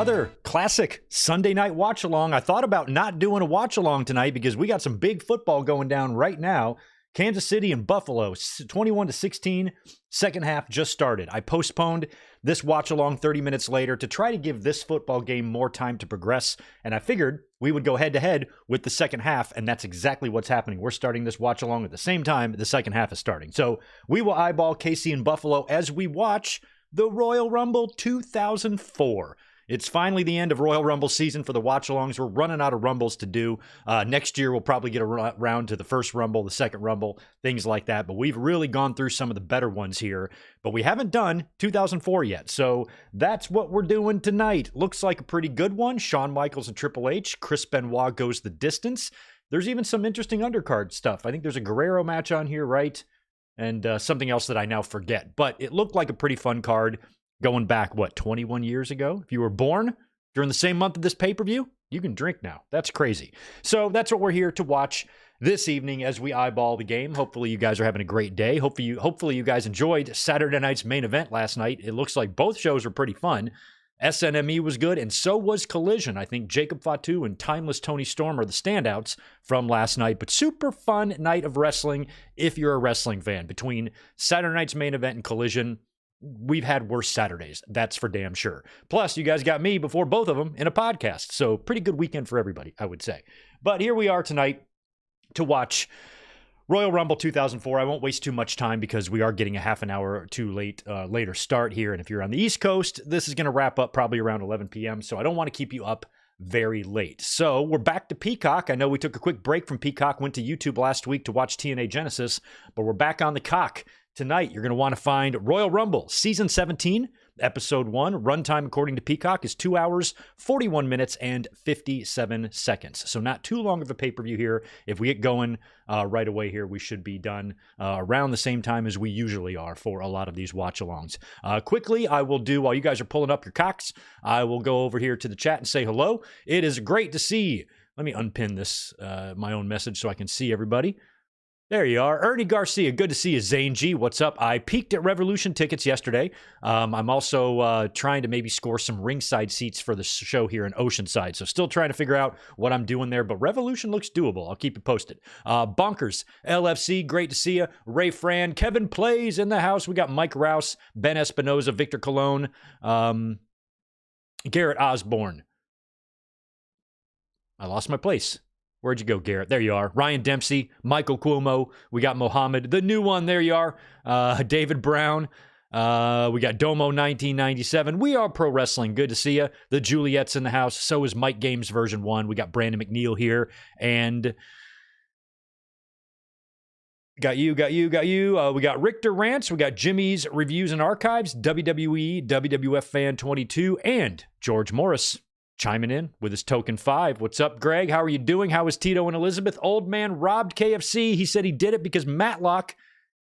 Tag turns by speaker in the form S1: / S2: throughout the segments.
S1: another classic Sunday night watch along. I thought about not doing a watch along tonight because we got some big football going down right now. Kansas City and Buffalo, 21-16, second half just started. I postponed this watch along 30 minutes later to try to give this football game more time to progress, and I figured we would go head to head with the second half, and that's exactly what's happening. We're starting this watch along at the same time the second half is starting. So we will eyeball KC and Buffalo as we watch the Royal Rumble 2004. It's finally the end of Royal Rumble season for the watch-alongs. We're running out of Rumbles to do. Next year, we'll probably get around to the first Rumble, the second Rumble, things like that. But we've really gone through some of the better ones here. But we haven't done 2004 yet. So that's what we're doing tonight. Looks like a pretty good one. Shawn Michaels and Triple H. Chris Benoit goes the distance. There's even some interesting undercard stuff. I think there's a Guerrero match on here, right? And something else that I now forget. But it looked like a pretty fun card. Going back, 21 years ago? If you were born during the same month of this pay-per-view, you can drink now. That's crazy. So that's what we're here to watch this evening as we eyeball the game. Hopefully you guys are having a great day. Hopefully you guys enjoyed Saturday night's main event last night. It looks like both shows were pretty fun. SNME was good, and so was Collision. I think Jacob Fatu and Timeless Tony Storm are the standouts from last night, but super fun night of wrestling if you're a wrestling fan. Between Saturday night's main event and Collision, we've had worse Saturdays. That's for damn sure. Plus, you guys got me before both of them in a podcast. So pretty good weekend for everybody, I would say. But here we are tonight to watch Royal Rumble 2004. I won't waste too much time because we are getting a half an hour or two later start here. And if you're on the East Coast, this is going to wrap up probably around 11 p.m. So I don't want to keep you up very late. So we're back to Peacock. I know we took a quick break from Peacock, went to YouTube last week to watch TNA Genesis, but we're back on the cock. Tonight, you're going to want to find Royal Rumble, Season 17, Episode 1. Runtime, according to Peacock, is 2 hours, 41 minutes, and 57 seconds. So not too long of a pay-per-view here. If we get going right away here, we should be done around the same time as we usually are for a lot of these watch-alongs. Quickly, I will do, while you guys are pulling up your cocks, I will go over here to the chat and say hello. It is great to see. Let me unpin this, my own message, so I can see everybody. There you are. Ernie Garcia, good to see you. Zane G, what's up? I peeked at Revolution tickets yesterday. I'm also trying to maybe score some ringside seats for the show here in Oceanside. So still trying to figure out what I'm doing there, but Revolution looks doable. I'll keep you posted. Bonkers, LFC, great to see you. Ray Fran, Kevin Plays in the house. We got Mike Rouse, Ben Espinoza, Victor Colon, Garrett Osborne. I lost my place. Where'd you go, Garrett? There you are. Ryan Dempsey, Michael Cuomo. We got Mohammed, the new one. There you are. David Brown. We got Domo 1997. We are Pro Wrestling. Good to see you. The Juliet's in the house. So is Mike Games version 1. We got Brandon McNeil here. And got you. We got Richter Rants. We got Jimmy's Reviews and Archives. WWE, WWF Fan 22. And George Morris chiming in with his token 5. What's up, Greg? How are you doing? How is Tito and Elizabeth? Old man robbed KFC. He said he did it because Matlock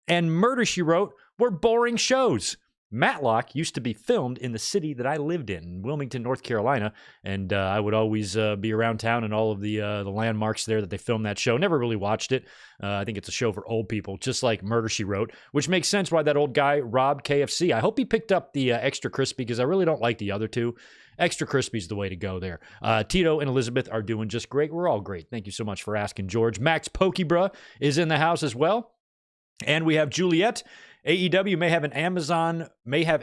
S1: and Murder, She Wrote were boring shows. Matlock used to be filmed in the city that I lived in Wilmington, North Carolina, and I would always be around town and all of the landmarks there that they filmed that show. Never really watched it. I think it's a show for old people, just like Murder, She Wrote, which makes sense why that old guy robbed KFC. I hope he picked up the extra crispy because I really don't like the other two. Extra crispy's the way to go there. Tito and Elizabeth are doing just great. We're all great. Thank you so much for asking, George. Max Pokebra is in the house as well. And we have Juliet. AEW may have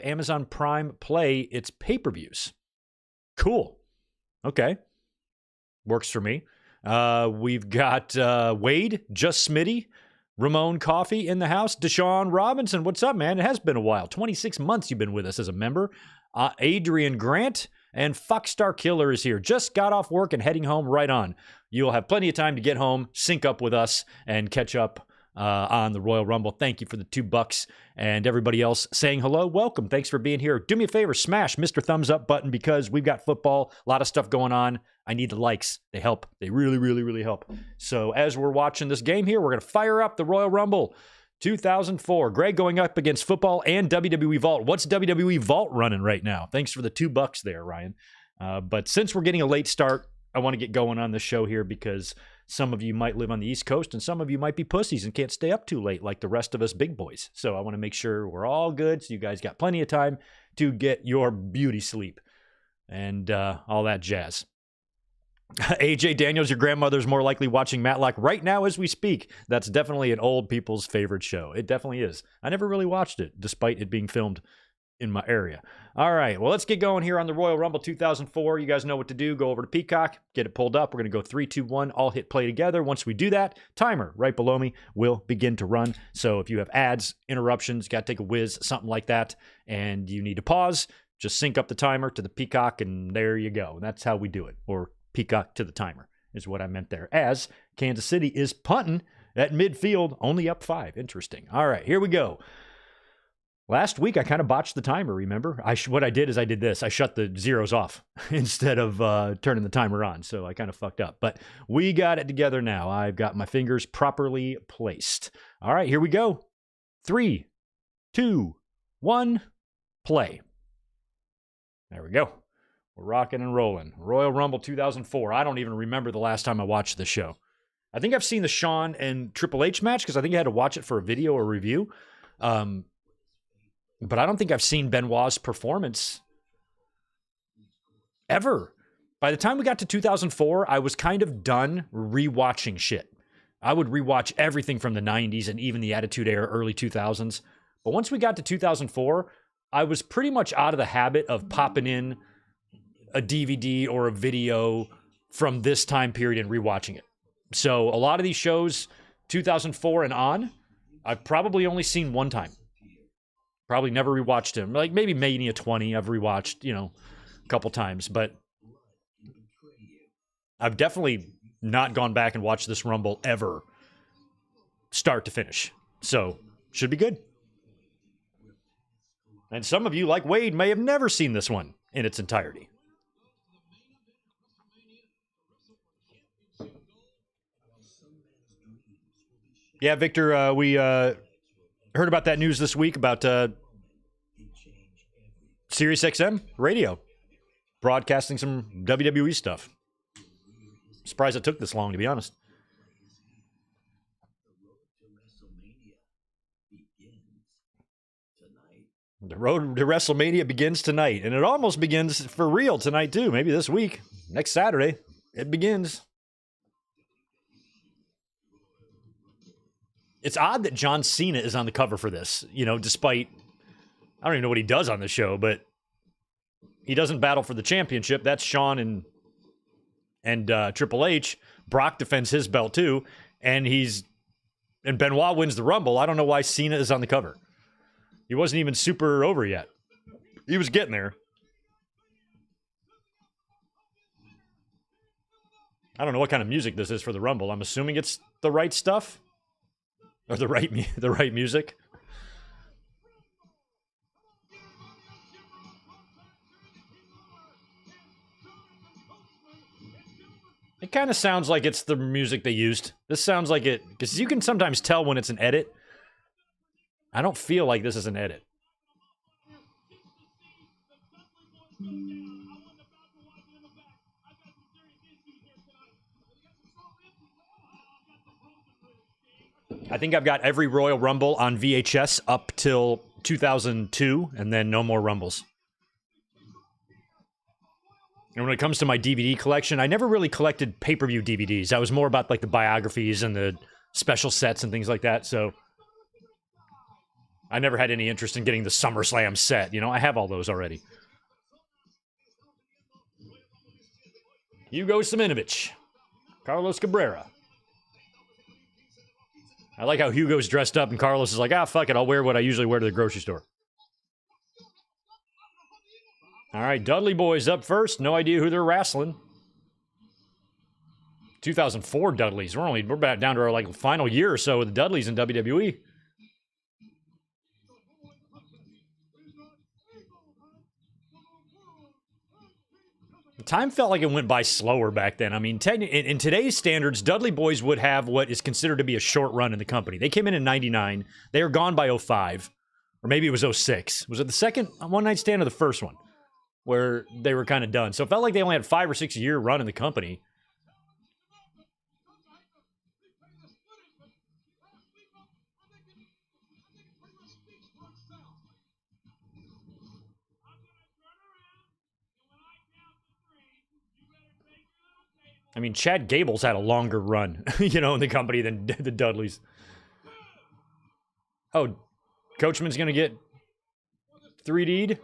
S1: Amazon Prime play its pay-per-views. Cool. Okay. Works for me. We've got Wade, Just Smitty, Ramon Coffee in the house. Deshaun Robinson, what's up, man? It has been a while. 26 months you've been with us as a member. Adrian Grant and Foxstar Killer is here. Just got off work and heading home right on. You'll have plenty of time to get home, sync up with us, and catch up on the Royal Rumble. Thank you for the $2. And everybody else saying hello, welcome. Thanks for being here. Do me a favor, smash Mr. Thumbs Up button because we've got football, a lot of stuff going on. I need the likes. They help. They really, really, really help. So as we're watching this game here, we're going to fire up the Royal Rumble 2004. Greg going up against football and WWE Vault. What's WWE Vault running right now? Thanks for the $2 there, Ryan. But since we're getting a late start, I want to get going on the show here because some of you might live on the East Coast and some of you might be pussies and can't stay up too late like the rest of us big boys. So I want to make sure we're all good so you guys got plenty of time to get your beauty sleep. and all that jazz. AJ Daniels, your grandmother's more likely watching Matlock right now as we speak. That's definitely an old people's favorite show. It definitely is. I never really watched it, despite it being filmed in my area. All right, well, let's get going here on the Royal Rumble 2004. You guys know what to do. Go over to Peacock, get it pulled up. We're going to go 3, 2, 1, all hit play together. Once we do that, timer right below me will begin to run. So if you have ads, interruptions, got to take a whiz, something like that, and you need to pause, just sync up the timer to the Peacock, and there you go. That's how we do it, or Peacock to the timer is what I meant there. As Kansas City is punting at midfield, only up 5. Interesting. All right, here we go. Last week, I kind of botched the timer, remember? What I did is I did this. I shut the zeros off instead of turning the timer on, so I kind of fucked up. But we got it together now. I've got my fingers properly placed. All right, here we go. 3, 2, 1, play. There we go. We're rocking and rolling. Royal Rumble 2004. I don't even remember the last time I watched this show. I think I've seen the Shawn and Triple H match because I think I had to watch it for a video or review. But I don't think I've seen Benoit's performance ever. By the time we got to 2004, I was kind of done rewatching shit. I would rewatch everything from the 90s and even the Attitude Era, early 2000s. But once we got to 2004, I was pretty much out of the habit of popping in a DVD or a video from this time period and rewatching it. So a lot of these shows, 2004 and on, I've probably only seen one time. Probably never rewatched them. Like maybe Mania 20 I've rewatched, a couple times. But I've definitely not gone back and watched this Rumble ever, start to finish. So, should be good. And some of you, like Wade, may have never seen this one in its entirety. Yeah, Victor, we heard about that news this week about SiriusXM radio broadcasting some WWE stuff. Surprised it took this long, to be honest. The road to WrestleMania begins tonight, and it almost begins for real tonight, too. Maybe this week. Next Saturday, it begins. It's odd that John Cena is on the cover for this, despite, I don't even know what he does on the show, but he doesn't battle for the championship. That's Shawn and Triple H. Brock defends his belt too, and Benoit wins the Rumble. I don't know why Cena is on the cover. He wasn't even super over yet. He was getting there. I don't know what kind of music this is for the Rumble. I'm assuming it's the right stuff. Or the right music. It kind of sounds like it's the music they used. This sounds like it, because you can sometimes tell when it's an edit. I don't feel like this is an edit. I think I've got every Royal Rumble on VHS up till 2002, and then no more Rumbles. And when it comes to my DVD collection, I never really collected pay-per-view DVDs. I was more about like the biographies and the special sets and things like that, so I never had any interest in getting the SummerSlam set. I have all those already. Hugo Siminovich. Carlos Cabrera. I like how Hugo's dressed up and Carlos is like, fuck it, I'll wear what I usually wear to the grocery store. All right, Dudley Boys up first. No idea who they're wrestling. 2004 Dudleys. We're about down to our final year or so with the Dudleys in WWE. Time felt like it went by slower back then. I mean, in today's standards, Dudley Boys would have what is considered to be a short run in the company. They came in 99. They were gone by 05. Or maybe it was 06. Was it the second one-night stand or the first one? Where they were kind of done. So it felt like they only had 5 or 6 year run in the company. I mean, Chad Gable's had a longer run, you know, in the company than the Dudleys. Oh, Coachman's going to get 3D'd?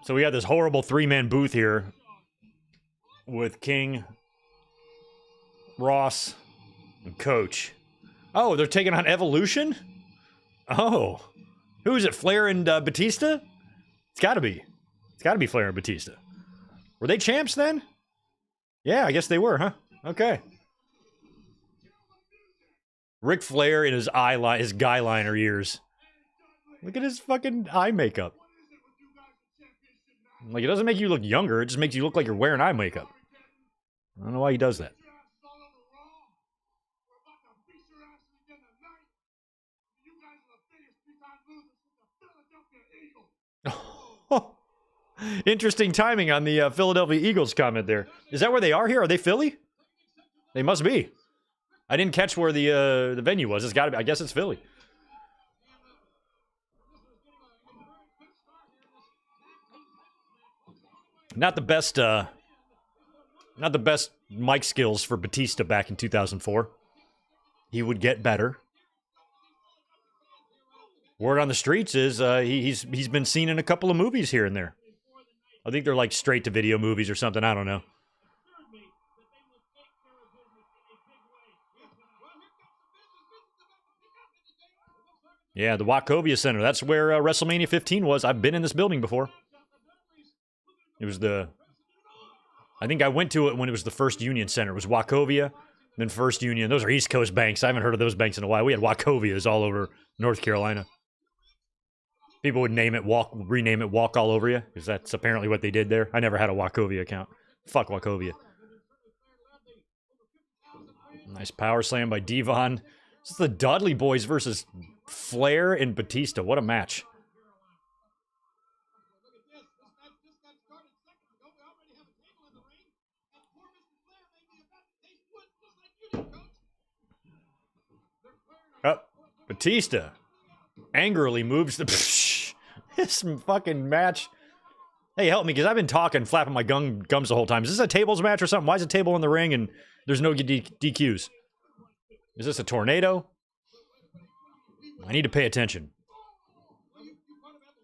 S1: So we have this horrible three-man booth here with King, Ross, and Coach. Oh, they're taking on Evolution? Oh. Who is it, Flair and Batista? It's got to be. It's got to be Flair and Batista. Were they champs then? Yeah, I guess they were, huh? Okay. Ric Flair in his guy liner years. Look at his fucking eye makeup. Like, it doesn't make you look younger. It just makes you look like you're wearing eye makeup. I don't know why he does that. Interesting timing on the Philadelphia Eagles comment there. Is that where they are here? Are they Philly? They must be. I didn't catch where the venue was. It's got to be. I guess it's Philly. Not the best mic skills for Batista back in 2004. He would get better. Word on the streets is he's been seen in a couple of movies here and there. I think they're like straight-to-video movies or something. I don't know. Yeah, the Wachovia Center. That's where WrestleMania 15 was. I've been in this building before. It was I think I went to it when it was the First Union Center. It was Wachovia, then First Union. Those are East Coast banks. I haven't heard of those banks in a while. We had Wachovias all over North Carolina. People would rename it Walk All Over You, because that's apparently what they did there. I never had a Wachovia account. Fuck Wachovia. Nice power slam by Devon. This is the Dudley Boys versus Flair and Batista. What a match. Oh, Batista angrily moves the... This fucking match. Hey, help me, because I've been talking, flapping my gums the whole time. Is this a tables match or something? Why is a table in the ring and there's no DQs? Is this a tornado? I need to pay attention.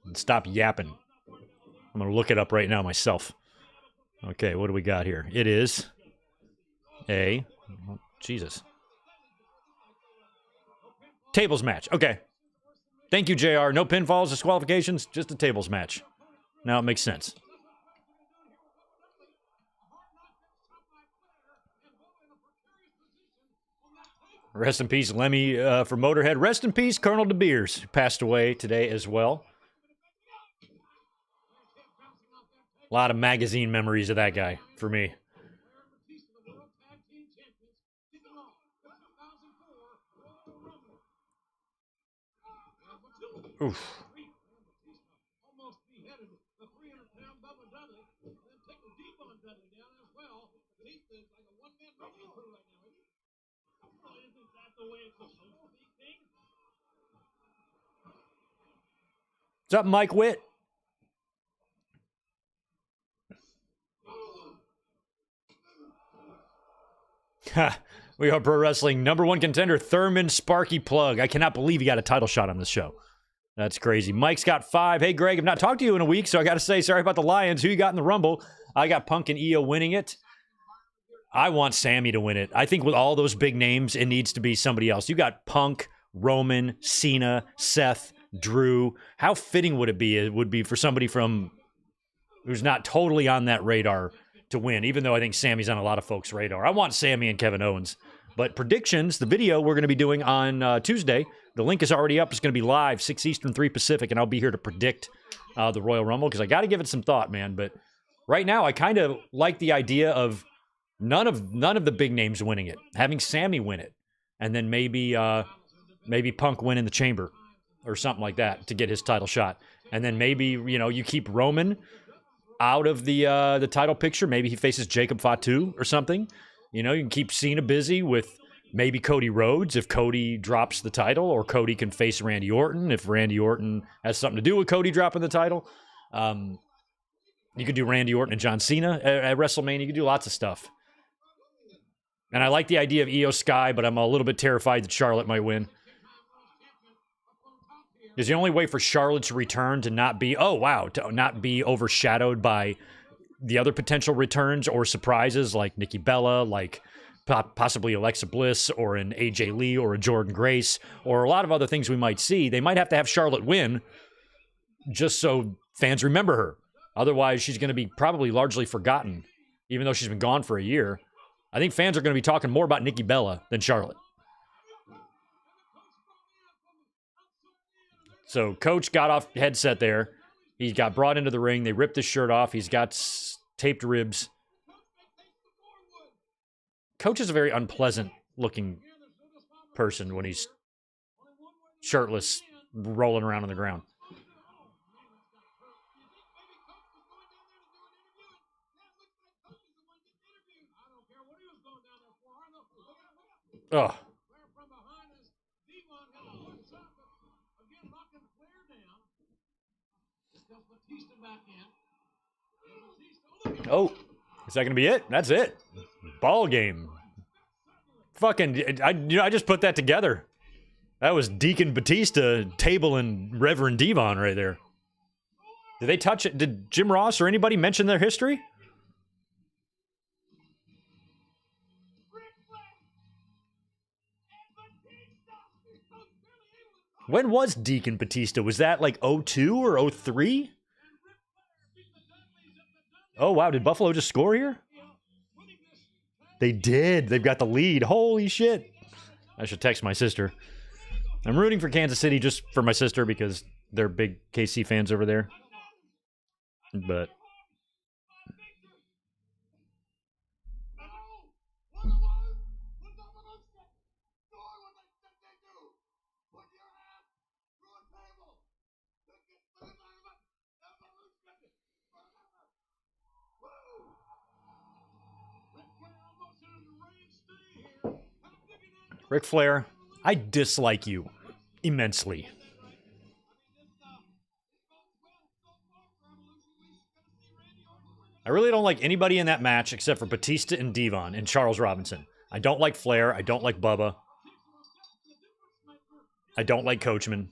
S1: And stop yapping. I'm going to look it up right now myself. Okay, what do we got here? It is a... Oh, Jesus. Tables match. Okay. Thank you, JR. No pinfalls, disqualifications, just a tables match. Now it makes sense. Rest in peace, Lemmy from Motorhead. Rest in peace, Colonel De Beers, who passed away today as well. A lot of magazine memories of that guy for me. Oof. What's up, Mike Witt? We are pro wrestling #1 contender, Thurman Sparky Plug. I cannot believe he got a title shot on this show. That's crazy. Mike's got 5. Hey, Greg, I've not talked to you in a week, so I got to say sorry about the Lions. Who you got in the Rumble? I got Punk and Io winning it. I want Sammy to win it. I think with all those big names, it needs to be somebody else. You got Punk, Roman, Cena, Seth, Drew. How fitting would it be? It would be for somebody who's not totally on that radar to win, even though I think Sammy's on a lot of folks' radar. I want Sammy and Kevin Owens. But predictions, the video we're going to be doing on Tuesday, the link is already up. It's going to be live, 6 Eastern, 3 Pacific, and I'll be here to predict the Royal Rumble because I got to give it some thought, man. But right now, I kind of like the idea of none of the big names winning it, having Sammy win it, and then maybe Punk win in the Chamber or something like that to get his title shot. And then maybe, you keep Roman out of the title picture. Maybe he faces Jacob Fatu or something. You know, you can keep Cena busy with maybe Cody Rhodes if Cody drops the title, or Cody can face Randy Orton if Randy Orton has something to do with Cody dropping the title. You could do Randy Orton and John Cena at WrestleMania. You could do lots of stuff. And I like the idea of Io Sky, but I'm a little bit terrified that Charlotte might win. Because the only way for Charlotte's return to not be, to not be overshadowed by the other potential returns or surprises like Nikki Bella, like possibly Alexa Bliss or an AJ Lee or a Jordan Grace or a lot of other things we might see, they might have to have Charlotte win just so fans remember her. Otherwise, she's going to be probably largely forgotten, even though she's been gone for a year. I think fans are going to be talking more about Nikki Bella than Charlotte. So Coach got off headset there. He got brought into the ring. They ripped his shirt off. He's got taped ribs. Coach is a very unpleasant-looking person when he's shirtless, rolling around on the ground. Ugh. Oh, is that going to be it? That's it. Ball game. Fucking, I just put that together. That was Deacon Batista tabling Reverend Devon right there. Did they touch it? Did Jim Ross or anybody mention their history? When was Deacon Batista? Was that like 02 or 03? Oh, wow. Did Buffalo just score here? They did. They've got the lead. Holy shit. I should text my sister. I'm rooting for Kansas City just for my sister because they're big KC fans over there. But Ric Flair, I dislike you immensely. I really don't like anybody in that match except for Batista and Devon and Charles Robinson. I don't like Flair. I don't like Bubba. I don't like Coachman.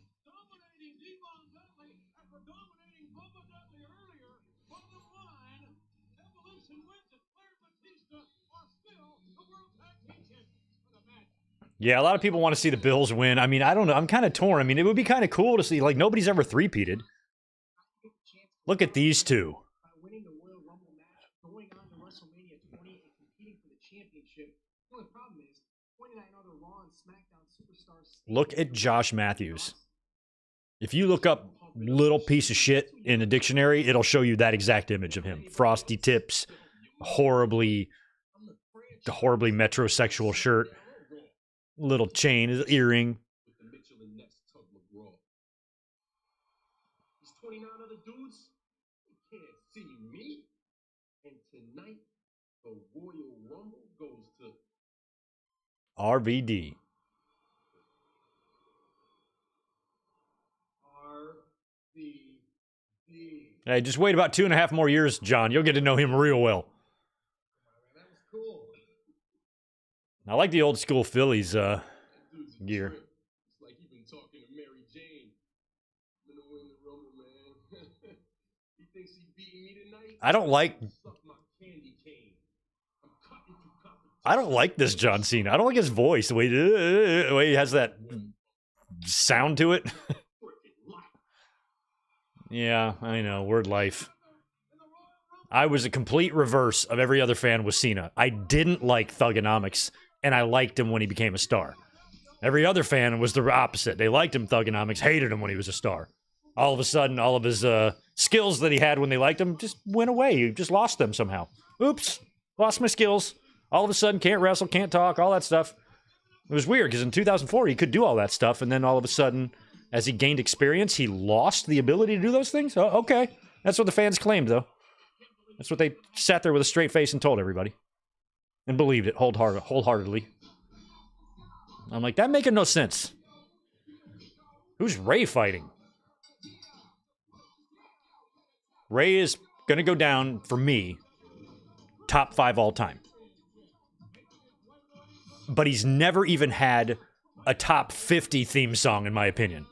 S1: Yeah, a lot of people want to see the Bills win. I mean, I don't know. I'm kind of torn. I mean, it would be kind of cool to see. Like, nobody's ever three-peated. Look at these two. Look at Josh Matthews. If you look up little piece of shit in a dictionary, it'll show you that exact image of him. Frosty tips, horribly metrosexual shirt, little chain, his earring. RVD. Hey, just wait about 2.5 more years, John. You'll get to know him real well. I like the old school Phillies gear. I don't like this John Cena. I don't like his voice, the way he has that sound to it. Yeah, I know. Word life. I was a complete reverse of every other fan with Cena. I didn't like Thugonomics, and I liked him when he became a star. Every other fan was the opposite. They liked him, Thugonomics, hated him when he was a star. All of a sudden, all of his skills that he had when they liked him just went away. He just lost them somehow. Oops, lost my skills. All of a sudden, can't wrestle, can't talk, all that stuff. It was weird, because in 2004, he could do all that stuff, and then all of a sudden, as he gained experience, he lost the ability to do those things? Oh, okay. That's what the fans claimed, though. That's what they sat there with a straight face and told everybody. And believed it wholeheartedly. I'm like, that making no sense. Who's Ray fighting? Ray is going to go down, for me, top 5 all time. But he's never even had a top 50 theme song, in my opinion.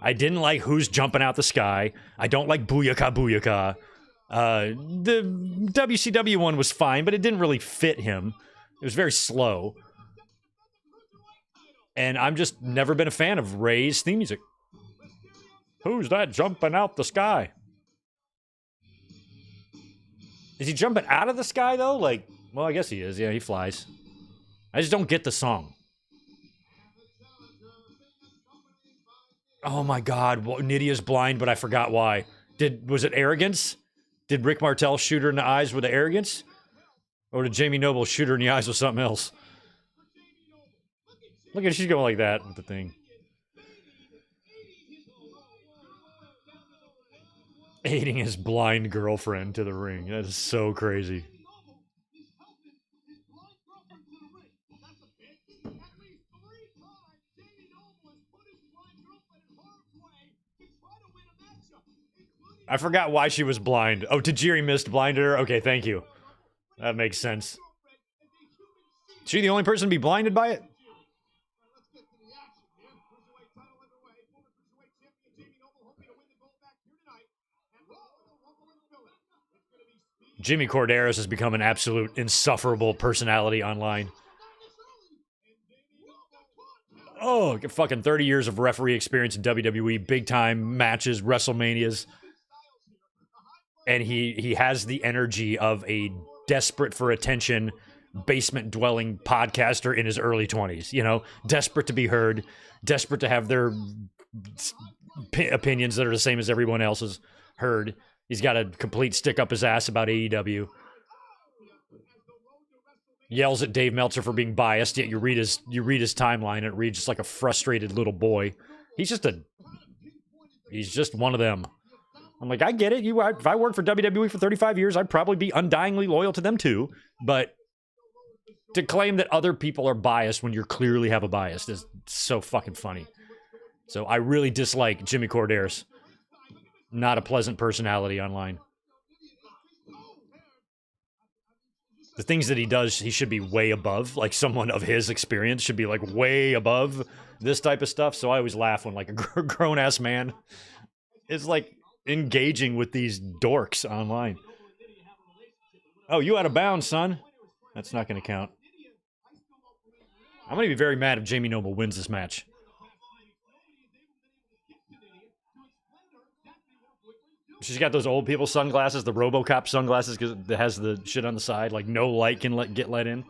S1: I didn't like Who's Jumping Out the Sky. I don't like Booyaka Booyaka. The WCW one was fine, but it didn't really fit him. It was very slow. And I'm just never been a fan of Ray's theme music. Who's that jumping out the sky? Is he jumping out of the sky, though? Like, well, I guess he is. Yeah, he flies. I just don't get the song. Oh, my God. Well, Nydia's blind, but I forgot why. Was it arrogance? Did Rick Martel shoot her in the eyes with arrogance? Or did Jamie Noble shoot her in the eyes with something else? Look at she's going like that with the thing. Aiding his blind girlfriend to the ring. That is so crazy. I forgot why she was blind. Oh, Tajiri missed blinded her? Okay, thank you. That makes sense. Is she the only person to be blinded by it? Jimmy Corderas has become an absolute insufferable personality online. Oh, fucking 30 years of referee experience in WWE, big time matches, WrestleManias. And he has the energy of a desperate for attention, basement dwelling podcaster in his early 20s, you know, desperate to be heard, desperate to have their opinions that are the same as everyone else's heard. He's got a complete stick up his ass about AEW. Yells at Dave Meltzer for being biased, yet you read his timeline and it reads just like a frustrated little boy. He's just one of them. I'm like, I get it. If I worked for WWE for 35 years, I'd probably be undyingly loyal to them too. But to claim that other people are biased when you clearly have a bias is so fucking funny. So I really dislike Jimmy Corderas. Not a pleasant personality online. The things that he does, he should be way above. Like, someone of his experience should be, like, way above this type of stuff. So I always laugh when, like, a grown-ass man is, like, engaging with these dorks online. Oh, you out of bounds, son. That's not going to count. I'm going to be very mad if Jamie Noble wins this match. She's got those old people sunglasses, the RoboCop sunglasses, because it has the shit on the side, like no light can get let in.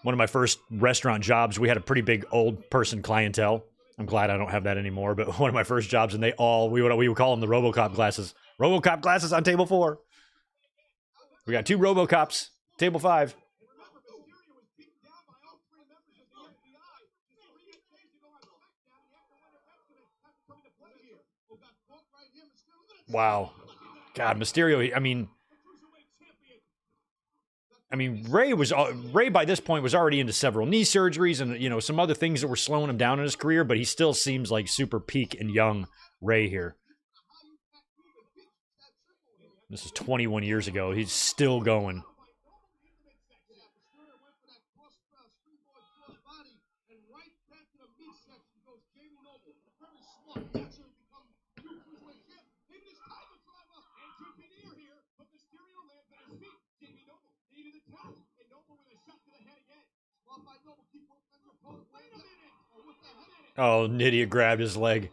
S1: One of my first restaurant jobs, we had a pretty big old person clientele. I'm glad I don't have that anymore, but one of my first jobs, and we would call them the RoboCop glasses. RoboCop glasses on table 4. We got 2 RoboCops, table 5. Wow. God, Mysterio, I mean, Ray by this point was already into several knee surgeries and, you know, some other things that were slowing him down in his career, but he still seems like super peak and young Ray here. This is 21 years ago. He's still going. Oh, Nydia grabbed his leg.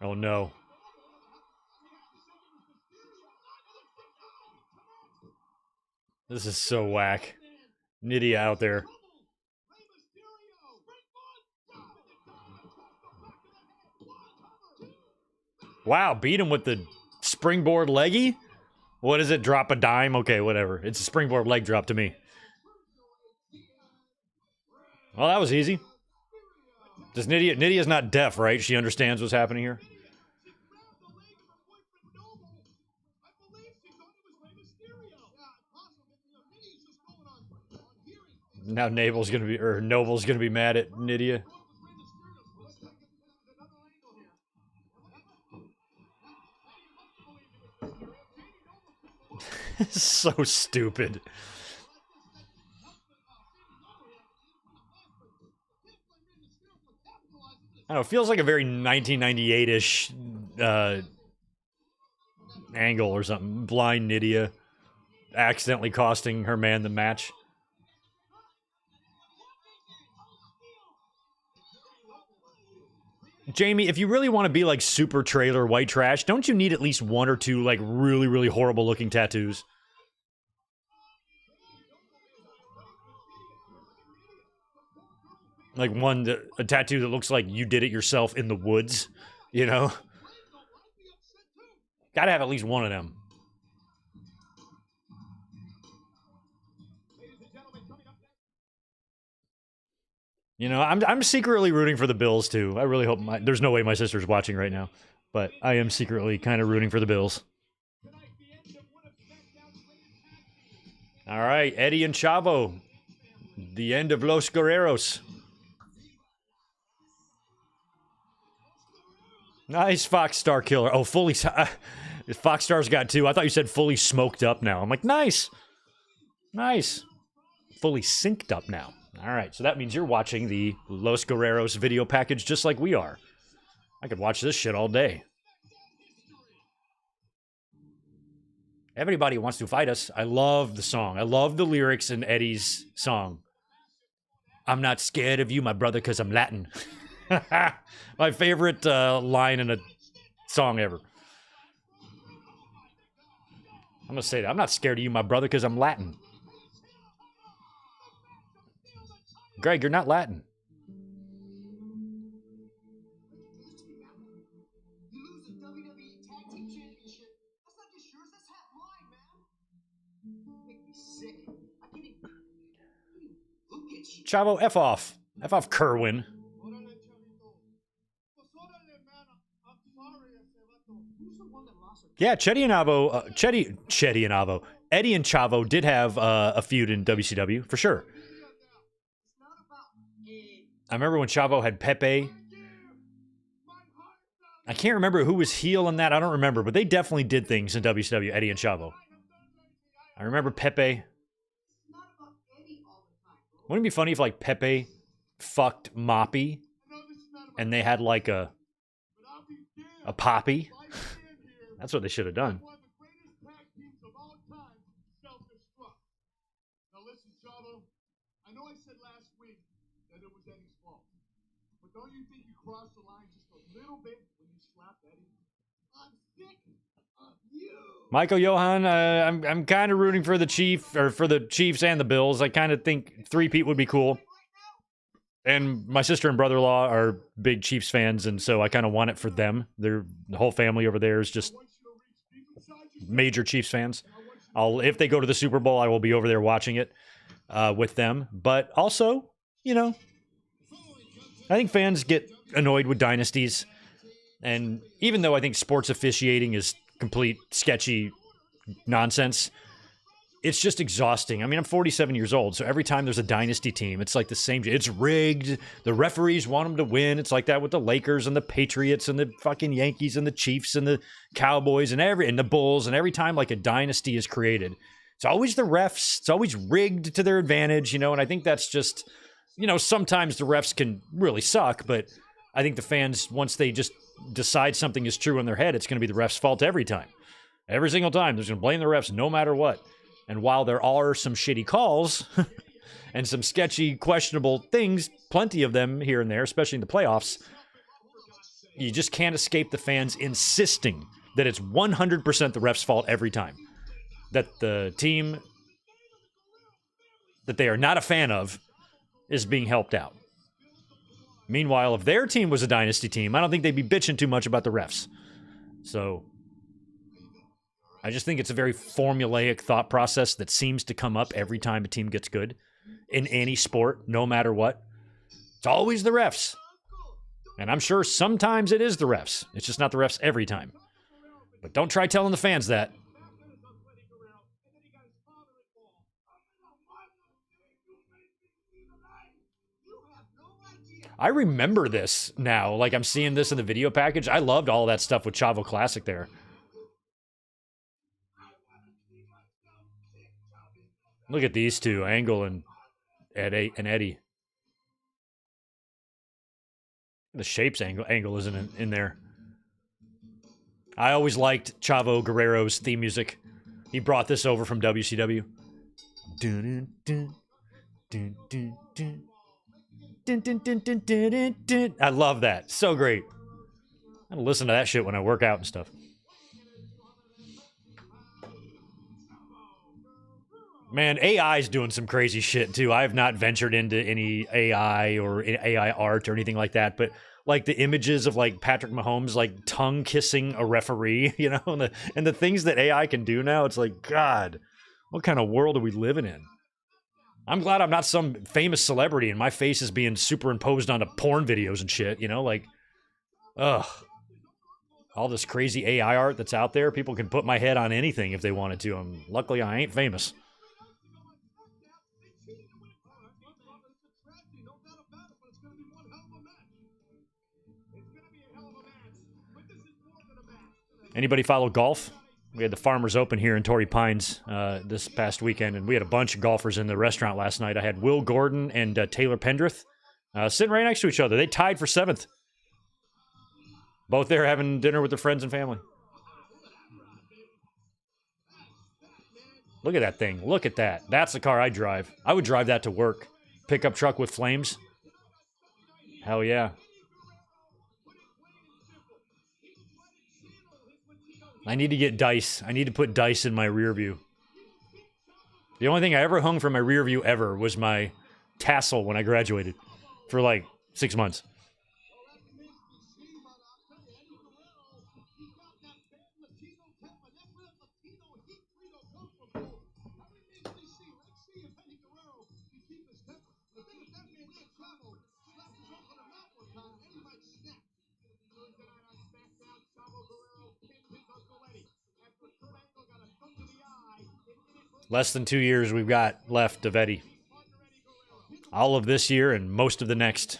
S1: Oh, no. This is so whack. Nydia out there. Wow, beat him with the springboard leggy? What is it? Drop a dime? Okay, whatever. It's a springboard leg drop to me. Well, that was easy. Does Nydia's not deaf, right? She understands what's happening here. Now Noble's gonna be mad at Nydia. So stupid. I don't know, it feels like a very 1998-ish angle or something. Blind Nydia accidentally costing her man the match. Jamie, if you really want to be like super trailer white trash, don't you need at least one or two like really, really horrible looking tattoos? Like a tattoo that looks like you did it yourself in the woods, you know? Gotta have at least one of them. You know, I'm secretly rooting for the Bills too. I really hope there's no way my sister's watching right now, but I am secretly kind of rooting for the Bills. All right, Eddie and Chavo. The end of Los Guerreros. Nice Fox Star killer. Oh, fully... Fox Star's got two. I thought you said fully smoked up now. I'm like, nice. Nice. Fully synced up now. All right, so that means you're watching the Los Guerreros video package just like we are. I could watch this shit all day. Everybody wants to fight us. I love the song. I love the lyrics in Eddie's song. I'm not scared of you, my brother, because I'm Latin. My favorite line in a song ever. I'm going to say that. I'm not scared of you, my brother, because I'm Latin. Greg, you're not Latin. You lose the WWE Tag Team Championship. That's not just yours, that's half mine, man. Make me sick. I can't even look at you. Chavo, F off. F off, Kerwin. Yeah, Chetty and Avo, Chetty and Avo. Eddie and Chavo did have a feud in WCW, for sure. I remember when Chavo had Pepe. I can't remember who was heel in that. I don't remember, but they definitely did things in WCW, Eddie and Chavo. I remember Pepe. Wouldn't it be funny if, like, Pepe fucked Moppy and they had, like, a poppy? That's what they should have done. Now listen, Chavo. I know I said last week that it was Eddie's fault. But don't you think you crossed the line just a little bit when you slapped Eddie? I'm sick of you. Michael Johan, I'm kind of rooting for the Chiefs and the Bills. I kind of think three-peat would be cool. And my sister and brother-in-law are big Chiefs fans, and so I kind of want it for them. The whole family over there is just major Chiefs fans. If they go to the Super Bowl, I will be over there watching it with them. But also, you know, I think fans get annoyed with dynasties. And even though I think sports officiating is complete sketchy nonsense, it's just exhausting. I mean, I'm 47 years old, so every time there's a dynasty team, it's like the same. It's rigged. The referees want them to win. It's like that with the Lakers and the Patriots and the fucking Yankees and the Chiefs and the Cowboys and the Bulls. And every time like a dynasty is created, it's always the refs. It's always rigged to their advantage, you know. And I think that's just, you know, sometimes the refs can really suck, but I think the fans, once they just decide something is true in their head, it's going to be the refs' fault every time. Every single time, they're going to blame the refs no matter what. And while there are some shitty calls and some sketchy, questionable things, plenty of them here and there, especially in the playoffs, you just can't escape the fans insisting that it's 100% the ref's fault every time. That the team that they are not a fan of is being helped out. Meanwhile, if their team was a dynasty team, I don't think they'd be bitching too much about the refs. So I just think it's a very formulaic thought process that seems to come up every time a team gets good in any sport, no matter what. It's always the refs. And I'm sure sometimes it is the refs. It's just not the refs every time. But don't try telling the fans that. I remember this now. Like, I'm seeing this in the video package. I loved all that stuff with Chavo Classic there. Look at these two, Angle and Eddie. The Shapes angle isn't in there. I always liked Chavo Guerrero's theme music. He brought this over from WCW. Dun, dun, dun, dun, dun. Dun, dun, dun, dun, dun, dun, dun. I love that. So great. I listen to that shit when I work out and stuff. Man, AI's doing some crazy shit too. I have not ventured into any AI or AI art or anything like that, but like the images of like Patrick Mahomes like tongue kissing a referee, you know, and the things that AI can do now, it's like, God, what kind of world are we living in? I'm glad I'm not some famous celebrity and my face is being superimposed onto porn videos and shit, you know, like, ugh. All this crazy AI art that's out there, people can put my head on anything if they wanted to. Luckily, I ain't famous. Anybody follow golf? We had the Farmers Open here in Torrey Pines this past weekend, and we had a bunch of golfers in the restaurant last night. I had Will Gordon and Taylor Pendrith sitting right next to each other. They tied for 7th. Both there having dinner with their friends and family. Look at that thing. Look at that. That's the car I drive. I would drive that to work. Pickup truck with flames. Hell yeah. I need to get dice. I need to put dice in my rear view. The only thing I ever hung from my rear view ever was my tassel when I graduated for like 6 months. Less than 2 years we've got left of Eddie. All of this year and most of the next.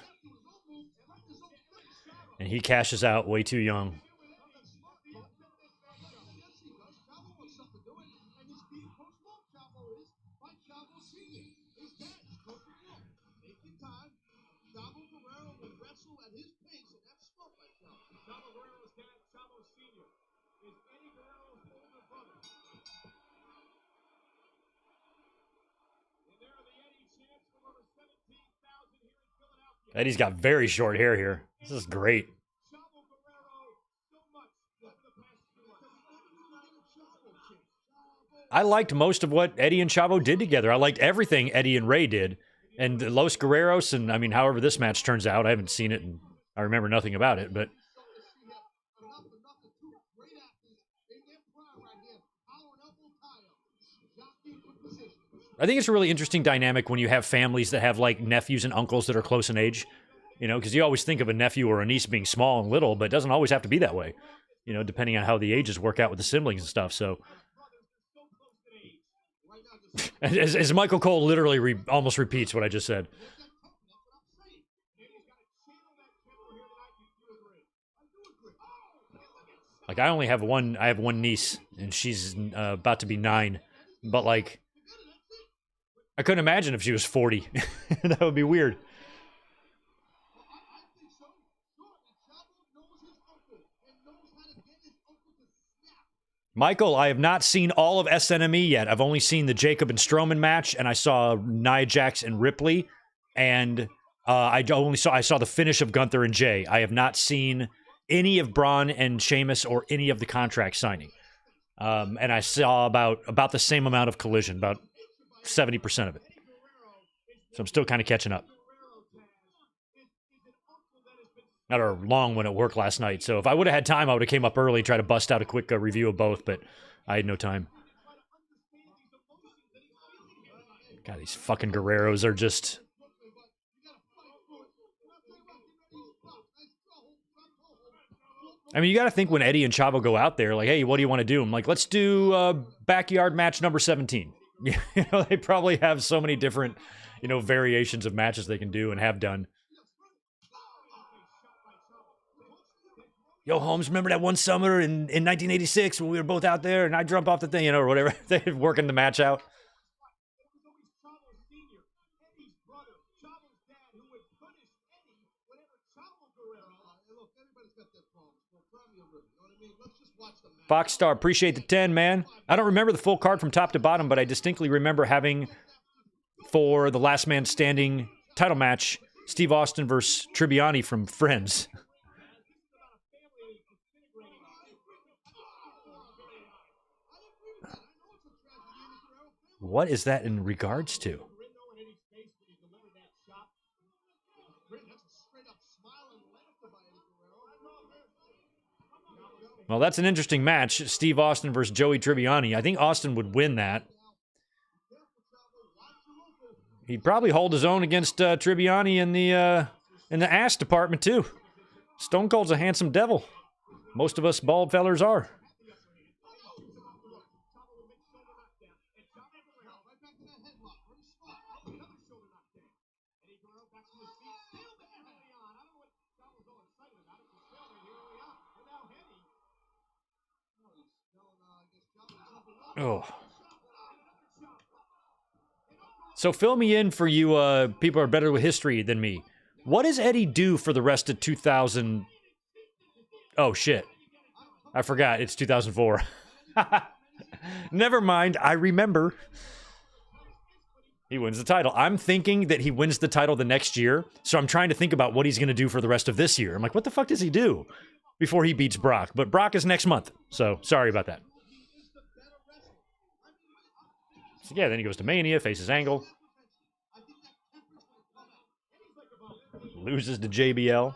S1: And he cashes out way too young. Eddie's got very short hair here. This is great. I liked most of what Eddie and Chavo did together. I liked everything Eddie and Ray did. And Los Guerreros, and I mean, however this match turns out, I haven't seen it and I remember nothing about it, but I think it's a really interesting dynamic when you have families that have like nephews and uncles that are close in age, you know, because you always think of a nephew or a niece being small and little, but it doesn't always have to be that way, you know, depending on how the ages work out with the siblings and stuff. So, as Michael Cole literally almost repeats what I just said. Like I only have one. I have one niece, and she's about to be 9. But like, I couldn't imagine if she was 40. That would be weird. Michael, I have not seen all of SNME yet. I've only seen the Jacob and Strowman match, and I saw Nia Jax and Ripley, and I saw the finish of Gunther and Jay. I have not seen any of Braun and Sheamus or any of the contract signing. And I saw about the same amount of Collision, about 70% of it. So I'm still kind of catching up. Not a long one at work last night, so if I would have had time, I would have came up early and tried to bust out a quick review of both, but I had no time. God, these fucking Guerreros are just... I mean, you got to think when Eddie and Chavo go out there, like, hey, what do you want to do? I'm like, let's do backyard match number 17. You know, they probably have so many different, you know, variations of matches they can do and have done. Yo, Holmes, remember that one summer in 1986 when we were both out there and I jumped off the thing, you know, or whatever. They're working the match out. Fox Star, appreciate the 10, man. I don't remember the full card from top to bottom, but I distinctly remember having, for the last man standing title match, Steve Austin versus Tribbiani from Friends. What is that in regards to? Well, that's an interesting match. Steve Austin versus Joey Tribbiani. I think Austin would win that. He'd probably hold his own against Tribbiani in the ass department, too. Stone Cold's a handsome devil. Most of us bald fellers are. Oh. So fill me in for you people who are better with history than me. What does Eddie do for the rest of 2000? Oh, shit. I forgot. It's 2004. Never mind. I remember. He wins the title. I'm thinking that he wins the title the next year, so I'm trying to think about what he's going to do for the rest of this year. I'm like, what the fuck does he do before he beats Brock? But Brock is next month, so sorry about that. So yeah, then he goes to Mania, faces Angle. Loses to JBL.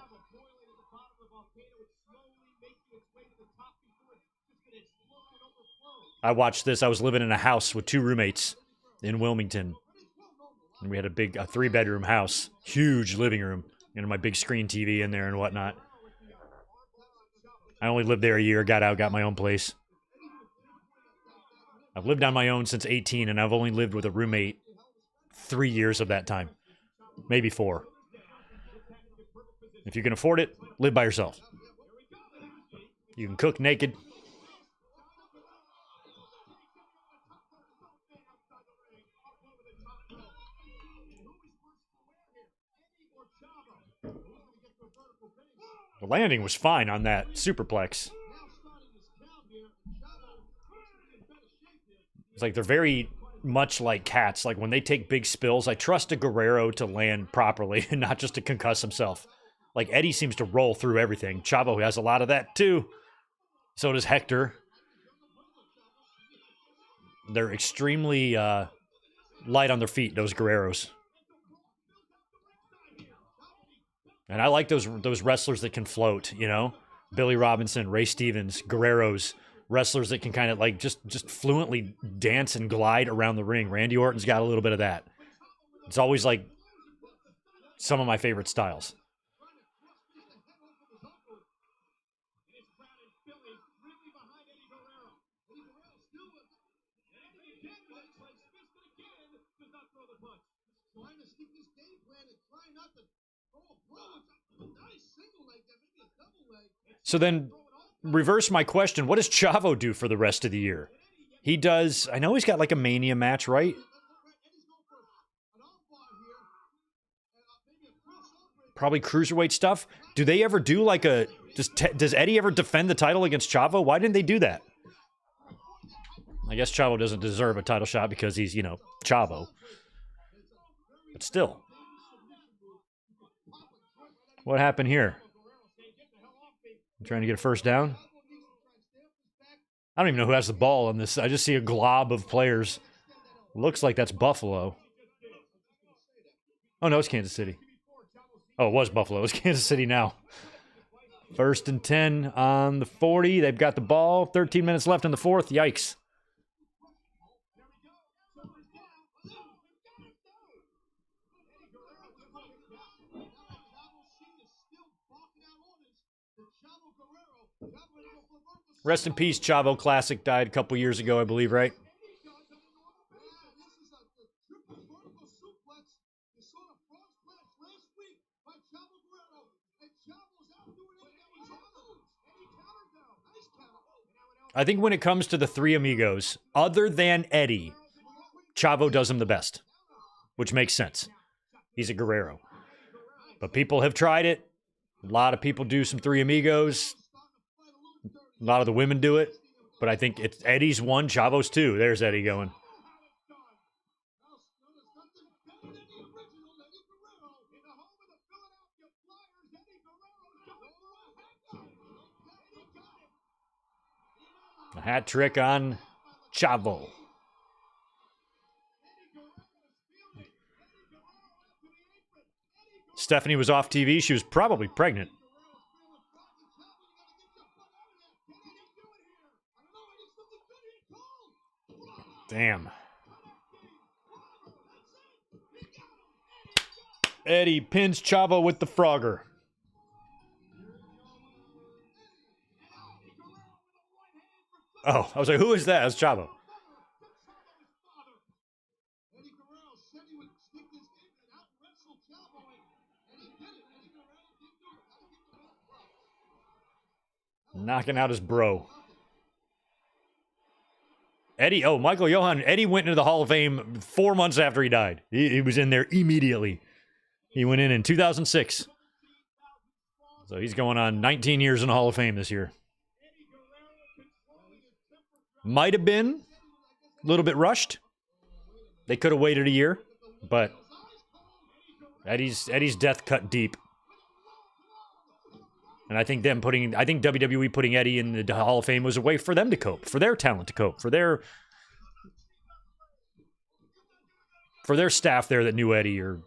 S1: I watched this. I was living in a house with 2 roommates in Wilmington. And we had a big 3-bedroom house. Huge living room. You know, my big screen TV in there and whatnot. I only lived there a year, got out, got my own place. I've lived on my own since 18, and I've only lived with a roommate 3 years of that time. Maybe 4. If you can afford it, live by yourself. You can cook naked. The landing was fine on that superplex. It's like they're very much like cats. Like when they take big spills, I trust a Guerrero to land properly and not just to concuss himself. Like Eddie seems to roll through everything. Chavo has a lot of that too. So does Hector. They're extremely light on their feet, those Guerreros. And I like those wrestlers that can float, you know? Billy Robinson, Ray Stevens, Guerreros, wrestlers that can kind of like just fluently dance and glide around the ring. Randy Orton's got a little bit of that. It's always like some of my favorite styles. So then, reverse my question. What does Chavo do for the rest of the year? He does... I know he's got like a Mania match, right? Probably cruiserweight stuff. Do they ever do like a... Does Eddie ever defend the title against Chavo? Why didn't they do that? I guess Chavo doesn't deserve a title shot because he's, you know, Chavo. But still. What happened here? I'm trying to get a first down. I don't even know who has the ball on this. I just see a glob of players. Looks like that's Buffalo. Oh, no, it's Kansas City. Oh, it was Buffalo. It's Kansas City now. 1st and 10 on the 40. They've got the ball. 13 minutes left in the 4th. Yikes. Rest in peace, Chavo Classic died a couple years ago, I believe, right? I think when it comes to the three amigos, other than Eddie, Chavo does him the best, which makes sense. He's a Guerrero. But people have tried it. A lot of people do some three amigos. A lot of the women do it. But I think it's Eddie's one, Chavo's two. There's Eddie going. A hat trick on Chavo. Stephanie was off TV. She was probably pregnant. Damn. Eddie pins Chavo with the Frogger. Oh, I was like, who is that? It's Chavo. Knocking out his bro. Eddie, Michael Johan. Eddie went into the Hall of Fame 4 months after he died. He was in there immediately. He went in 2006. So he's going on 19 years in the Hall of Fame this year. Might have been a little bit rushed. They could have waited a year, but Eddie's death cut deep. And I think WWE putting Eddie in the Hall of Fame was a way for them to cope, for their talent to cope, for their staff there that knew Eddie, or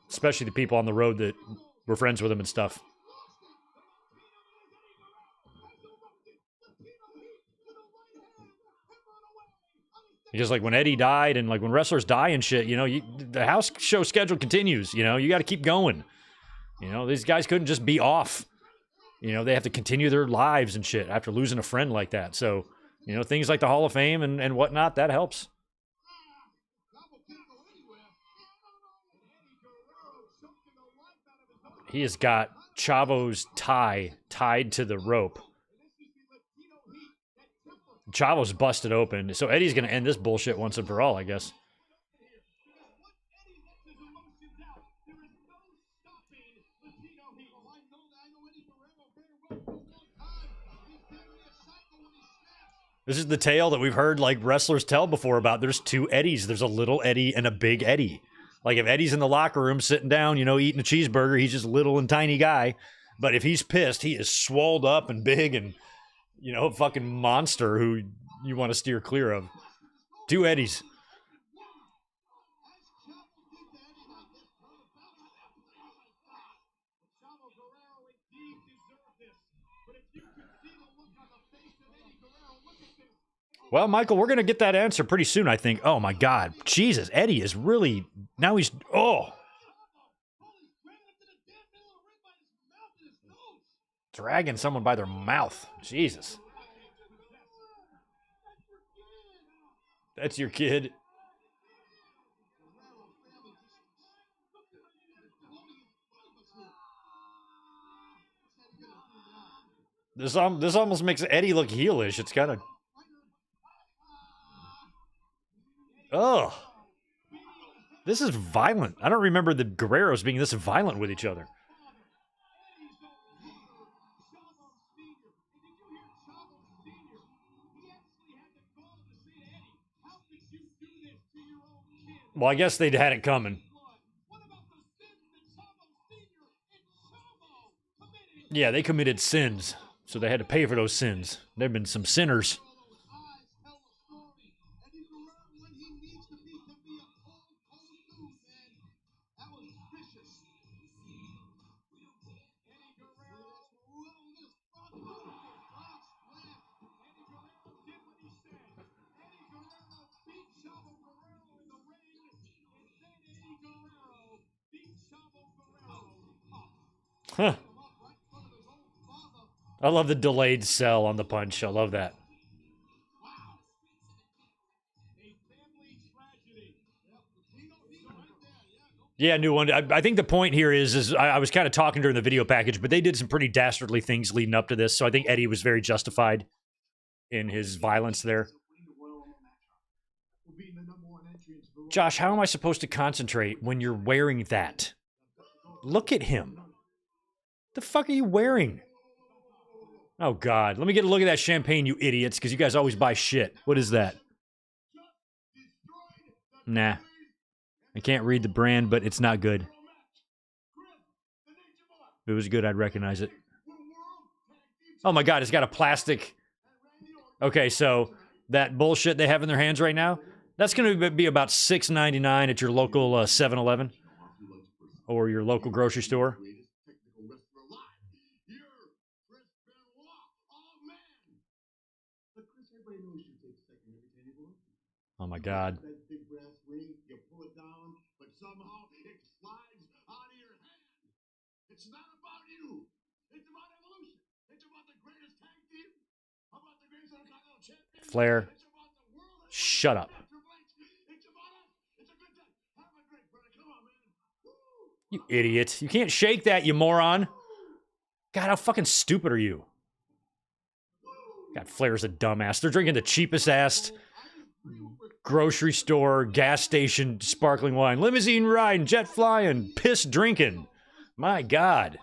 S1: especially the people on the road that were friends with him and stuff. Because like when Eddie died, and like when wrestlers die and shit, the house show schedule continues. You got to keep going. These guys couldn't just be off. They have to continue their lives and shit after losing a friend like that. So, things like the Hall of Fame and whatnot, that helps. He has got Chavo's tie tied to the rope. Chavo's busted open. So Eddie's going to end this bullshit once and for all, I guess. This is the tale that we've heard like wrestlers tell before about there's two Eddies. There's a little Eddie and a big Eddie. Like if Eddie's in the locker room sitting down, eating a cheeseburger, he's just a little and tiny guy. But if he's pissed, he is swolled up and big and, a fucking monster who you want to steer clear of. Two Eddies. Well, Michael, we're going to get that answer pretty soon, I think. Oh, my God. Jesus, Eddie is really... Now he's... Oh! Dragging someone by their mouth. Jesus. That's your kid. This almost makes Eddie look heelish. It's kind of... Ugh. This is violent. I don't remember the Guerreros being this violent with each other. Well, I guess they'd had it coming. Yeah, they committed sins, so they had to pay for those sins. There've been some sinners. Huh. I love the delayed sell on the punch. I love that. Yeah, new one. I think the point here is I was kind of talking during the video package, but they did some pretty dastardly things leading up to this, so I think Eddie was very justified in his violence there. Josh, how am I supposed to concentrate when you're wearing that? Look at him. The fuck are you wearing? Oh, God. Let me get a look at that champagne, you idiots, because you guys always buy shit. What is that? Nah. I can't read the brand, but it's not good. If it was good, I'd recognize it. Oh, my God. It's got a plastic... Okay, so that bullshit they have in their hands right now, that's going to be about $6.99 at your local 7-Eleven or your local grocery store. Oh my God. It's not about you. It's about evolution. It's about the greatest tag team. About the greatest Intercontinental Champion. Flair. Shut up. It's about us. It's a good time. Have a drink, brother. Come on, man. You idiot. You can't shake that, you moron. God, how fucking stupid are you? God, Flair's a dumbass. They're drinking the cheapest ass grocery store, gas station, sparkling wine, limousine riding, jet flying, piss drinking. My God.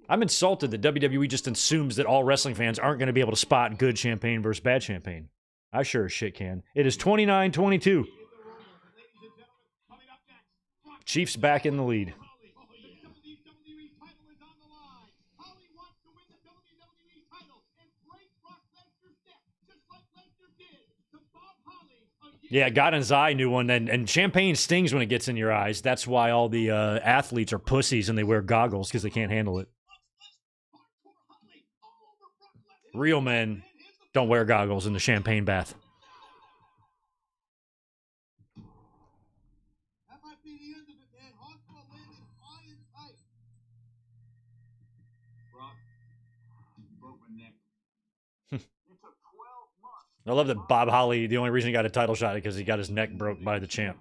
S1: I'm insulted that WWE just assumes that all wrestling fans aren't going to be able to spot good champagne versus bad champagne. I sure as shit can. It is 29-22. Chiefs back in the lead. Yeah, got in his eye, new one. And champagne stings when it gets in your eyes. That's why all the athletes are pussies and they wear goggles because they can't handle it. Real men don't wear goggles in the champagne bath. I love that Bob Holly, the only reason he got a title shot is because he got his neck broke by the champ.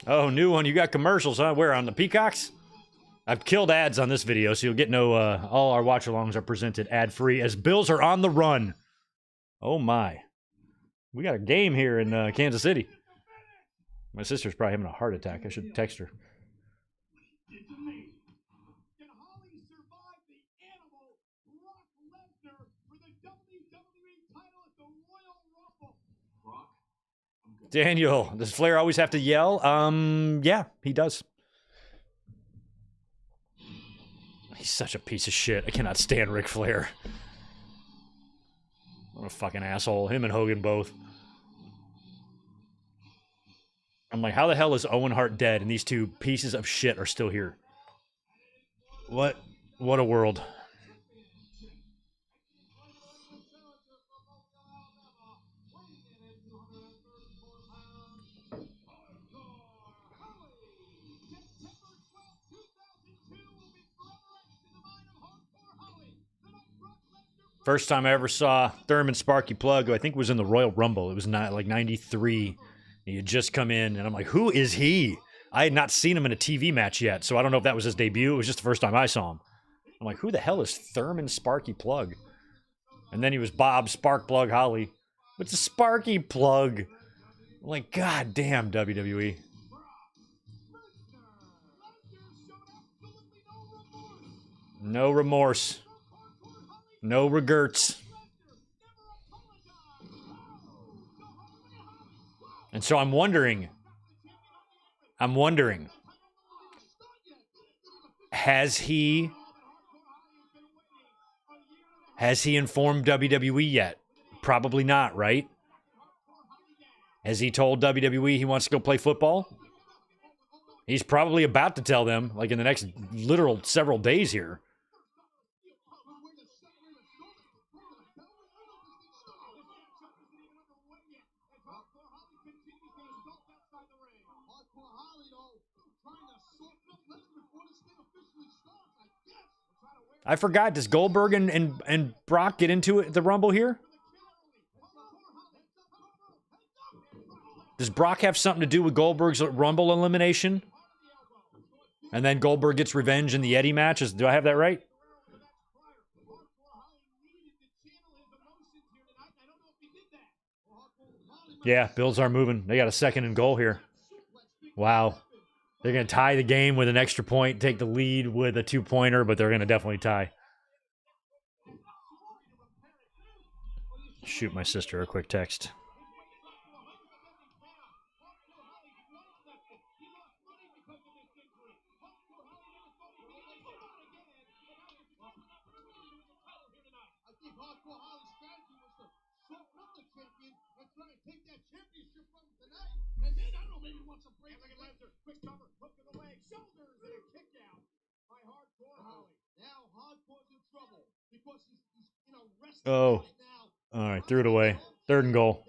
S1: Oh, new one. You got commercials, huh? Where, on the Peacocks? I've killed ads on this video, so you'll get no... all our watch-alongs are presented ad-free as Bills are on the run. Oh, my. We got a game here in Kansas City. My sister's probably having a heart attack. I should text her. Daniel, does Flair always have to yell? Yeah, he does. He's such a piece of shit. I cannot stand Ric Flair. What a fucking asshole. Him and Hogan both. I'm like, how the hell is Owen Hart dead and these two pieces of shit are still here? What a world. First time I ever saw Thurman Sparky Plug, who I think was in the Royal Rumble. It was not like 93. He had just come in, and I'm like, who is he? I had not seen him in a TV match yet, so I don't know if that was his debut. It was just the first time I saw him. I'm like, who the hell is Thurman Sparky Plug? And then he was Bob Sparkplug Holly. What's a Sparky Plug? I'm like, God damn, WWE. No remorse. No regrets. And so I'm wondering, Has he informed WWE yet? Probably not, right? Has he told WWE he wants to go play football? He's probably about to tell them, like in the next literal several days here. I forgot, does Goldberg and Brock get into it, the Rumble here? Does Brock have something to do with Goldberg's Rumble elimination? And then Goldberg gets revenge in the Eddie matches. Do I have that right? Yeah, Bills are moving. They got a 2nd and goal here. Wow. They're going to tie the game with an extra point, take the lead with a 2-pointer, but they're going to definitely tie. Shoot my sister a quick text. Oh. All right, threw it away. 3rd and goal.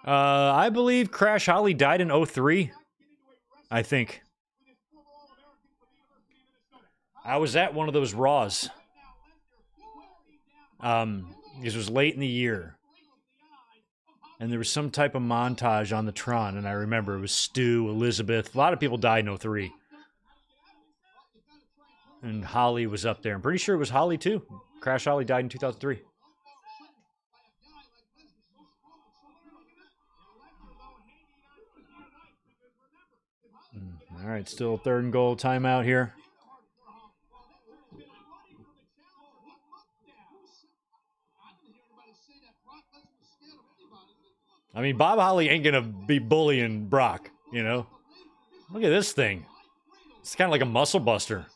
S1: I believe Crash Holly died in 03. I think. I was at one of those Raws. This was late in the year. And there was some type of montage on the Tron, and I remember it was Stu, Elizabeth. A lot of people died in 03. And Holly was up there. I'm pretty sure it was Holly, too. Crash Holly died in 2003. All right, still 3rd and goal, timeout here. I mean, Bob Holly ain't going to be bullying Brock, you know? Look at this thing. It's kind of like a muscle buster.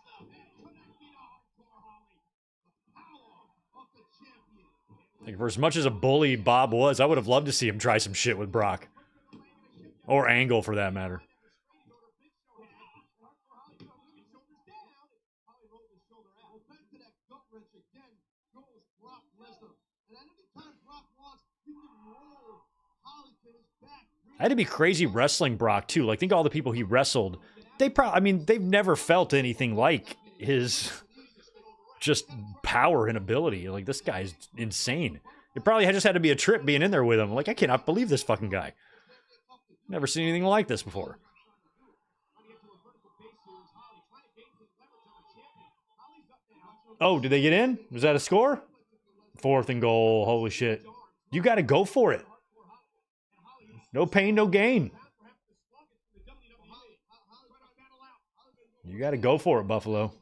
S1: Like, for as much as a bully Bob was, I would have loved to see him try some shit with Brock. Or Angle, for that matter. I had to be crazy wrestling Brock, too. Like, think of all the people he wrestled. They've never felt anything like his just power and ability. Like, this guy's insane. It probably just had to be a trip being in there with him. Like, I cannot believe this fucking guy. Never seen anything like this before. Oh, did they get in? Was that a score? 4th and goal. Holy shit. You got to go for it. No pain, no gain. You got to go for it, Buffalo.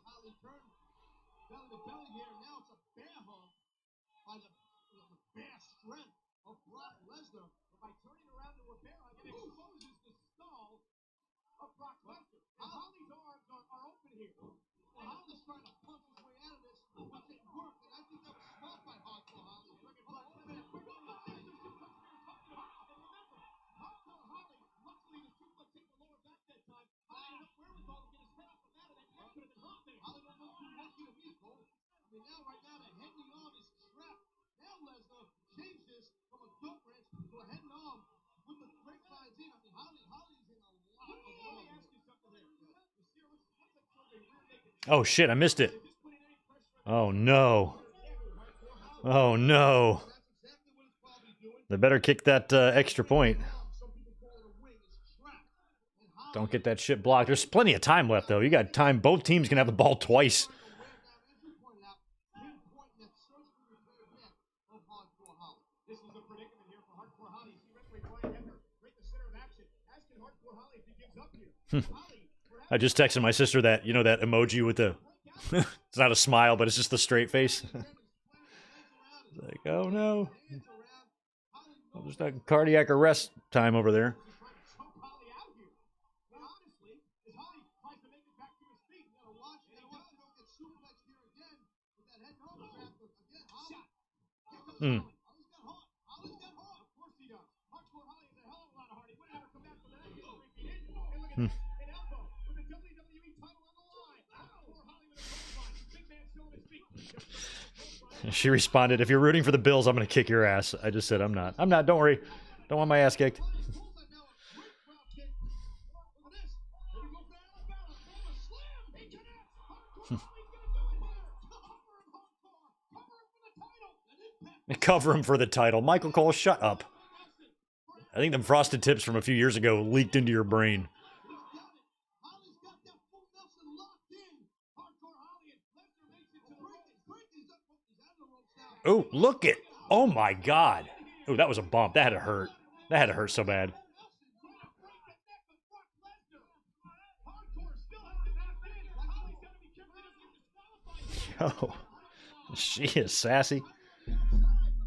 S1: Oh, shit, I missed it. Oh, no. Oh, no. They better kick that extra point. Don't get that shit blocked. There's plenty of time left, though. You got time. Both teams can have the ball twice. I just texted my sister that, you know, that emoji with the... it's not a smile, but it's just the straight face. Like, oh no. Oh, there's that cardiac arrest time over there. Hmm. Hmm. She responded, "If you're rooting for the Bills, I'm going to kick your ass." I just said, "I'm not. I'm not. Don't worry. Don't want my ass kicked." Cover him for the title. Michael Cole, shut up. I think them frosted tips from a few years ago leaked into your brain. Oh, look it. Oh, my God. Oh, that was a bump. That had to hurt. That had to hurt so bad. Oh, she is sassy.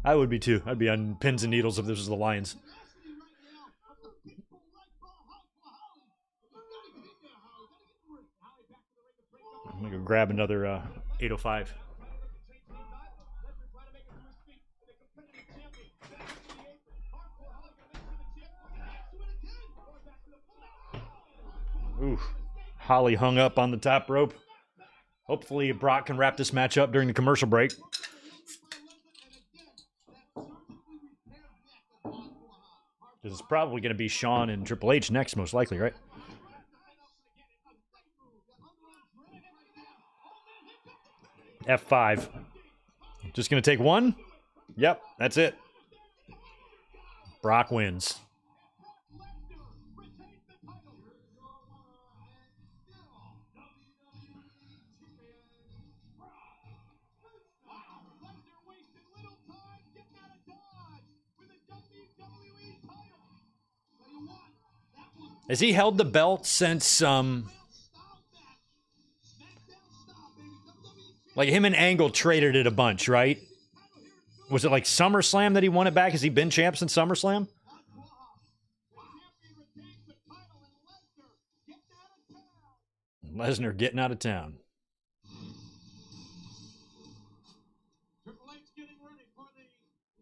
S1: I would be too. I'd be on pins and needles if this was the Lions. I'm going to go grab another 805. Ooh. Holly hung up on the top rope. Hopefully Brock can wrap this match up during the commercial break. This is probably going to be Shawn and Triple H next, most likely, right? F5. Just going to take one? Yep, that's it. Brock wins. Has he held the belt since, like him and Angle traded it a bunch, right? Was it like SummerSlam that he won it back? Has he been champ since SummerSlam? Lesnar getting out of town. Triple H getting ready for the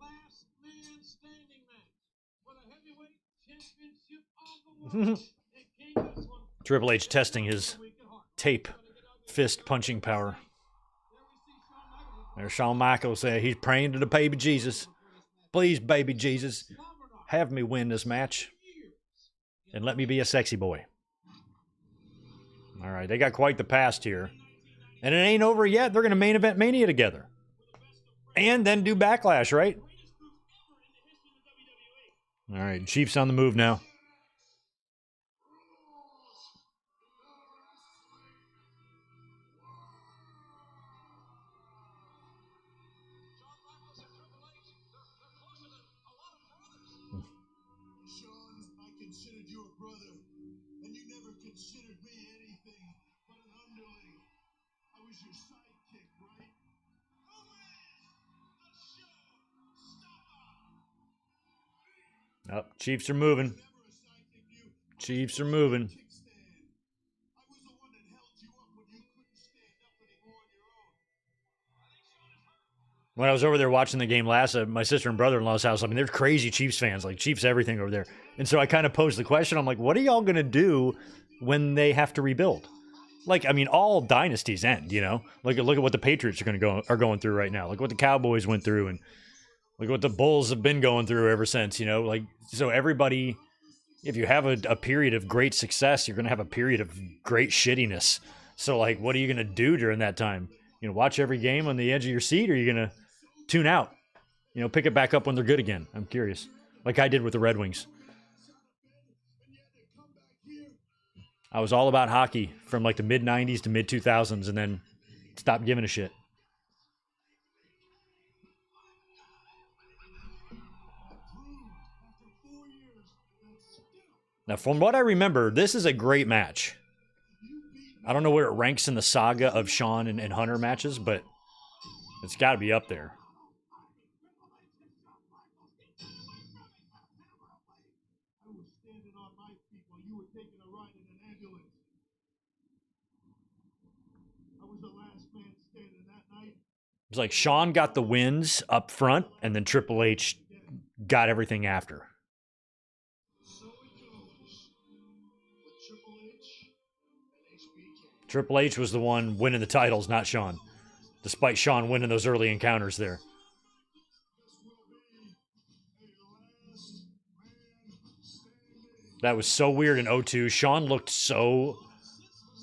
S1: last man standing match for the heavyweight championship of the world. Triple H testing his tape fist punching power. There's Shawn Michaels say he's praying to the baby Jesus. Please, baby Jesus, have me win this match and let me be a sexy boy. All right, they got quite the past here. And it ain't over yet. They're going to main event Mania together. And then do Backlash, right? All right, Chief's on the move now. Oh, Chiefs are moving. Chiefs are moving. When I was over there watching the game last at my sister and brother-in-law's house, I mean, they're crazy Chiefs fans, like Chiefs everything over there. And so I kind of posed the question, I'm like, what are y'all going to do when they have to rebuild? Like, I mean, all dynasties end, you know? Look at what the Patriots are going through right now. Look what the Cowboys went through, and look what the Bulls have been going through ever since, you know? Like, so everybody, if you have a period of great success, you're going to have a period of great shittiness. So, like, what are you going to do during that time? You know, watch every game on the edge of your seat, or are you going to tune out? You know, pick it back up when they're good again. I'm curious. Like I did with the Red Wings. I was all about hockey from like the mid-90s to mid-2000s and then stopped giving a shit. Now, from what I remember, this is a great match. I don't know where it ranks in the saga of Shawn and Hunter matches, but it's got to be up there. It's like Shawn got the wins up front, and then Triple H got everything after. Triple H was the one winning the titles, not Shawn, despite Shawn winning those early encounters there. That was so weird in 02. Shawn looked so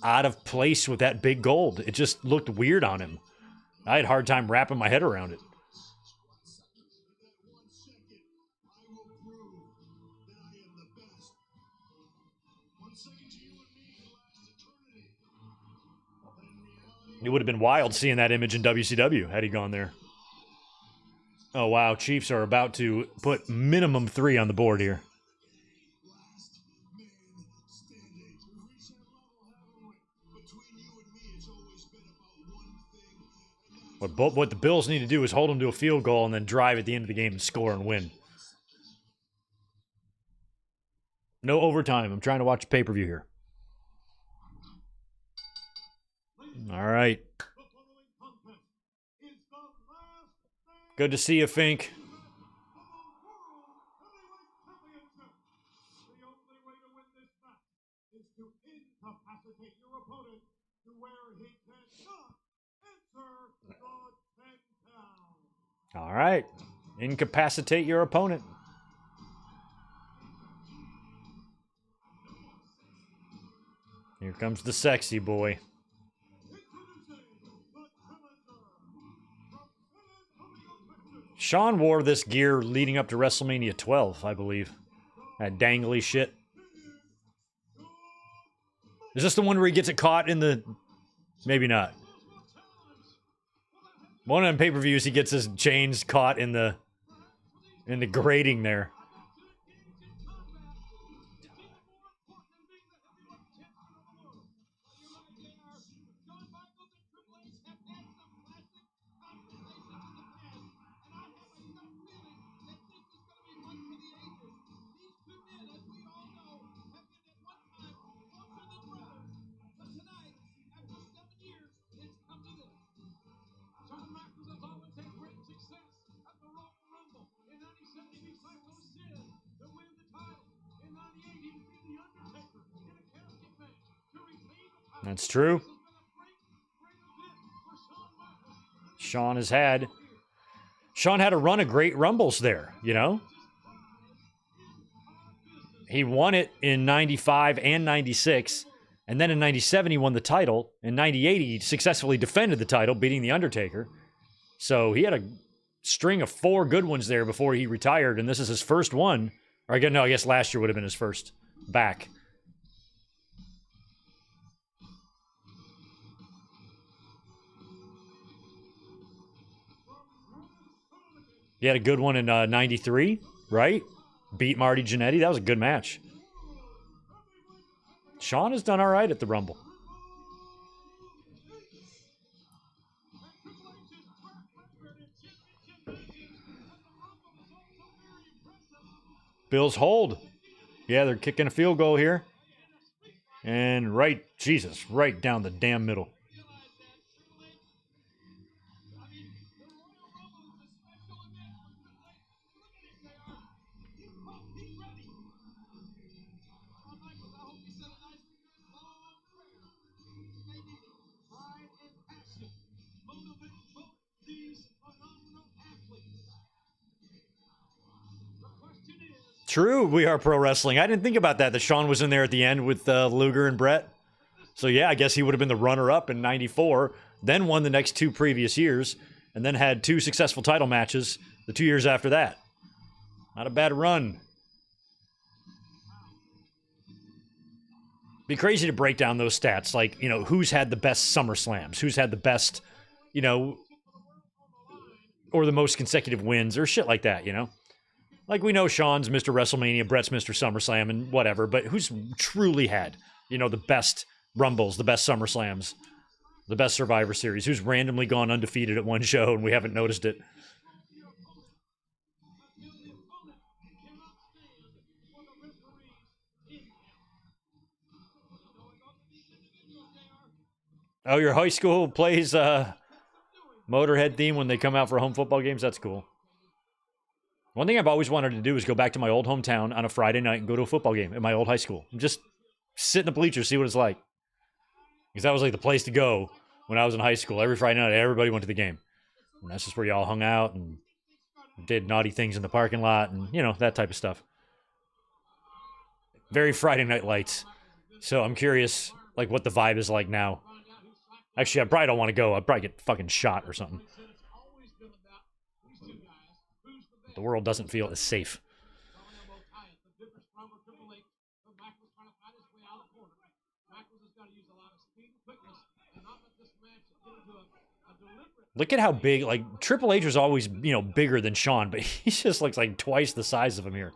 S1: out of place with that big gold. It just looked weird on him. I had a hard time wrapping my head around it. It would have been wild seeing that image in WCW had he gone there. Oh, wow. Chiefs are about to put minimum 3 on the board here. What the Bills need to do is hold them to a field goal and then drive at the end of the game and score and win. No overtime. I'm trying to watch a pay-per-view here. All right. Good to see you, Fink. All right. Incapacitate your opponent. Here comes the sexy boy. Shawn wore this gear leading up to WrestleMania 12, I believe. That dangly shit. Is this the one where he gets it caught in the... Maybe not. One of them pay-per-views, he gets his chains caught in the grating there. That's true. Shawn had a run of great Rumbles there, you know? He won it in 95 and 96. And then in 97, he won the title. In 98, he successfully defended the title, beating The Undertaker. So he had a string of 4 good ones there before he retired. And this is his first one. Or I guess last year would have been his first back. He had a good one in 93, right? Beat Marty Jannetty. That was a good match. Shawn has done all right at the Rumble. Bills hold. Yeah, they're kicking a field goal here. And right down the damn middle. True, We Are Pro Wrestling. I didn't think about that Shawn was in there at the end with Luger and Brett. So yeah, I guess he would have been the runner-up in 94, then won the next 2 previous years, and then had 2 successful title matches the 2 years after that. Not a bad run. Be crazy to break down those stats, like, you know, who's had the best SummerSlams, who's had the best, you know, or the most consecutive wins, or shit like that, you know? Like, we know Shawn's Mr. WrestleMania, Brett's Mr. SummerSlam, and whatever, but who's truly had, you know, the best Rumbles, the best SummerSlams, the best Survivor Series? Who's randomly gone undefeated at one show and we haven't noticed it? Oh, your high school plays Motorhead theme when they come out for home football games? That's cool. One thing I've always wanted to do is go back to my old hometown on a Friday night and go to a football game at my old high school. Just sit in the bleachers, see what it's like. Because that was like the place to go when I was in high school. Every Friday night, everybody went to the game. And that's just where y'all hung out and did naughty things in the parking lot and, you know, that type of stuff. Very Friday Night Lights. So I'm curious, like, what the vibe is like now. Actually, I probably don't want to go. I'd probably get fucking shot or something. The world doesn't feel as safe. Look at how big, like, Triple H was always, you know, bigger than Shawn, but he just looks like twice the size of him here.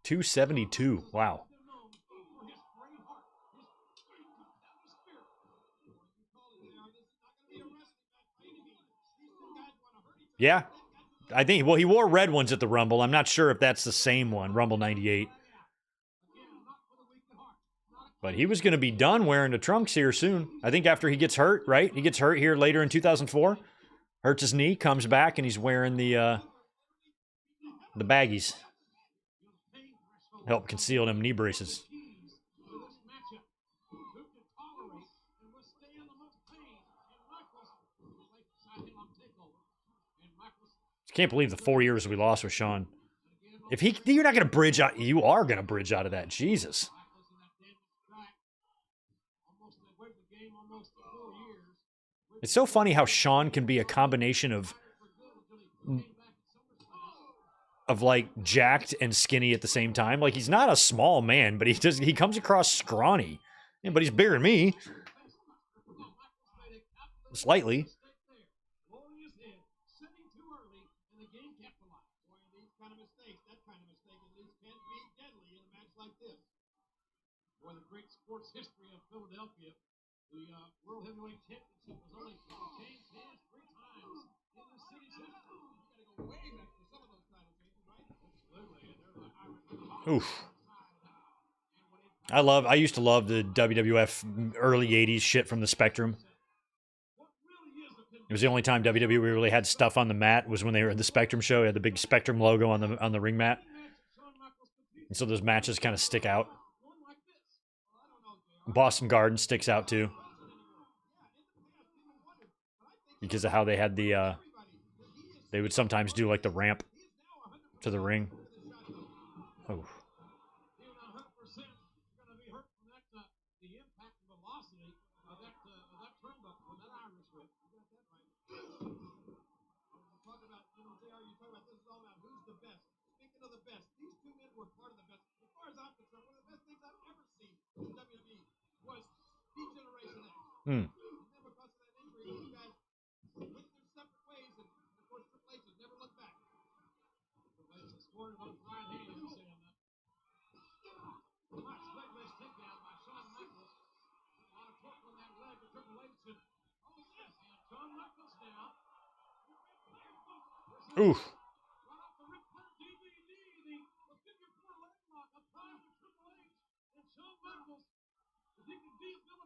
S1: $272. Wow. Yeah. I think, well, he wore red ones at the Rumble. I'm not sure if that's the same one, Rumble 98. But he was going to be done wearing the trunks here soon. I think after he gets hurt, right? He gets hurt here later in 2004. Hurts his knee, comes back, and he's wearing the baggies. Help conceal them knee braces. Can't believe the 4 years we lost with Shawn. If you're not going to bridge out, you are going to bridge out of that. Jesus. It's so funny how Shawn can be a combination of like jacked and skinny at the same time. Like, he's not a small man, but he comes across scrawny. Yeah, but he's bigger than me. Slightly. Oof. I used to love the WWF early 80s shit from the Spectrum. It was the only time WWE really had stuff on the mat was when they were at the Spectrum show. They had the big Spectrum logo on the ring mat. And so those matches kind of stick out. Boston Garden sticks out too. Because of how they had the they would sometimes do like the ramp to the ring. Oh. Hmm. Oof.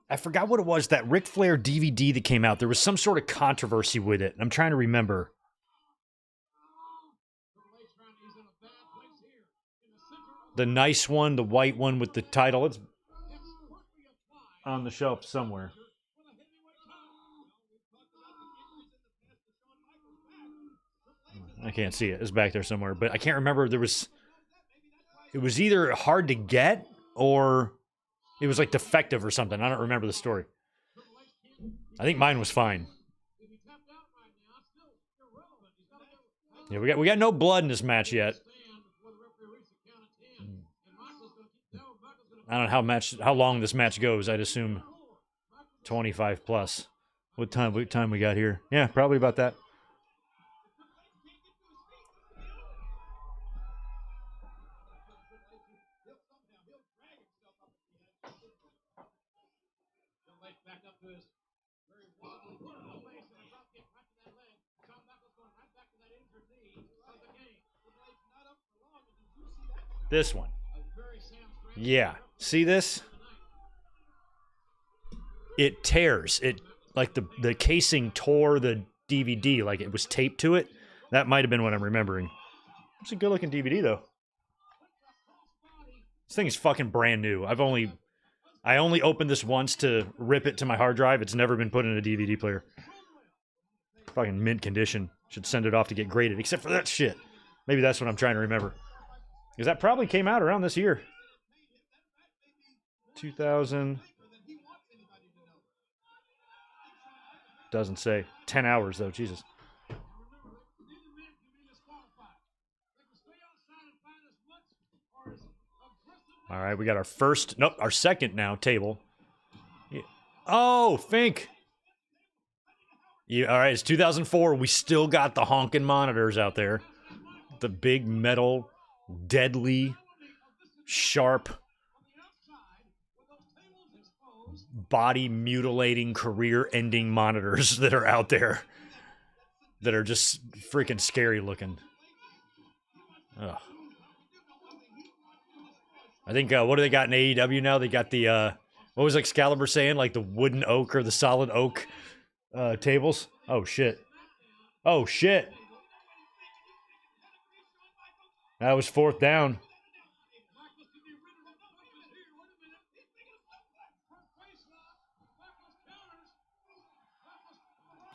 S1: I forgot what it was, that Ric Flair DVD that came out. There was some sort of controversy with it. I'm trying to remember. The nice one, the white one with the title. It's on the shelf somewhere. I can't see it. It's back there somewhere. But I can't remember. It was either hard to get or it was like defective or something. I don't remember the story. I think mine was fine. Yeah, we got no blood in this match yet. I don't know how long this match goes. I'd assume 25 plus. What time we got here? Yeah, probably about that. This one. Yeah. See this? It tears. It like the casing tore the DVD like it was taped to it. That might have been what I'm remembering. It's a good looking DVD though. This thing is fucking brand new. I only opened this once to rip it to my hard drive. It's never been put in a DVD player. Fucking mint condition. Should send it off to get graded, except for that shit. Maybe that's what I'm trying to remember. Because that probably came out around this year. 2000. Doesn't say. 10 hours, though. Jesus. All right, we got our first, nope, our second now table. Yeah. Oh, Fink. Yeah, all right, it's 2004. We still got the honking monitors out there. The big metal, deadly, sharp, body mutilating, career ending monitors that are out there that are just freaking scary looking. Ugh. I think, what do they got in AEW now? They got the, what was Excalibur saying? Like the wooden oak or the solid oak tables? Oh, shit. Oh, shit. That was 4th down.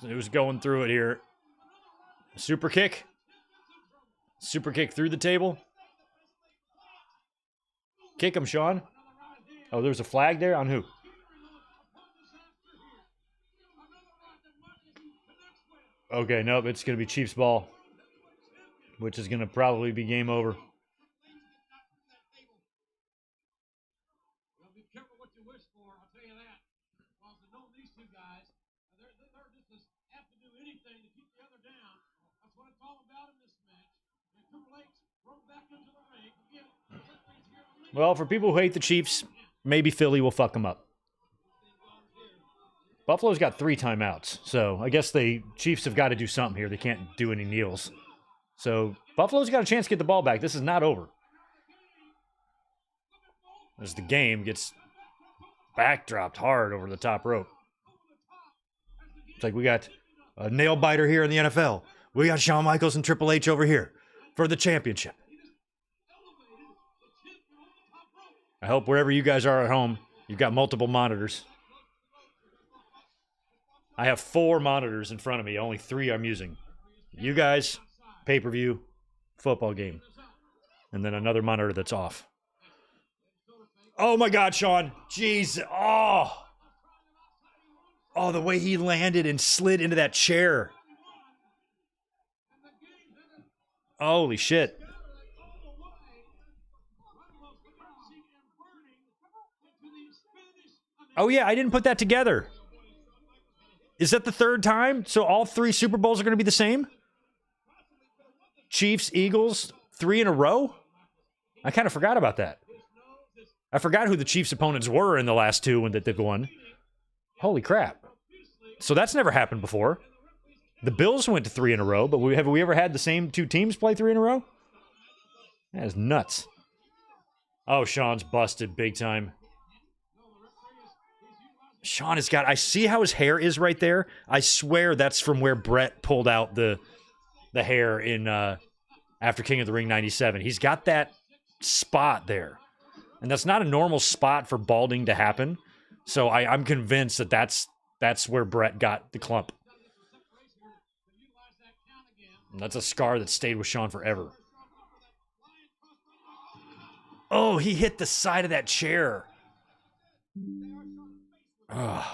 S1: It was going through it here. Super kick. Super kick through the table. Kick him, Sean. Oh, there's a flag there? On who? Okay, nope, it's going to be Chiefs ball. Which is going to probably be game over. Well, for people who hate the Chiefs, maybe Philly will fuck them up. Buffalo's got 3 timeouts, so I guess the Chiefs have got to do something here. They can't do any kneels. So Buffalo's got a chance to get the ball back. This is not over. As the game gets backdropped hard over the top rope. It's like we got a nail biter here in the NFL. We got Shawn Michaels and Triple H over here for the championship. I hope wherever you guys are at home, you've got multiple monitors. I have 4 monitors in front of me. Only 3 I'm using. You guys, pay-per-view, football game. And then another monitor that's off. Oh my God, Sean. Jeez. Oh. Oh, the way he landed and slid into that chair. Holy shit. Oh yeah, I didn't put that together. Is that the 3rd time? So all 3 Super Bowls are going to be the same? Chiefs, Eagles, 3 in a row? I kind of forgot about that. I forgot who the Chiefs' opponents were in the last 2 that they've won. Holy crap. So that's never happened before. The Bills went to 3 in a row, but have we ever had the same 2 teams play 3 in a row? That is nuts. Oh, Sean's busted big time. Sean has got, I see how his hair is right there. I swear that's from where Brett pulled out the hair in after King of the Ring 97. He's got that spot there. And that's not a normal spot for balding to happen. So I'm convinced that that's where Brett got the clump. And that's a scar that stayed with Sean forever. Oh, he hit the side of that chair. Ugh.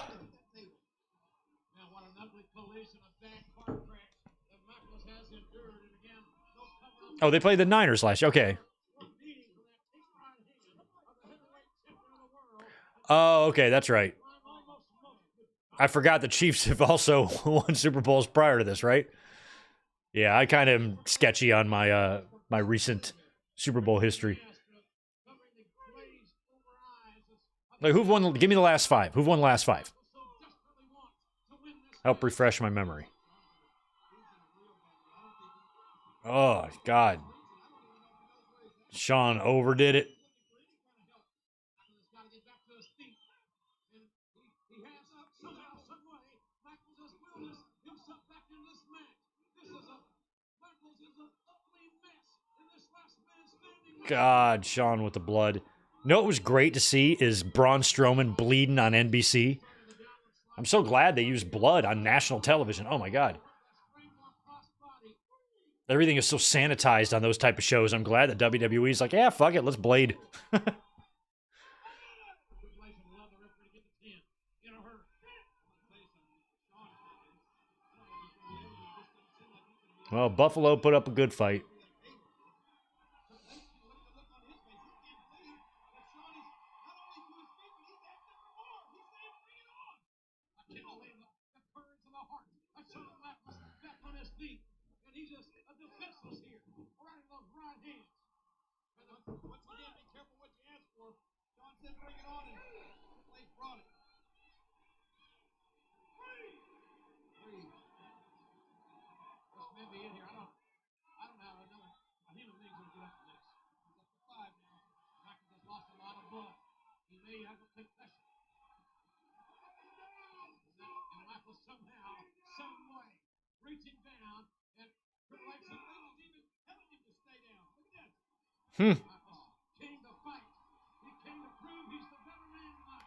S1: Oh, they played the Niners last year. Okay. Oh, okay, that's right. I forgot the Chiefs have also won Super Bowls prior to this, right? Yeah, I kind of am sketchy on my my recent Super Bowl history. Like, who've won? Give me the last 5. Who've won the last 5? Help refresh my memory. Oh, God. Sean overdid it. God, Sean with the blood. You know what was great to see is Braun Strowman bleeding on NBC. I'm so glad they used blood on national television. Oh my God. Everything is so sanitized on those type of shows. I'm glad that WWE's like, yeah, fuck it, let's blade. Well, Buffalo put up a good fight.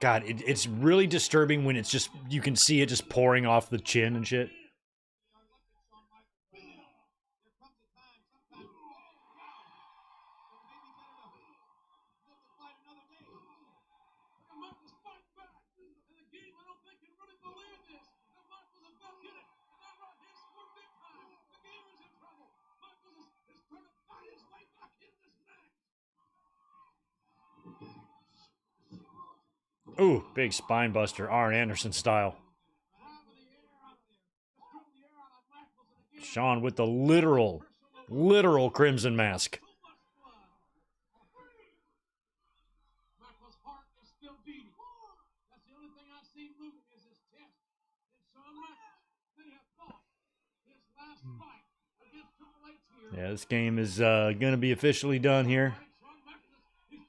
S1: God, it's really disturbing when it's just, you can see it just pouring off the chin and shit. Ooh, big spine buster, Arn Anderson style. Sean with the literal crimson mask. Yeah, this game is going to be officially done here.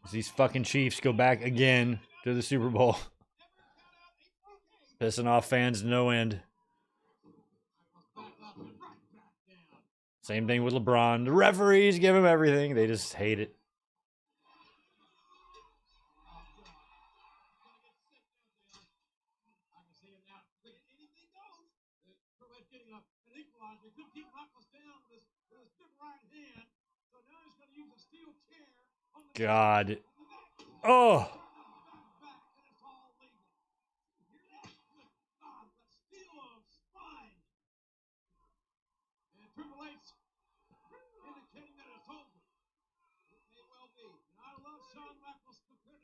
S1: As these fucking Chiefs go back again to the Super Bowl. Pissing off fans to no end. Same thing with LeBron. The referees give him everything. They just hate it. God. Oh.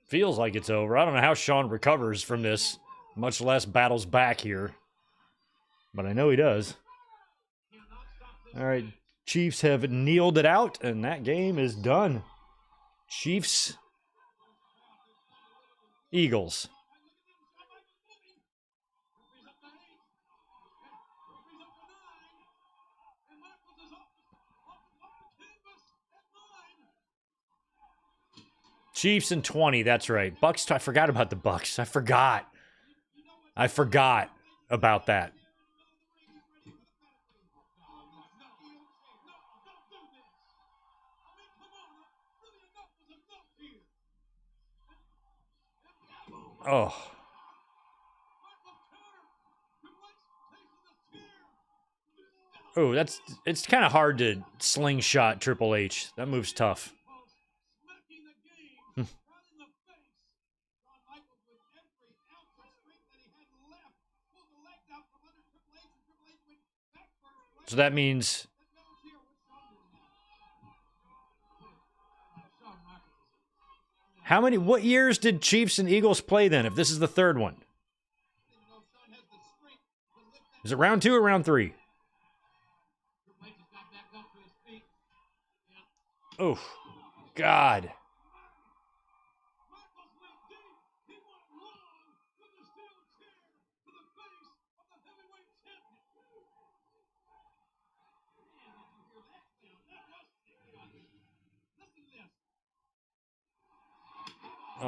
S1: Feels like it's over. I don't know how Sean recovers from this, much less battles back here. But I know he does. All right, Chiefs have kneeled it out, and that game is done. Chiefs, Eagles. Chiefs in 20, that's right. Bucks, I forgot about the Bucks. I forgot about that. Oh. Oh, it's kind of hard to slingshot Triple H. That move's tough. So that means what years did Chiefs and Eagles play then, if this is the third one? Is it round 2 or round 3? Oh, God.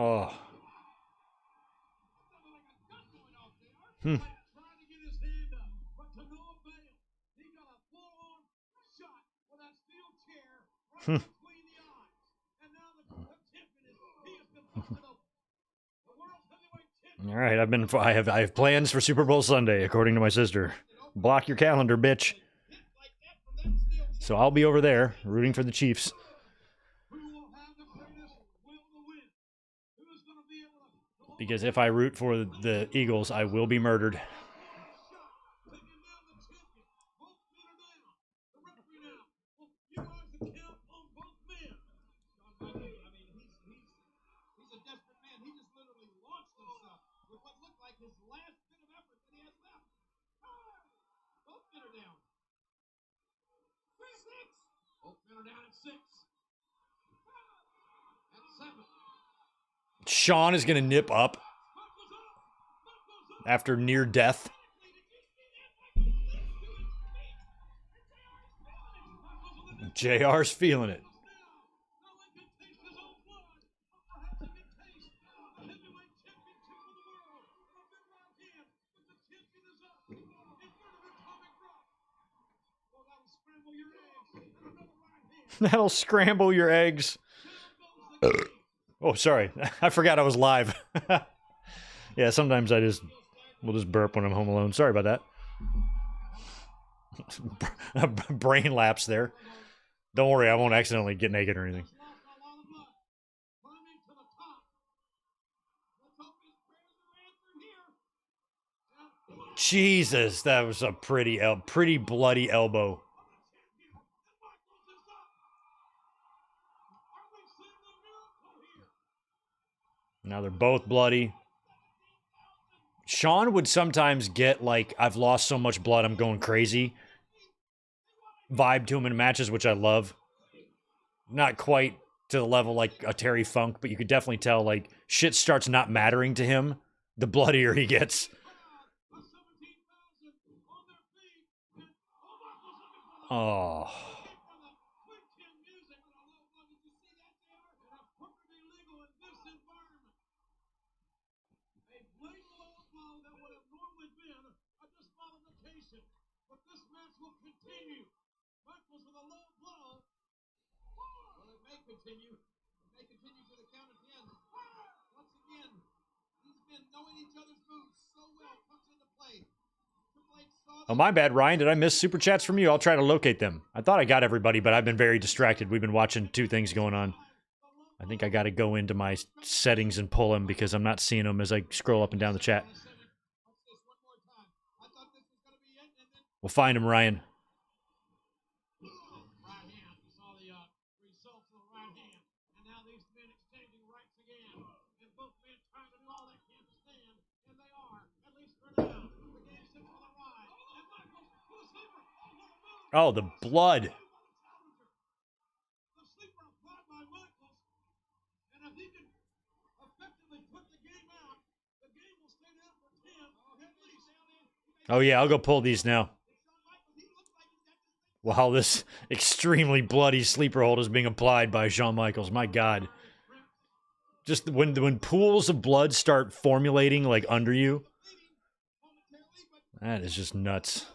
S1: Oh. Hmm. Hmm. All right, I have plans for Super Bowl Sunday, according to my sister. Block your calendar, bitch. So I'll be over there rooting for the Chiefs. Because if I root for the Eagles, I will be murdered. Sean is going to nip up after near death. JR's feeling it. That'll scramble your eggs. Oh, sorry. I forgot I was live. Yeah, sometimes we'll just burp when I'm home alone. Sorry about that. Brain lapse there. Don't worry, I won't accidentally get naked or anything. Jesus, that was a pretty bloody elbow. Now they're both bloody. Sean would sometimes get like, I've lost so much blood, I'm going crazy vibe to him in matches, which I love. Not quite to the level like a Terry Funk, but you could definitely tell like shit starts not mattering to him the bloodier he gets. Oh. Oh, my bad, Ryan. Did I miss super chats from you? I'll try to locate them. I thought I got everybody, but I've been very distracted. We've been watching two things going on. I think I got to go into my settings and pull them because I'm not seeing them as I scroll up and down the chat. We'll find them, Ryan. Oh, the blood. Oh, yeah, I'll go pull these now. While this extremely bloody sleeper hold is being applied by Shawn Michaels. My God. Just when pools of blood start formulating like under you, that is just nuts.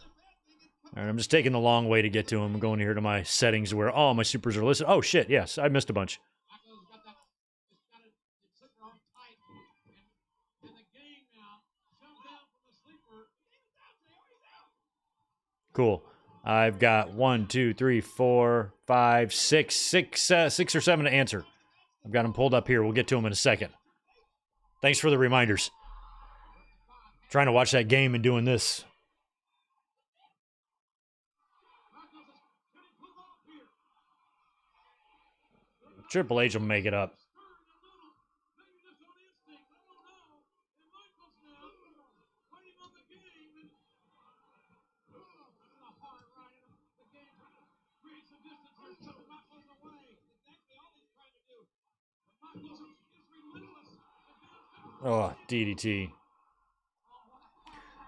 S1: All right, I'm just taking the long way to get to him. I'm going here to my settings where all my supers are listed. Oh, shit, yes, I missed a bunch. Cool. I've got 1, 2, 3, 4, 5, 6 or 7 to answer. I've got them pulled up here. We'll get to them in a second. Thanks for the reminders. Trying to watch that game and doing this. Triple H will make it up. Oh, DDT.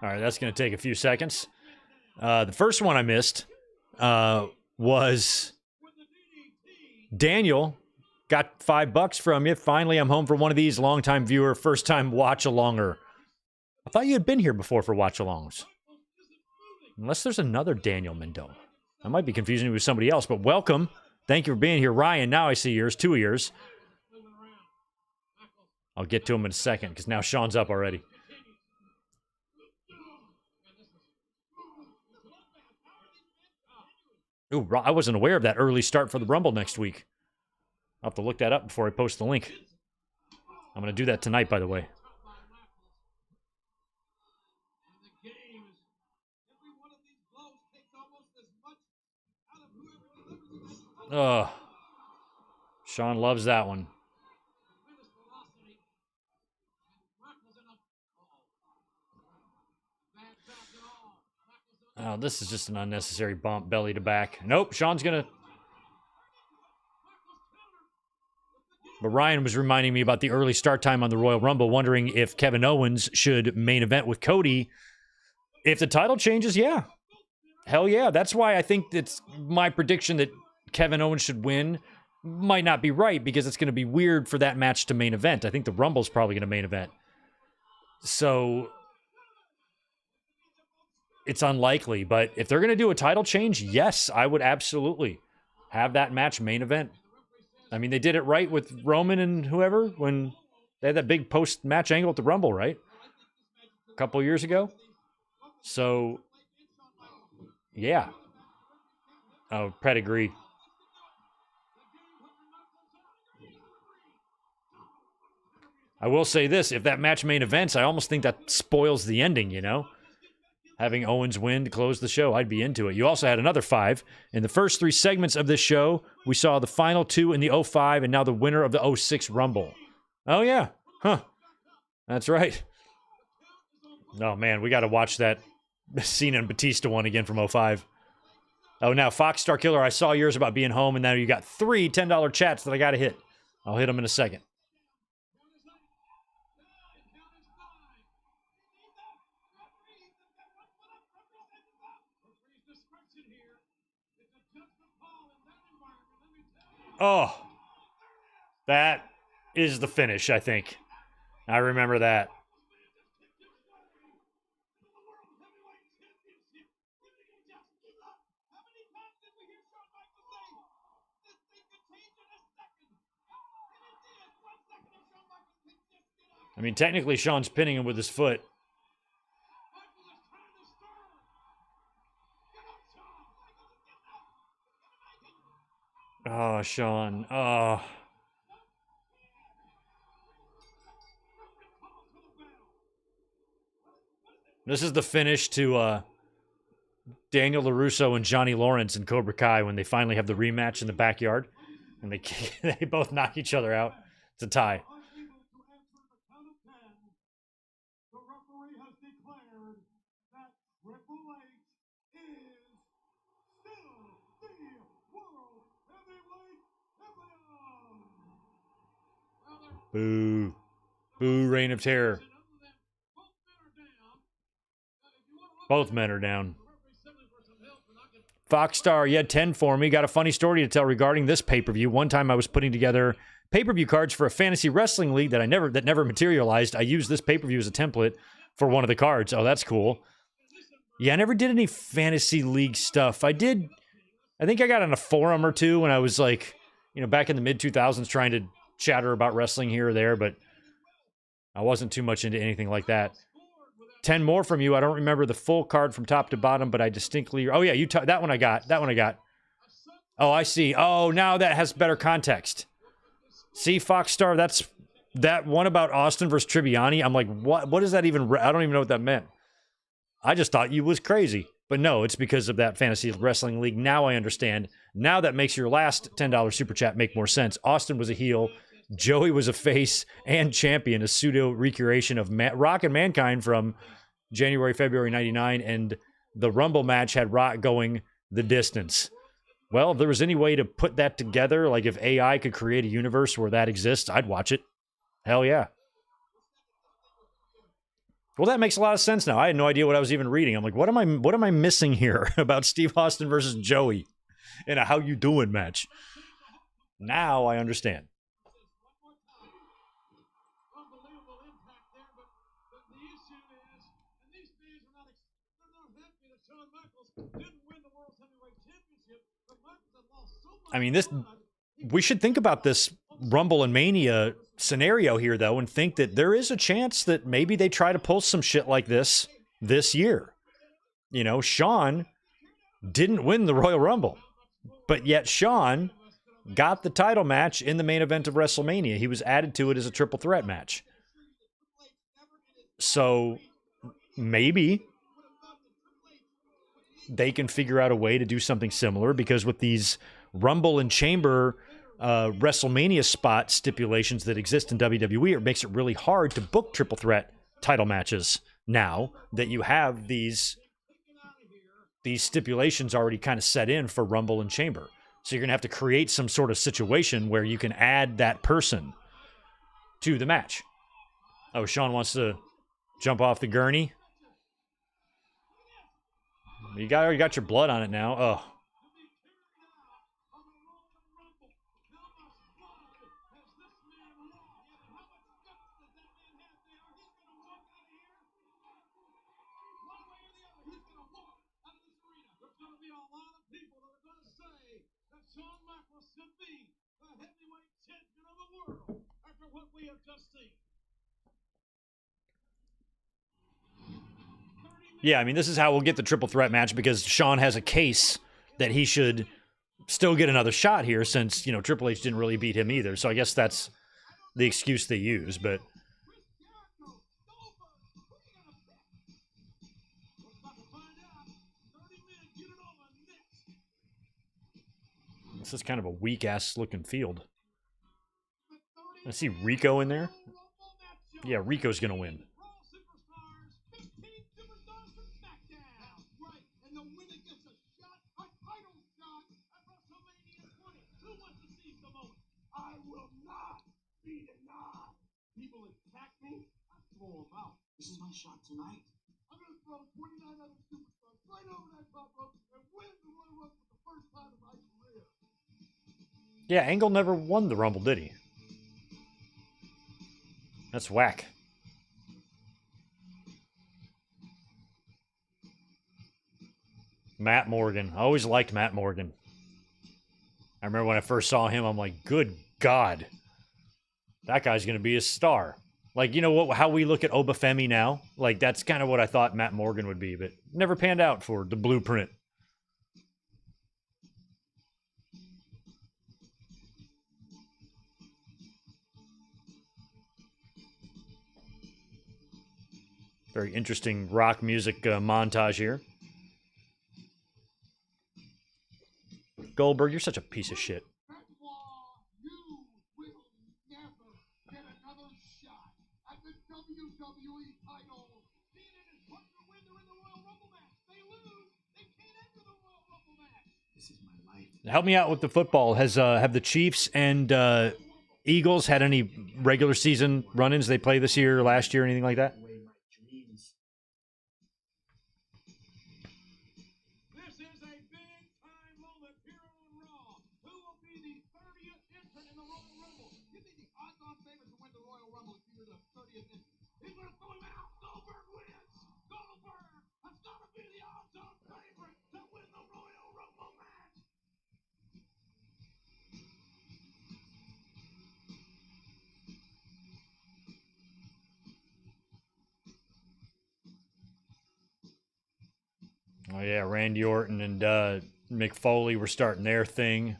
S1: All right, that's going to take a few seconds. The first one I missed was Daniel Got $5 from you. Finally, I'm home for one of these. Longtime viewer, first time watch-alonger. I thought you had been here before for watch-alongs. Unless there's another Daniel Mendon. I might be confusing you with somebody else, but welcome. Thank you for being here. Ryan, now I see yours. 2 of yours. I'll get to him in a second, because now Sean's up already. Ooh, I wasn't aware of that early start for the Rumble next week. I'll have to look that up before I post the link. I'm going to do that tonight, by the way. Ugh. Sean loves that one. Oh, this is just an unnecessary bump, belly to back. Nope, Sean's going to... But Ryan was reminding me about the early start time on the Royal Rumble, wondering if Kevin Owens should main event with Cody. If the title changes, yeah. Hell yeah. That's why I think it's my prediction that Kevin Owens should win might not be right, because it's going to be weird for that match to main event. I think the Rumble's probably going to main event. So it's unlikely, but if they're going to do a title change, yes, I would absolutely have that match main event. I mean, they did it right with Roman and whoever when they had that big post-match angle at the Rumble, right? A couple years ago. So, yeah. Oh, pedigree. I will say this, if that match main events, I almost think that spoils the ending, you know? Having Owens win to close the show, I'd be into it. You also had another 5. In the first 3 segments of this show, we saw the final 2 in the 05 and now the winner of the 06 Rumble. Oh, yeah. Huh. That's right. Oh, man, we got to watch that Cena and Batista one again from 05. Oh, now, Fox Star Killer, I saw yours about being home, and now you got 3 $10 chats that I got to hit. I'll hit them in a second. Oh, that is the finish, I think. I remember that. I mean, technically, Sean's pinning him with his foot. Oh, Sean. Oh. This is the finish to Daniel LaRusso and Johnny Lawrence in Cobra Kai when they finally have the rematch in the backyard. And they both knock each other out. It's a tie. Boo. Boo, Reign of Terror. Both men are down. Foxstar, you had 10 for me. Got a funny story to tell regarding this pay-per-view. One time I was putting together pay-per-view cards for a fantasy wrestling league that never materialized. I used this pay-per-view as a template for one of the cards. Oh, that's cool. Yeah, I never did any fantasy league stuff. I think I got on a forum or two when I was like, back in the mid-2000s trying to chatter about wrestling here or there, but I wasn't too much into anything like that. 10 more from you. I don't remember the full card from top to bottom, but I distinctly... Oh, yeah, that one I got. That one I got. Oh, I see. Oh, now that has better context. See, Foxstar, that's that one about Austin versus Tribbiani. I'm like, what is that even... I don't even know what that meant. I just thought you was crazy. But no, it's because of that fantasy wrestling league. Now I understand. Now that makes your last $10 super chat make more sense. Austin was a heel. Joey was a face and champion, a pseudo recreation of Rock and Mankind from January, February 99, and the Rumble match had Rock going the distance. Well, if there was any way to put that together, like if AI could create a universe where that exists, I'd watch it. Hell yeah. Well, that makes a lot of sense now. I had no idea what I was even reading. I'm like, what am I missing here about Steve Austin versus Joey in a How You Doing match? Now I understand. I mean, we should think about this Rumble and Mania scenario here, though, and think that there is a chance that maybe they try to pull some shit like this year. You know, Shawn didn't win the Royal Rumble, but yet Shawn got the title match in the main event of WrestleMania. He was added to it as a triple threat match. So maybe they can figure out a way to do something similar, because with these Rumble and Chamber WrestleMania spot stipulations that exist in WWE, it makes it really hard to book triple threat title matches now that you have these stipulations already kind of set in for Rumble and Chamber. So you're going to have to create some sort of situation where you can add that person to the match. Oh, Shawn wants to jump off the gurney. You already got your blood on it now. Oh. Yeah, I mean, this is how we'll get the triple threat match, because Shawn has a case that he should still get another shot here, since, you know, Triple H didn't really beat him either. So I guess that's the excuse they use, but this is kind of a weak-ass looking field. I see Rico in there. Yeah, Rico's going to win.
S2: This is my shot tonight. I'm going to throw 29 other superstars right over that top rope and win the Royal Rumble for the first time in my career.
S1: Yeah, Angle never won the Rumble, did he? That's whack. Matt Morgan. I always liked Matt Morgan. I remember when I first saw him, I'm like, good God. That guy's going to be a star. Like, you know what? How we look at Obafemi now? Like, that's kind of what I thought Matt Morgan would be, but never panned out for the blueprint. Very interesting rock music montage here. Goldberg, you're such a piece of shit. Help me out with the football. Have the Chiefs and Eagles had any regular season run-ins they play this year, last year, anything like that? Oh, yeah, Randy Orton and Mick Foley were starting their thing.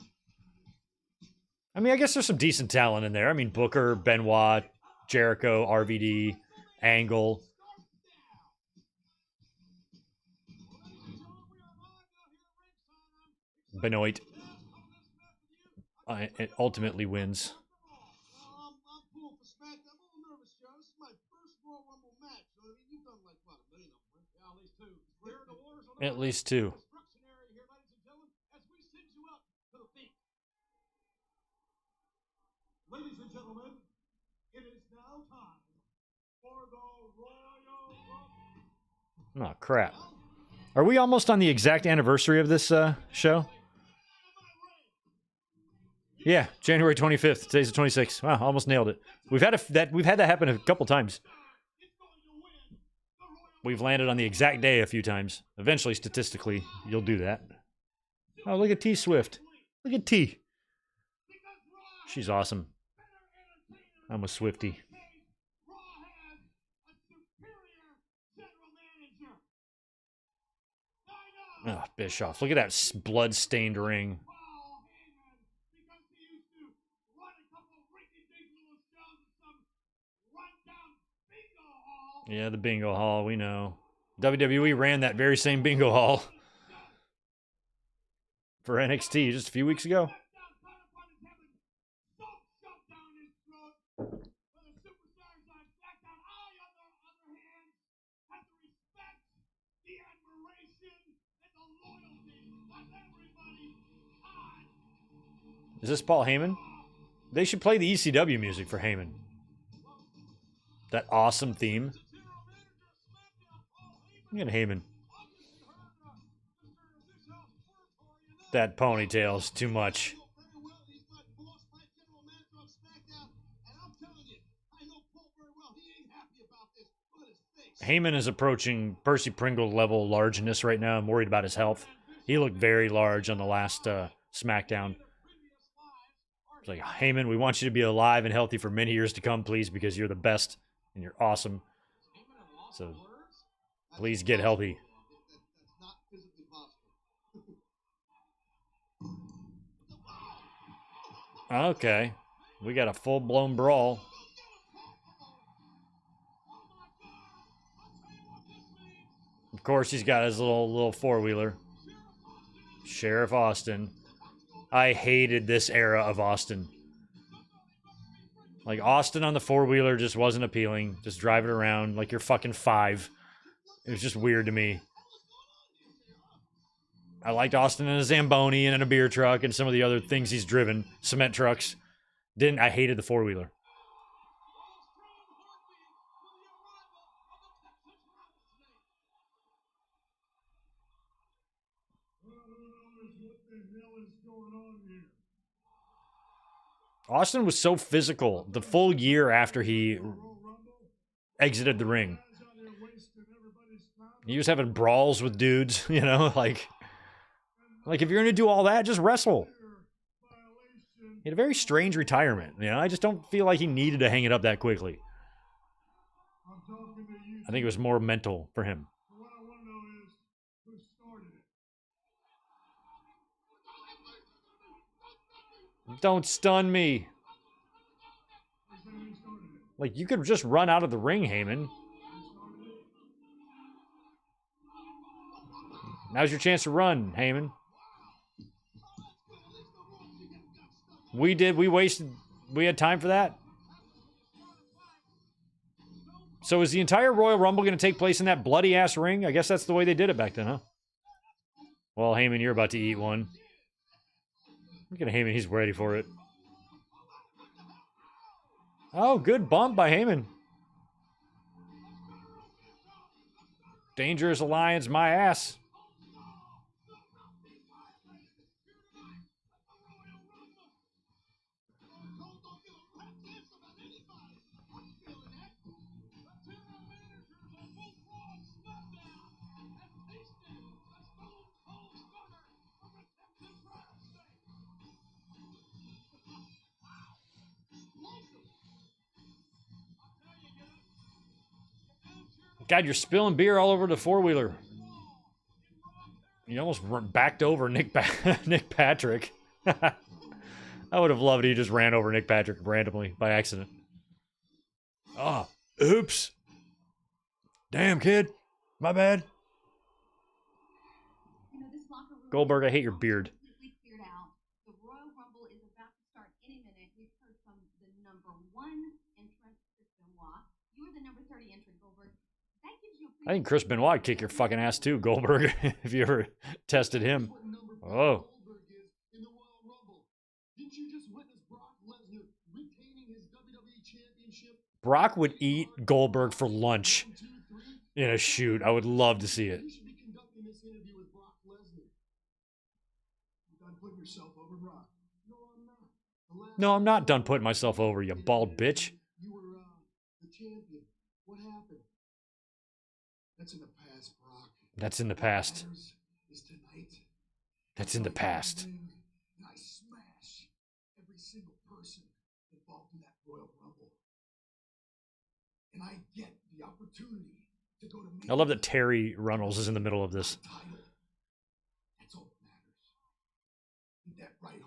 S1: I mean, I guess there's some decent talent in there. I mean, Booker, Benoit, Jericho, RVD, Angle. Benoit. It ultimately wins. At least two.
S2: Ladies and gentlemen, it is now time for the Royal Rumble.
S1: Oh, crap. Are we almost on the exact anniversary of this show? Yeah, January 25th. Today's the 26th. Wow, almost nailed it. We've had that happen a couple times. We've landed on the exact day a few times. Eventually, statistically, you'll do that. Oh, look at T Swift. Look at T. She's awesome. I'm a Swiftie. Oh, Bischoff. Look at that blood-stained ring. Yeah, the bingo hall, we know. WWE ran that very same bingo hall for NXT just a few weeks ago. Is this Paul Heyman? They should play the ECW music for Heyman. That awesome theme. Look at Heyman. That ponytail's too much. Heyman is approaching Percy Pringle level largeness right now. I'm worried about his health. He looked very large on the last SmackDown. It's like, Heyman, we want you to be alive and healthy for many years to come, please, because you're the best and you're awesome. So please get healthy. Okay. We got a full-blown brawl. Of course, he's got his little four-wheeler. Sheriff Austin. I hated this era of Austin. Like, Austin on the four-wheeler just wasn't appealing. Just driving around like you're fucking 5. It was just weird to me. I liked Austin in a Zamboni and in a beer truck and some of the other things he's driven. Cement trucks. I hated the four-wheeler. Austin was so physical the full year after he exited the ring. He was having brawls with dudes, you know, like if you're going to do all that, just wrestle. He had a very strange retirement, you know. I just don't feel like he needed to hang it up that quickly. I think it was more mental for him. Don't stun me. Like, you could just run out of the ring, Heyman. Now's your chance to run, Heyman. We had time for that? So is the entire Royal Rumble going to take place in that bloody-ass ring? I guess that's the way they did it back then, huh? Well, Heyman, you're about to eat one. Look at Heyman, he's ready for it. Oh, good bump by Heyman. Dangerous Alliance, my ass. God, you're spilling beer all over the four-wheeler. You almost backed over Nick Patrick. I would have loved it. He just ran over Nick Patrick randomly by accident. Oh, oops. Damn, kid. My bad. Goldberg, I hate your beard.
S3: The Royal Rumble is about to start any minute. We've heard from the number 1 entrant, Chris Benoit. You are the number 30 entrant, Goldberg. That gives you
S1: I think Chris Benoit would kick your fucking ass too, Goldberg, if you ever tested him. Oh.
S2: Didn't you just witness Brock Lesnar retaining his WWE Championship?
S1: Brock would eat Goldberg for lunch in a shoot. I would love to see it.
S2: You should be conducting this interview with Brock Lesnar. You're done putting yourself over, Brock. No, I'm not.
S1: No, I'm not done putting myself over, you bald bitch.
S2: You were the champion. What happened? That's in the past, Brock.
S1: That's in the
S2: What
S1: past.
S2: matters is tonight.
S1: That's in the past.
S2: And I smash every single person involved in that Royal Rumble. And I get the opportunity to go to
S1: I love that Terry Runnels is in the middle of this.
S2: title. That's all that matters. Get that right,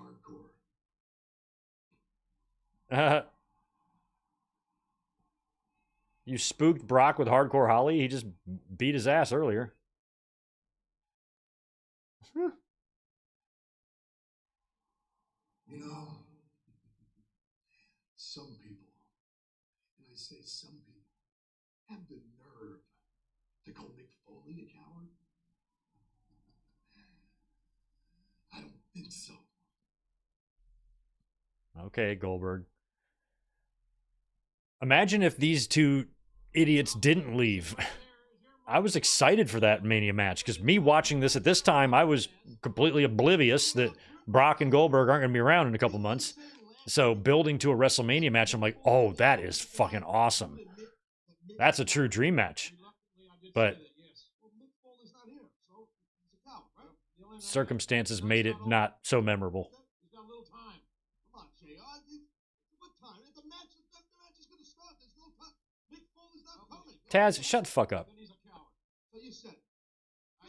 S2: hardcore.
S1: You spooked Brock with Hardcore Holly? He just beat his ass earlier.
S2: You know, some people, and I say some people, have the nerve to call Mick Foley a coward. I don't think so.
S1: Okay, Goldberg. Imagine if these two idiots didn't leave. I was excited for that Mania match because me watching this at this time, I was completely oblivious that Brock and Goldberg aren't going to be around in a couple months. So building to a WrestleMania match, I'm like, oh, that is fucking awesome. That's a true dream match. But circumstances made it not so memorable. Taz, shut the fuck up.
S2: So you said it.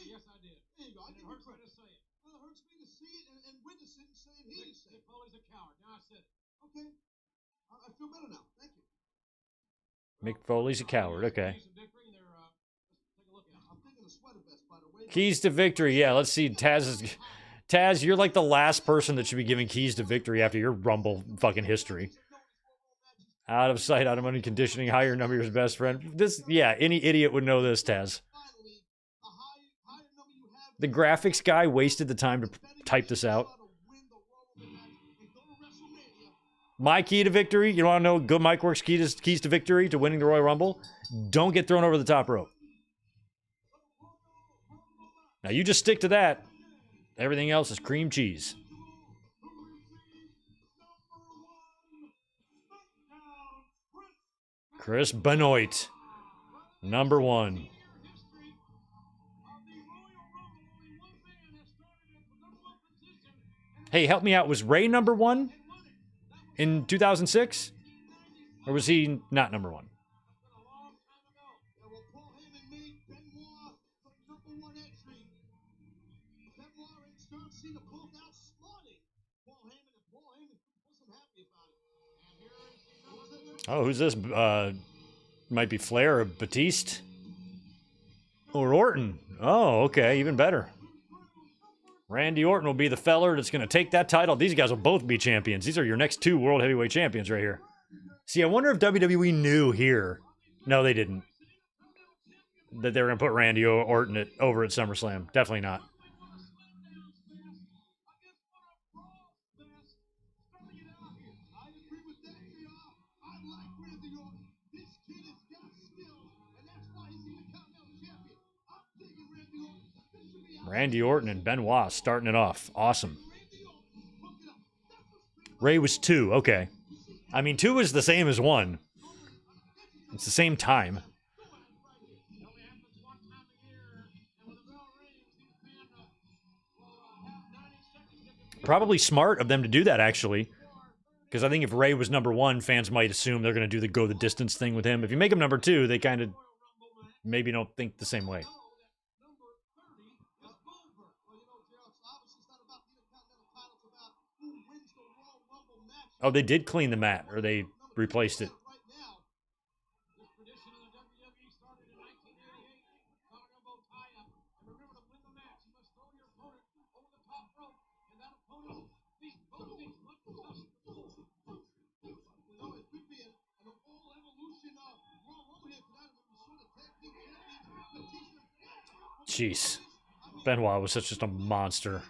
S2: Yes, I did. There you go. It hurts me to say it. Well, it hurts me to see it and witness it and say it. He said it. Foley's a coward. Now I said it. Okay. I feel better now. Thank you.
S1: Mick Foley's a coward. Okay.
S2: I'm thinking of sweater vest, by the way.
S1: Keys to victory. Yeah, let's see. Taz, you're like the last person that should be giving keys to victory after your Rumble fucking history. Out of sight, out of money, conditioning, higher number your best friend. This, yeah, any idiot would know this, Taz. The graphics guy wasted the time to type this out. My key to victory, you want to know good Mike Works keys to victory to winning the Royal Rumble? Don't get thrown over the top rope. Now you just stick to that. Everything else is cream cheese. Chris Benoit, number 1. Hey, help me out. Was Ray number 1 in 2006? Or was he not number 1? Oh, who's this? Might be Flair or Batiste? Or Orton. Oh, okay, even better. Randy Orton will be the feller that's going to take that title. These guys will both be champions. These are your next 2 World Heavyweight Champions right here. See, I wonder if WWE knew here. No, they didn't. That they were going to put Randy Orton over at SummerSlam. Definitely not. Randy Orton and Benoit starting it off. Awesome. Ray was 2. Okay. I mean, 2 is the same as 1. It's the same time. Probably smart of them to do that, actually. Because I think if Ray was number 1, fans might assume they're going to do the go the distance thing with him. If you make him number 2, they kind of maybe don't think the same way. Oh, they did clean the mat, or they replaced it. Jeez. Benoit was just a monster.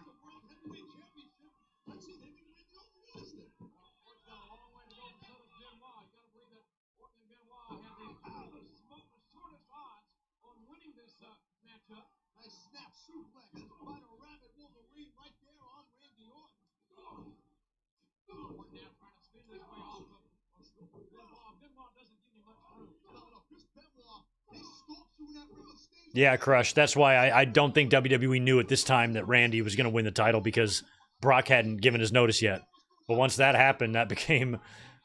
S1: Yeah, Crush. That's why I don't think WWE knew at this time that Randy was going to win the title because Brock hadn't given his notice yet. But once that happened, that became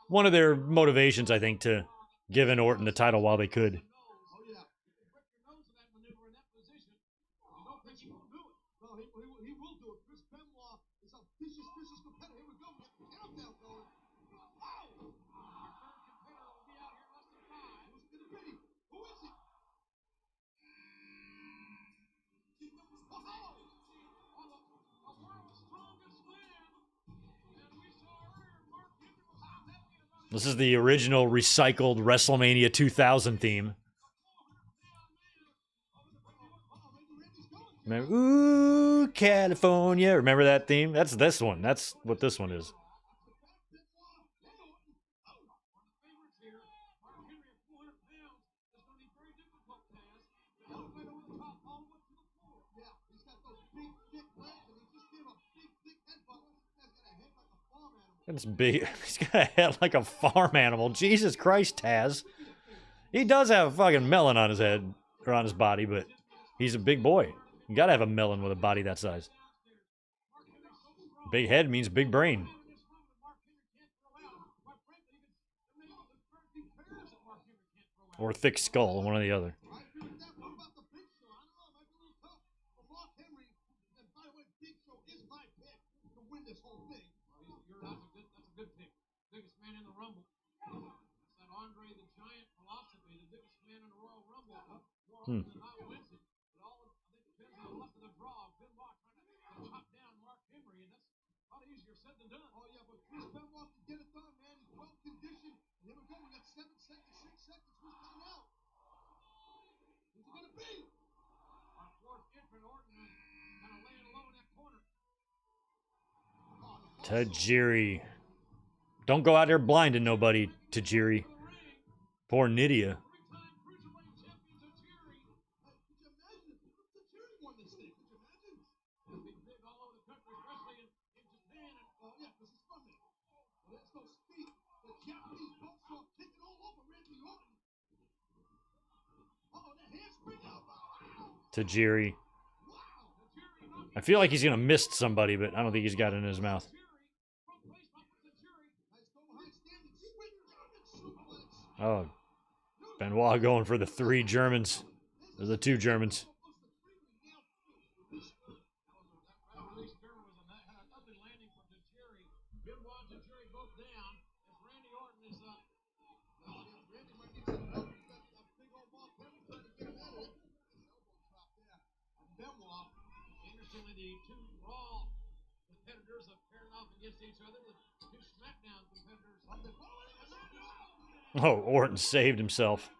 S1: one of their motivations, I think, to give Orton the title while they could.
S2: Oh, yeah. Break your nose in that maneuver in that position. You don't think he won't do it? No, he will do it. Chris Benoit is a vicious competitor. Here we go. We got the countdown going. Wow! Our third competitor will be out here in less than 5. Who's it going to be? Who is it?
S1: This is the original recycled WrestleMania 2000 theme. Remember, ooh, California. Remember that theme? That's this one. That's what this one is. It's big. He's got a head like a farm animal. Jesus Christ, Taz. He does have a fucking melon on his head or on his body, but he's a big boy. You gotta have a melon with a body that size. Big head means big brain. Or thick skull, one or the other. Hmm.
S2: Oh, yeah, but Chris Benoit can get it done, man. He's well conditioned. Here we go. We got 7 seconds, 6 seconds. Who's coming out? Who's it going to be? Our fourth entrant, Orton, kind of laying low in that corner.
S1: Tajiri. Don't go out there blinding nobody, Tajiri. Poor Nydia. Tajiri. I feel like he's going to miss somebody, but I don't think he's got it in his mouth. Oh, Benoit going for the 3 Germans. Or the 2 Germans.
S2: The 2 Raw competitors have paired off against each other. The 2 SmackDown competitors.
S1: Oh, Orton saved himself.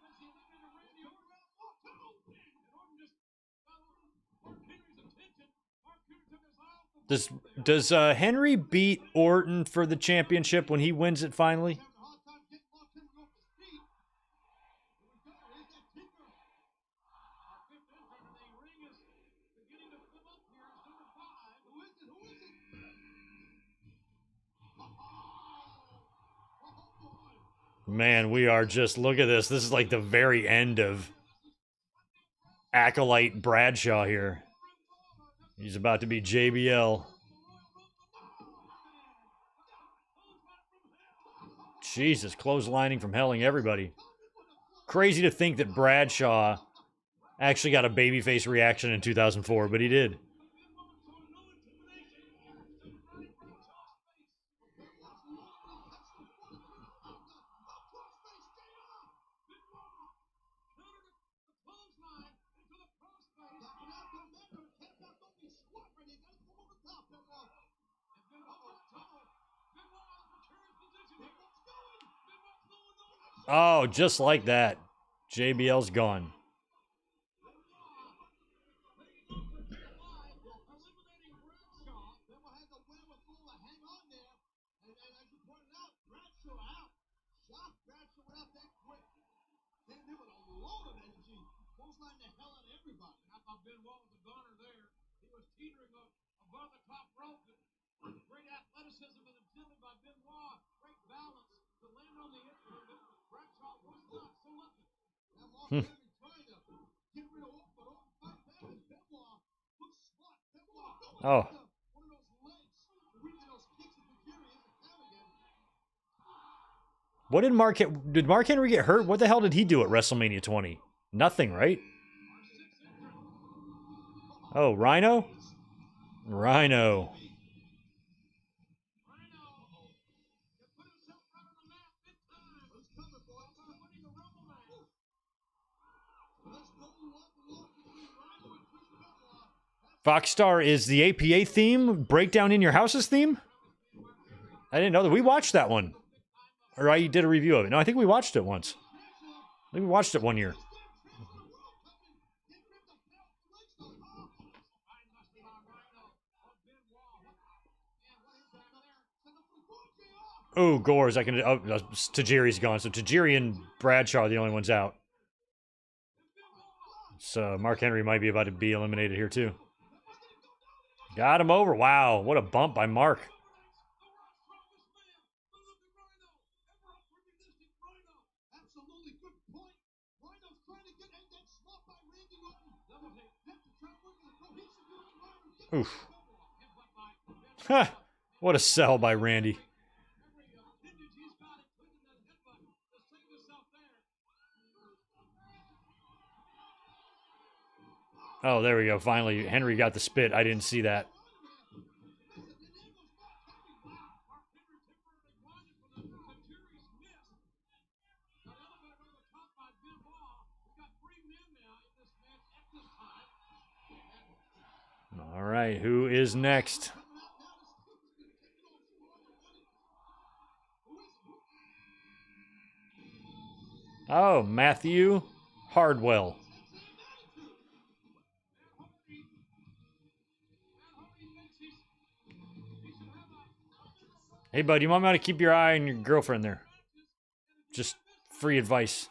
S1: Does Henry beat Orton for the championship when he wins it finally? Man, we are just, look at this. This is like the very end of Acolyte Bradshaw here. He's about to be JBL. Jesus, clotheslining from helling everybody. Crazy to think that Bradshaw actually got a babyface reaction in 2004, but he did. Oh, just like that. JBL's gone.
S2: Great athleticism and exhibited by Benoit. Great balance to land on the instrument, but Bradshaw was not so lucky.
S1: Hmm. Oh. What did Mark Henry get hurt? What the hell did he do at WrestleMania 20? Nothing, right? Oh, Rhino? Rhino. Foxstar is the APA theme, Breakdown in Your House's theme? I didn't know that. We watched that one. Or I did a review of it. No, I think we watched it once. I think we watched it one year. Oh, Gores. Tajiri's gone. So Tajiri and Bradshaw are the only ones out. So Mark Henry might be about to be eliminated here, too. Got him over. Wow. What a bump by Mark. Oof. Ha! What a sell by Randy. Oh, there we go. Finally, Henry got the spit. I didn't see that. All right, who is next? Oh, Matthew Hardwell. Hey, bud, you might want to keep your eye on your girlfriend there. Just free advice.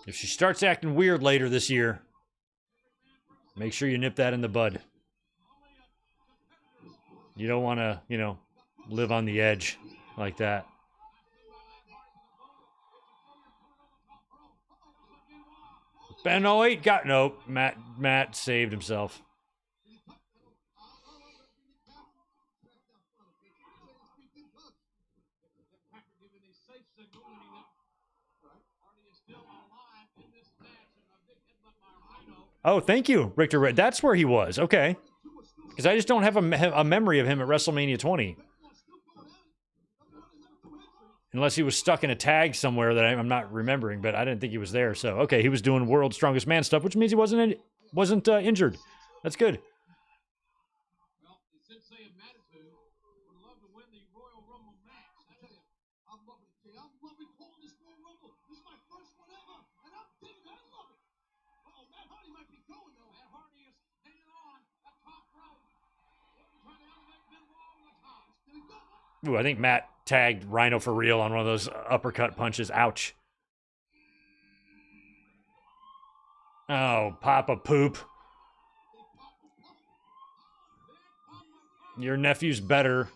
S1: If she starts acting weird later this year, make sure you nip that in the bud. You don't want to, live on the edge like that. Benoit got nope. Matt saved himself. Oh, thank you, Richter. That's where he was. Okay. Because I just don't have a memory of him at WrestleMania 20. Unless he was stuck in a tag somewhere that I'm not remembering, but I didn't think he was there. So, okay, he was doing World's Strongest Man stuff, which means he wasn't injured. That's good. Ooh, I think Matt tagged Rhino for real on one of those uppercut punches. Ouch. Oh, Papa Poop. Your nephew's better.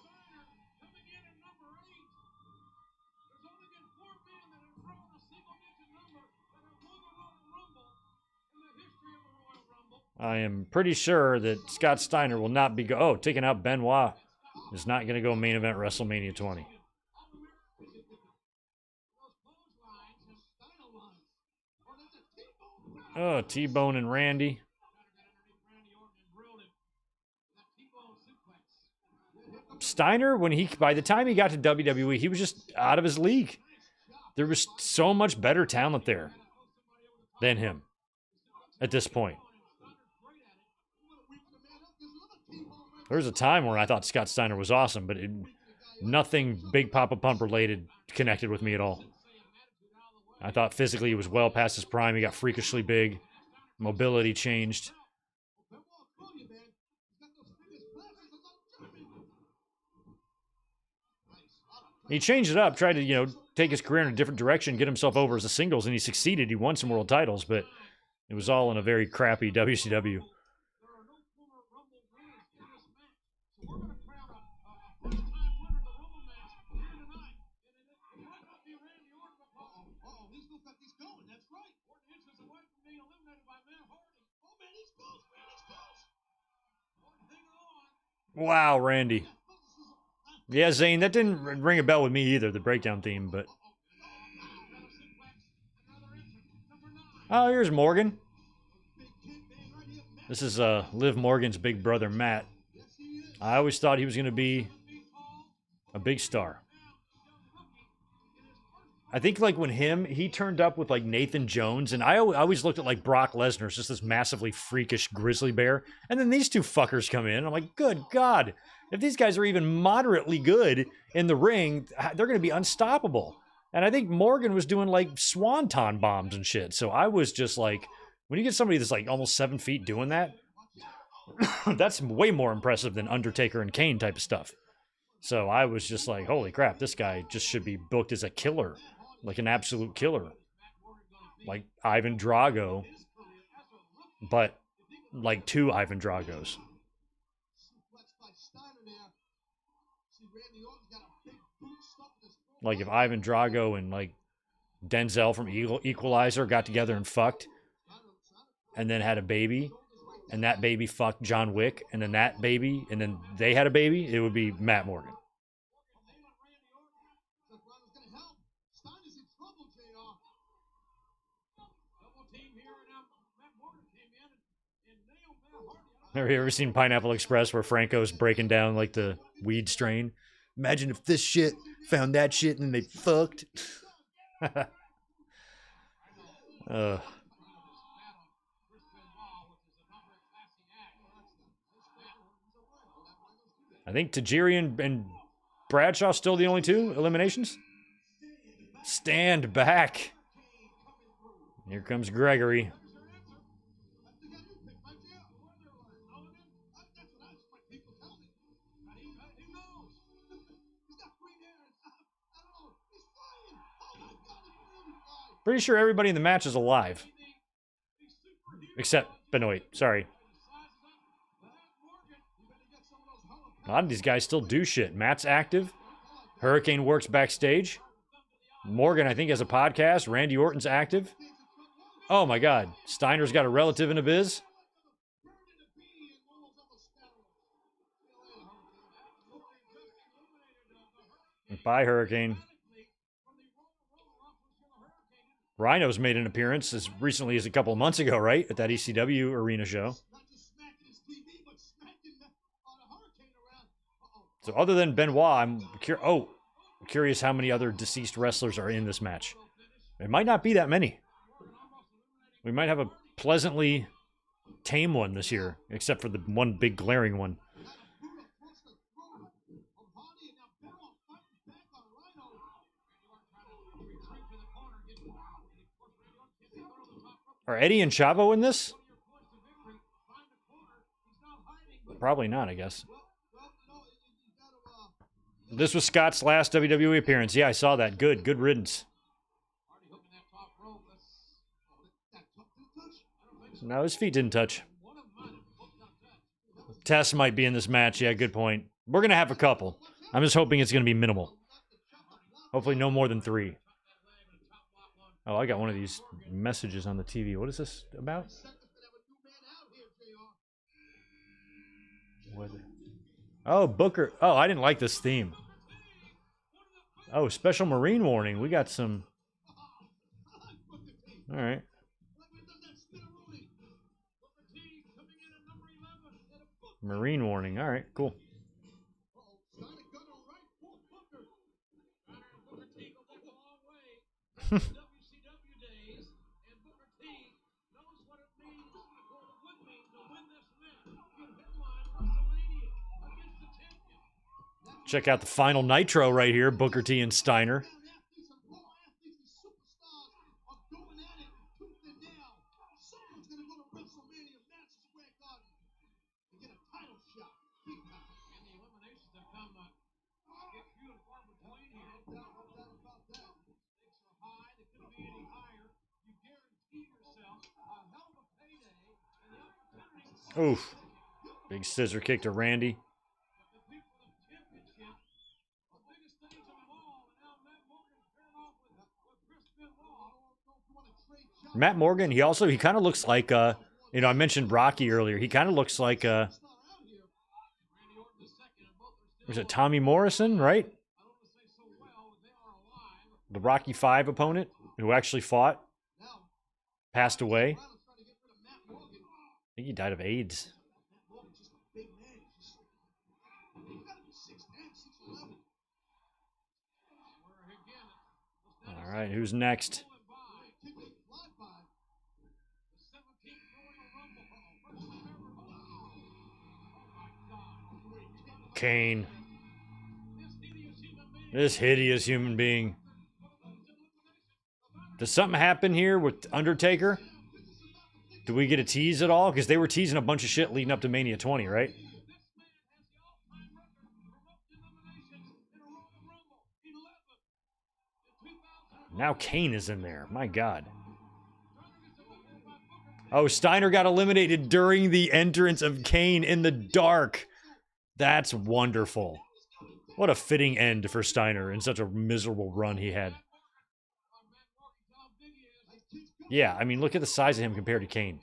S1: I am pretty sure that Scott Steiner will not be taking out Benoit is not going to go main event WrestleMania 20. Oh, T-Bone and Randy. Steiner, by the time he got to WWE, he was just out of his league. There was so much better talent there than him at this point. There was a time where I thought Scott Steiner was awesome, but nothing Big Papa Pump related connected with me at all. I thought physically he was well past his prime. He got freakishly big. Mobility changed. He changed it up, tried to, take his career in a different direction, get himself over as a singles, and he succeeded. He won some world titles, but it was all in a very crappy WCW. Wow, Randy. Yeah, Zane, that didn't ring a bell with me either, the breakdown theme, but... Oh, here's Morgan. This is Liv Morgan's big brother, Matt. I always thought he was going to be a big star. I think like when he turned up with like Nathan Jones, and I always looked at like Brock Lesnar as just this massively freakish grizzly bear, and then these two fuckers come in. I'm like, good God, if these guys are even moderately good in the ring, they're going to be unstoppable. And I think Morgan was doing like swanton bombs and shit. So I was just like, when you get somebody that's like almost 7 feet doing that, that's way more impressive than Undertaker and Kane type of stuff. So I was just like, holy crap, this guy just should be booked as a killer. Like an absolute killer. Like Ivan Drago. But like 2 Ivan Dragos. Like if Ivan Drago and like Denzel from Equalizer got together and fucked. And then had a baby. And that baby fucked John Wick. And then that baby. And then they had a baby. It would be Matt Morgan. Have you ever seen Pineapple Express where Franco's breaking down like the weed strain? Imagine if this shit found that shit and then they fucked. I think Tajiri and Bradshaw still the only 2 eliminations. Stand back. Here comes Gregory. Pretty sure everybody in the match is alive. Except Benoit. Sorry. A lot of these guys still do shit. Matt's active. Hurricane works backstage. Morgan, I think, has a podcast. Randy Orton's active. Oh, my God. Steiner's got a relative in the biz. Bye, Hurricane. Rhino's made an appearance as recently as a couple of months ago, right? At that ECW arena show. So other than Benoit, I'm curious how many other deceased wrestlers are in this match. It might not be that many. We might have a pleasantly tame one this year, except for the one big glaring one. Are Eddie and Chavo in this? Probably not, I guess. This was Scott's last WWE appearance. Yeah, I saw that. Good riddance. No, his feet didn't touch. Tess might be in this match. Yeah, good point. We're going to have a couple. I'm just hoping it's going to be minimal. Hopefully no more than 3. Oh, I got one of these messages on the TV. What is this about? What? Oh, Booker. Oh, I didn't like this theme. Oh, special Marine warning. We got some... All right. Marine warning. All right, cool. Check out the final Nitro right here, Booker T and Steiner. Oof. Big scissor kick to Randy. Matt Morgan, he kind of looks like, I mentioned Rocky earlier. He kind of looks like, Was it Tommy Morrison, right? The Rocky V opponent who actually fought, passed away. I think he died of AIDS. All right, who's next? Kane. This hideous human being. Does something happen here with Undertaker? Do we get a tease at all? Because they were teasing a bunch of shit leading up to Mania 20, right? Now Kane is in there. My God. Oh, Steiner got eliminated during the entrance of Kane in the dark. That's wonderful. What a fitting end for Steiner in such a miserable run he had. Yeah, I mean, look at the size of him compared to Kane.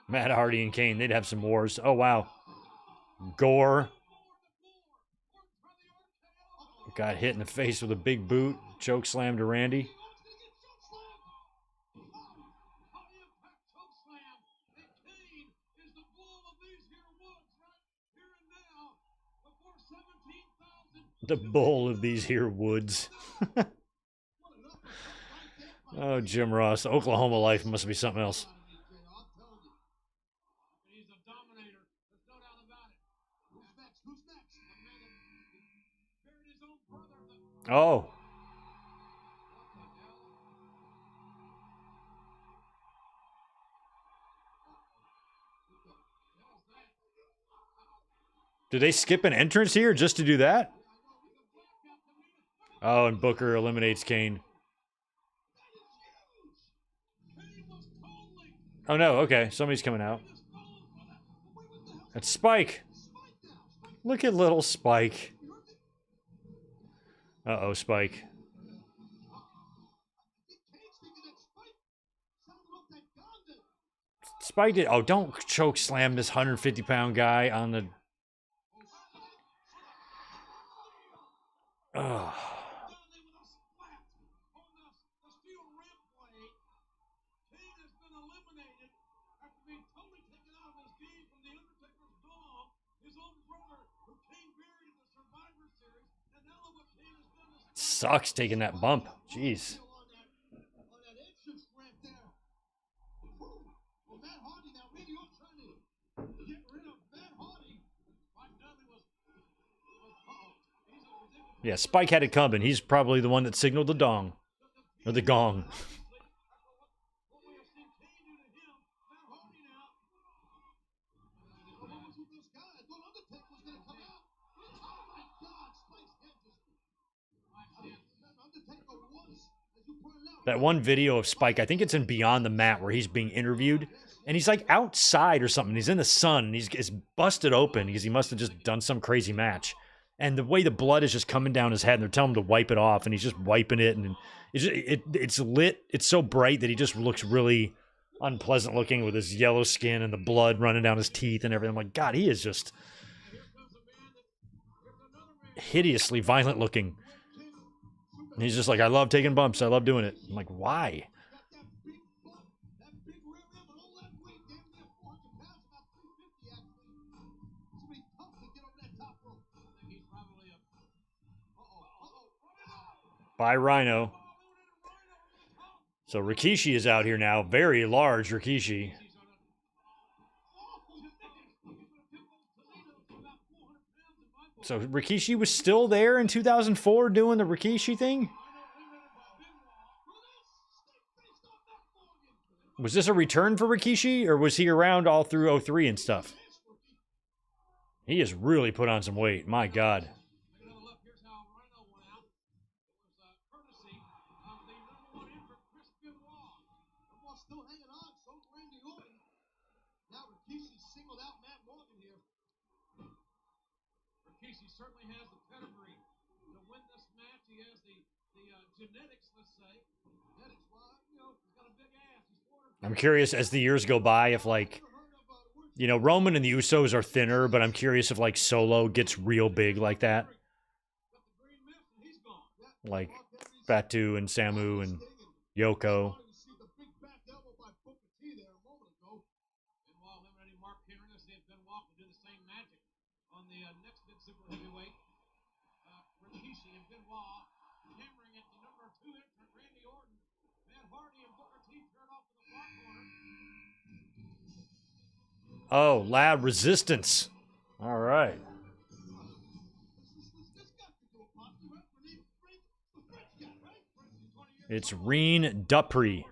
S1: Matt Hardy and Kane, they'd have some wars. Oh, wow. Gore. Got hit in the face with a big boot. Choke slam to Randy. The bull of these here woods. Oh, Jim Ross. Oklahoma life must be something else. Oh. Did they skip an entrance here just to do that? Oh, and Booker eliminates Kane. Oh, no. Okay. Somebody's coming out. That's Spike. Look at little Spike. Uh-oh, Spike. Spike did. Oh, don't choke slam this 150-pound guy on the. Oh. Sucks taking that bump. Jeez. Yeah, Spike had it coming. He's probably the one that signaled the dong. Or the gong. That one video of Spike, I think it's in Beyond the Mat where he's being interviewed. And he's like outside or something. He's in the sun. And he's busted open because he must have just done some crazy match. And the way the blood is just coming down his head, and they're telling him to wipe it off, and he's just wiping it, and it's lit. It's so bright that he just looks really unpleasant looking with his yellow skin and the blood running down his teeth and everything. I'm like, God, he is just hideously violent looking. And he's just like, I love taking bumps. I love doing it. I'm like, why? By Rhino. So Rikishi is out here now. Very large Rikishi. So Rikishi was still there in 2004 doing the Rikishi thing? Was this a return for Rikishi, or was he around all through 03 and stuff? He has really put on some weight. My God.
S2: Rikishi certainly has the pedigree to win this match. He has the genetics, let's say. Genetics, well, you know, he's got a big ass.
S1: I'm curious as the years go by if, like, you know, Roman and the Usos are thinner, but I'm curious if, like, Solo gets real big like that. Like Fatu and Samu and Yoko.
S2: Rikishi and Benoit hammering at the number 2 entrant, Randy Orton. Matt Hardy and Booker T turned off to the far corner.
S1: Oh, loud resistance. All right. It's Reen Dupree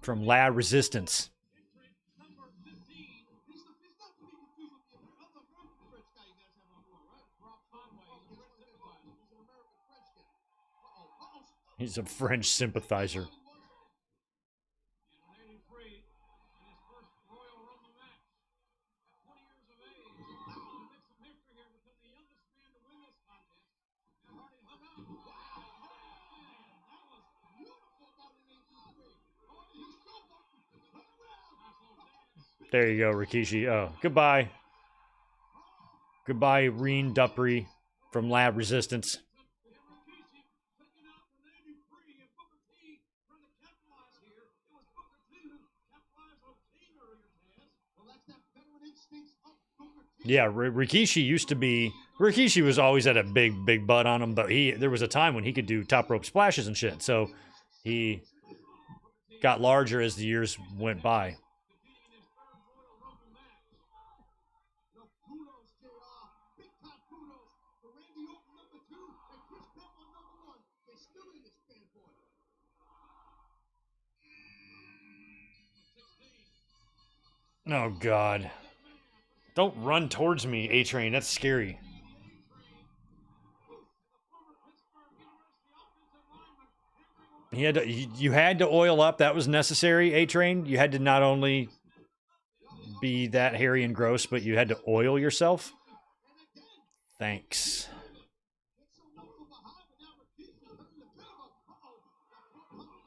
S1: from La Resistance. He's a French sympathizer. There you go, Rikishi. Oh, goodbye. Goodbye, Reen Dupree from La Resistance. Yeah, Rikishi used to be... Rikishi was always at a big butt on him, but there was a time when he could do top rope splashes and shit, so he got larger as the years went by. Oh, God. Don't run towards me, A-Train. That's scary. You had to oil up. That was necessary, A-Train. You had to not only be that hairy and gross, but you had to oil yourself. Thanks.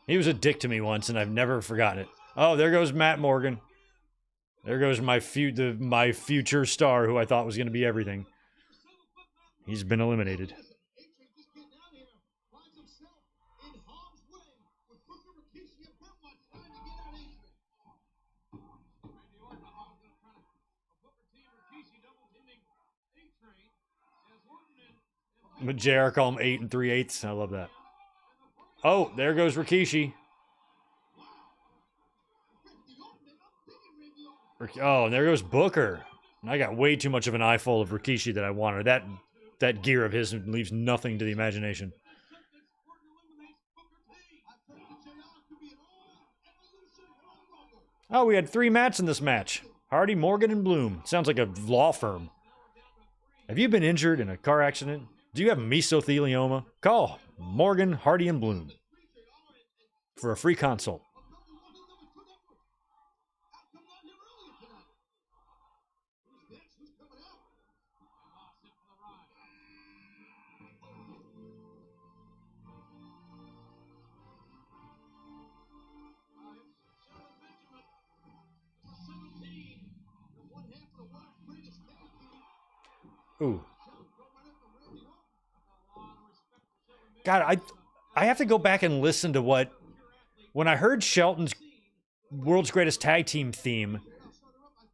S1: He was a dick to me once, and I've never forgotten it. Oh, there goes Matt Morgan. There goes my future star, who I thought was going to be everything. He's been eliminated. But JR call him 8 3/8. I love that. Oh, there goes Rikishi. Oh, and there goes Booker. I got way too much of an eyeful of Rikishi that I wanted. That gear of his leaves nothing to the imagination. Oh, we had 3 mats in this match. Hardy, Morgan, and Bloom. Sounds like a law firm. Have you been injured in a car accident? Do you have mesothelioma? Call Morgan, Hardy, and Bloom for a free consult. Ooh. God, I have to go back and listen to when I heard Shelton's World's Greatest Tag Team theme,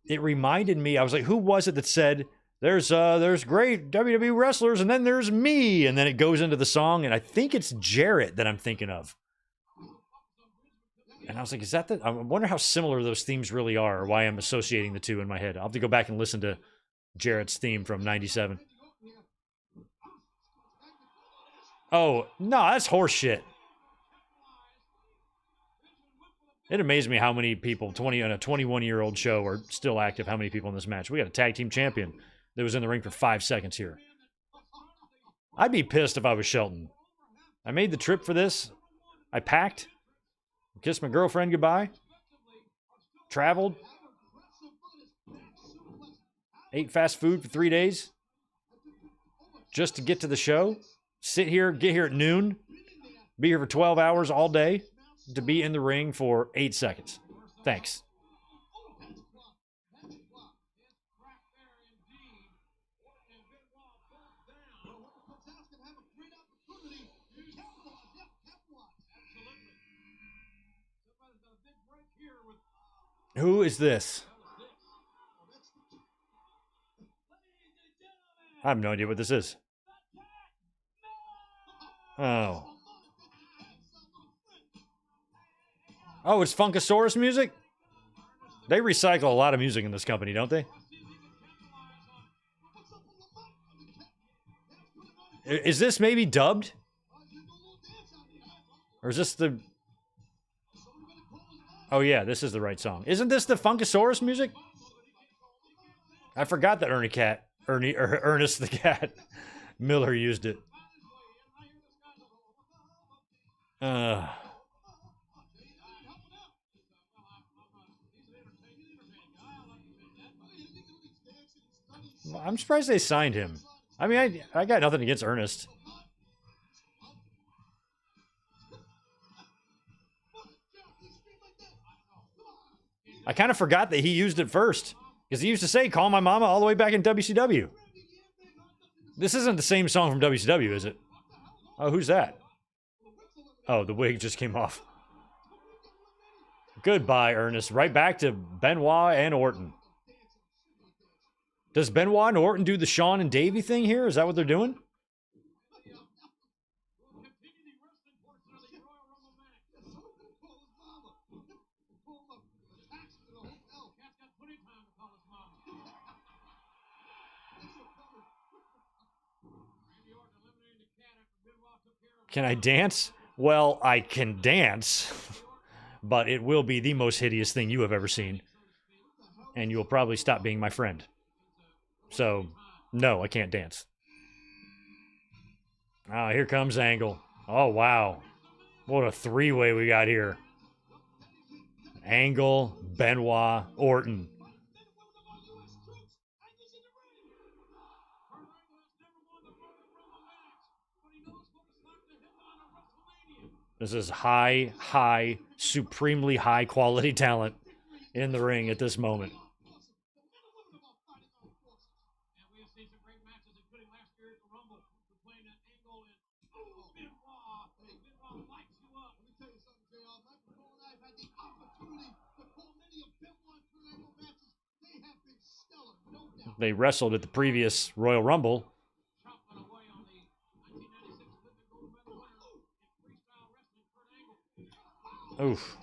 S1: it reminded me, I was like, who was it that said, there's great WWE wrestlers, and then there's me, and then it goes into the song, and I think it's Jarrett that I'm thinking of. And I was like, is that I wonder how similar those themes really are, or why I'm associating the two in my head. I'll have to go back and listen to Jarrett's theme from 97. Oh, no, that's horse shit. It amazed me how many people, on a 21-year-old show, are still active. How many people in this match? We got a tag team champion that was in the ring for 5 seconds here. I'd be pissed if I was Shelton. I made the trip for this. I packed. Kissed my girlfriend goodbye. Traveled. Ate fast food for 3 days. just to get to the show, sit here, get here at noon, be here for 12 hours all day, to be in the ring for 8 seconds. Thanks. Who is this? I have no idea what this is. Oh. Oh, it's Funkasaurus music? They recycle a lot of music in this company, don't they? Is this maybe dubbed? Or is this the... Oh yeah, this is the right song. Isn't this the Funkasaurus music? I forgot that Ernest the Cat Miller used it. I'm surprised they signed him. I mean, I got nothing against Ernest. I kind of forgot that he used it first. Because he used to say, call my mama all the way back in WCW. This isn't the same song from WCW, is it? Oh, who's that? Oh, the wig just came off. Goodbye, Ernest. Right back to Benoit and Orton. Does Benoit and Orton do the Shawn and Davey thing here? Is that what they're doing? Can I dance? Well, I can dance, but it will be the most hideous thing you have ever seen. And you'll probably stop being my friend. So, no, I can't dance. Oh, here comes Angle. Oh, wow. What a three-way we got here. Angle, Benoit, Orton. This is high, supremely high quality talent in the ring at this moment. They wrestled at the previous Royal Rumble. Oof.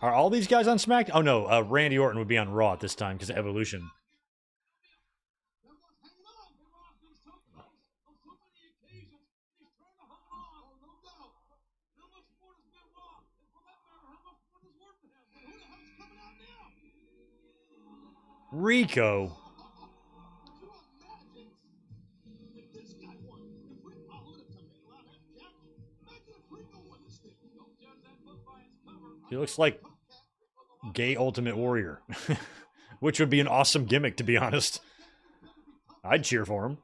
S1: Are all these guys on SmackDown? Oh no, Randy Orton would be on Raw at this time because of Evolution. Rico. He looks like gay Ultimate Warrior, which would be an awesome gimmick, to be honest. I'd cheer for him.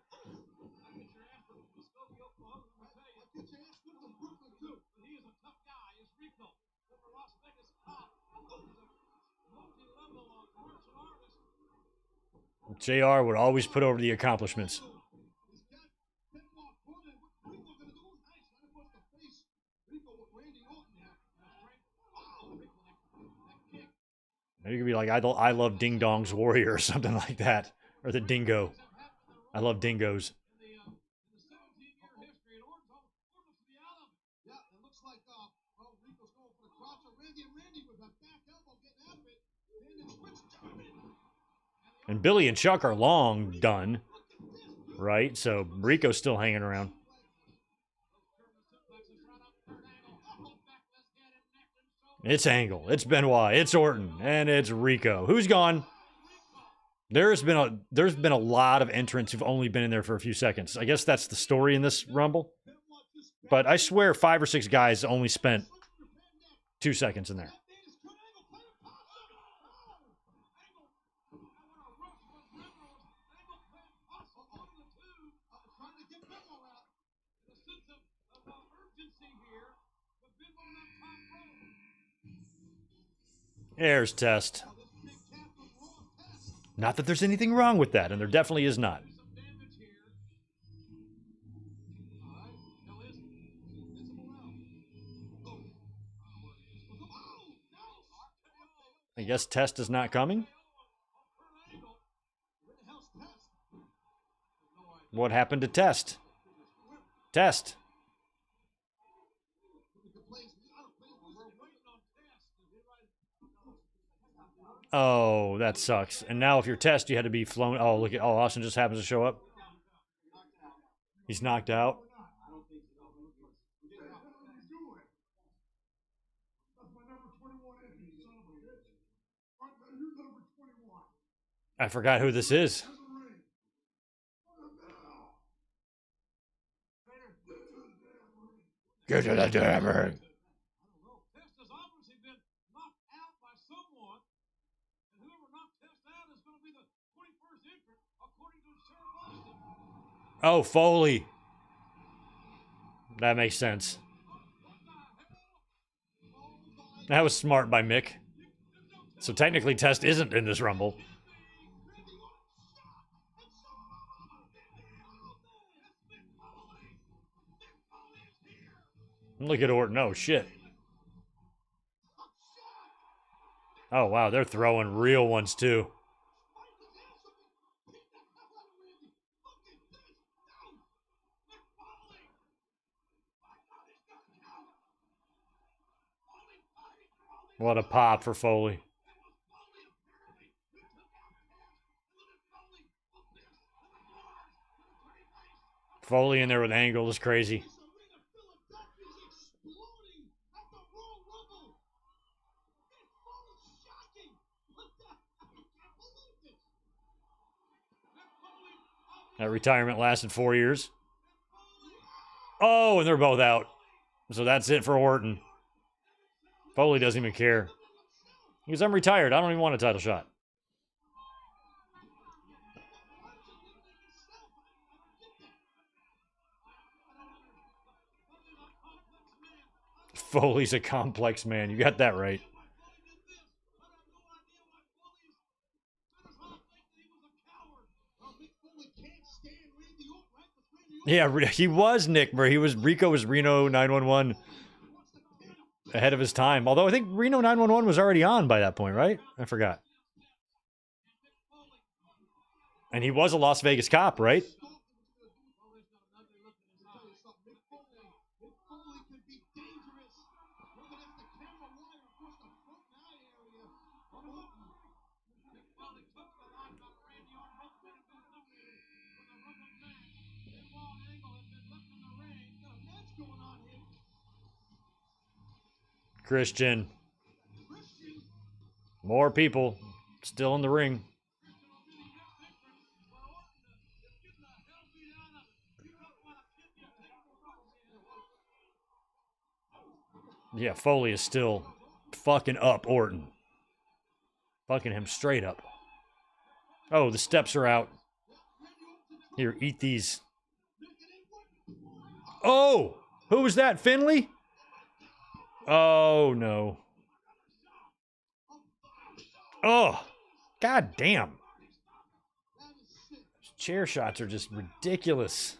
S1: JR would always put over the accomplishments. Maybe it could be like, I love Ding Dong's Warrior or something like that. Or the Dingo. I love dingoes. And Billy and Chuck are long done, right? So Rico's still hanging around. It's Angle. It's Benoit. It's Orton. And it's Rico. Who's gone? There's been a lot of entrants who've only been in there for a few seconds. I guess that's the story in this Rumble. But I swear 5 or 6 guys only spent 2 seconds in there. There's Test. Not that there's anything wrong with that, and there definitely is not. I guess Test is not coming. What happened to Test? Test. Oh, that sucks. And now if you're Test, you had to be flown. Oh, look at. Oh, Austin just happens to show up. He's knocked out. I forgot who this is. Get to the damn ring. Oh, Foley. That makes sense. That was smart by Mick. So technically Test isn't in this Rumble. Look at Orton. Oh, shit. Oh, wow. They're throwing real ones, too. What a pop for Foley. Foley in there with Angle is crazy. That retirement lasted 4 years. Oh, and they're both out. So that's it for Orton. Foley doesn't even care. He goes, I'm retired. I don't even want a title shot. Foley's a complex man. You got that right. Yeah, he was Nick. Rico was Reno 911 ahead of his time. Although I think Reno 911 was already on by that point, right? I forgot. And he was a Las Vegas cop, right? Christian. More people still in the ring. Yeah, Foley is still fucking up Orton. Fucking him straight up. Oh, the steps are out. Here, eat these. Oh! Who was that? Finley? Oh, no. Oh, god damn. Those chair shots are just ridiculous.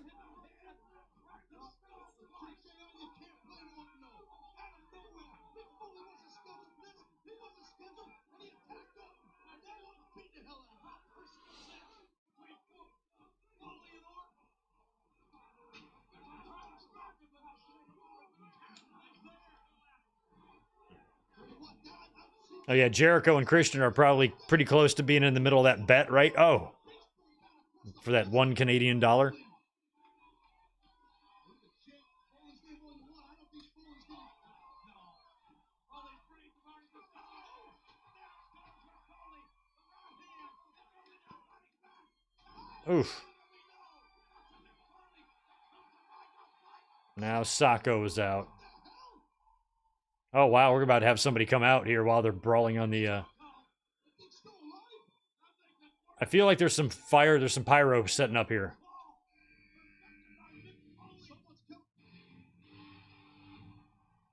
S1: Oh, yeah, Jericho and Christian are probably pretty close to being in the middle of that bet, right? Oh. For that $1 Canadian. Oof. Now Sacco is out. Oh, wow. We're about to have somebody come out here while they're brawling on the... I feel like there's some fire, there's some pyro setting up here.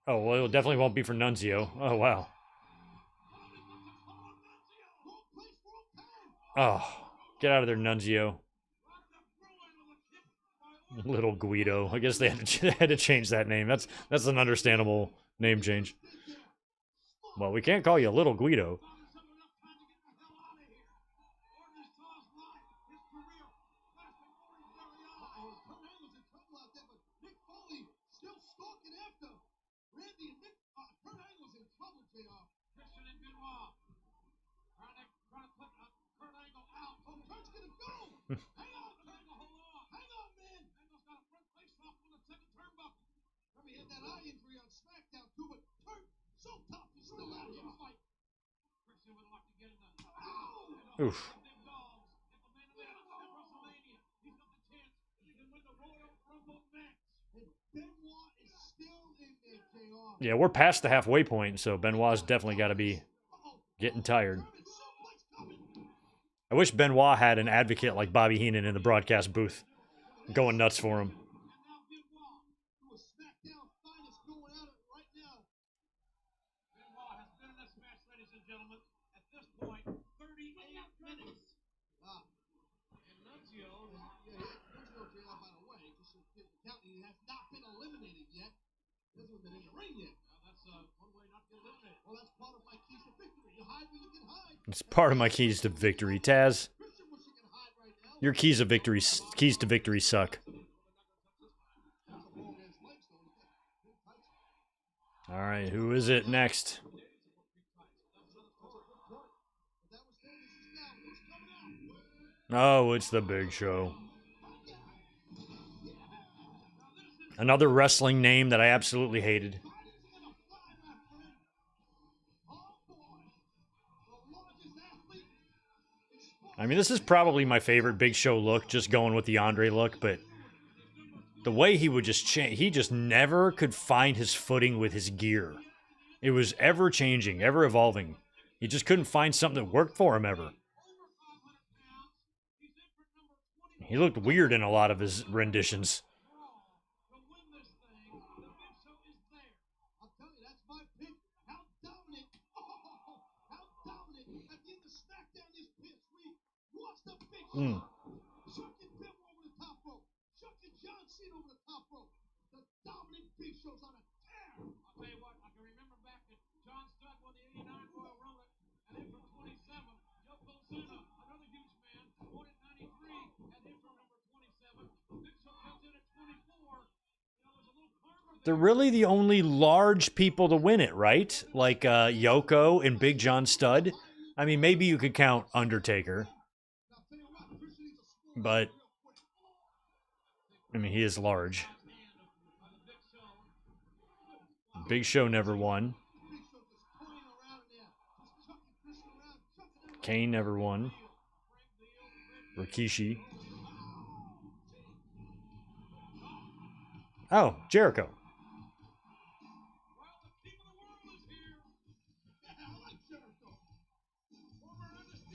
S1: Oh, well, it definitely won't be for Nunzio. Oh, wow. Oh, get out of there, Nunzio. Little Guido. I guess they had to change that name. That's an understandable name change. Well, we can't call you Little Guido. Oof. Yeah, we're past the halfway point, so Benoit's definitely got to be getting tired. I wish Benoit had an advocate like Bobby Heenan in the broadcast booth, going nuts for him. It's part of my keys to victory. Taz, your keys to victory suck. All right, who is it next? Oh, it's the Big Show. Another wrestling name that I absolutely hated. I mean, this is probably my favorite Big Show look, just going with the Andre look, but the way he would just change, he just never could find his footing with his gear. It was ever changing, ever evolving. He just couldn't find something that worked for him ever. He looked weird in a lot of his renditions. Mm. They're really the only large people to win it, right? Like Yoko and Big John Studd. I mean, maybe you could count Undertaker. But, I mean, he is large. Big Show never won. Kane never won. Rikishi. Oh, Jericho.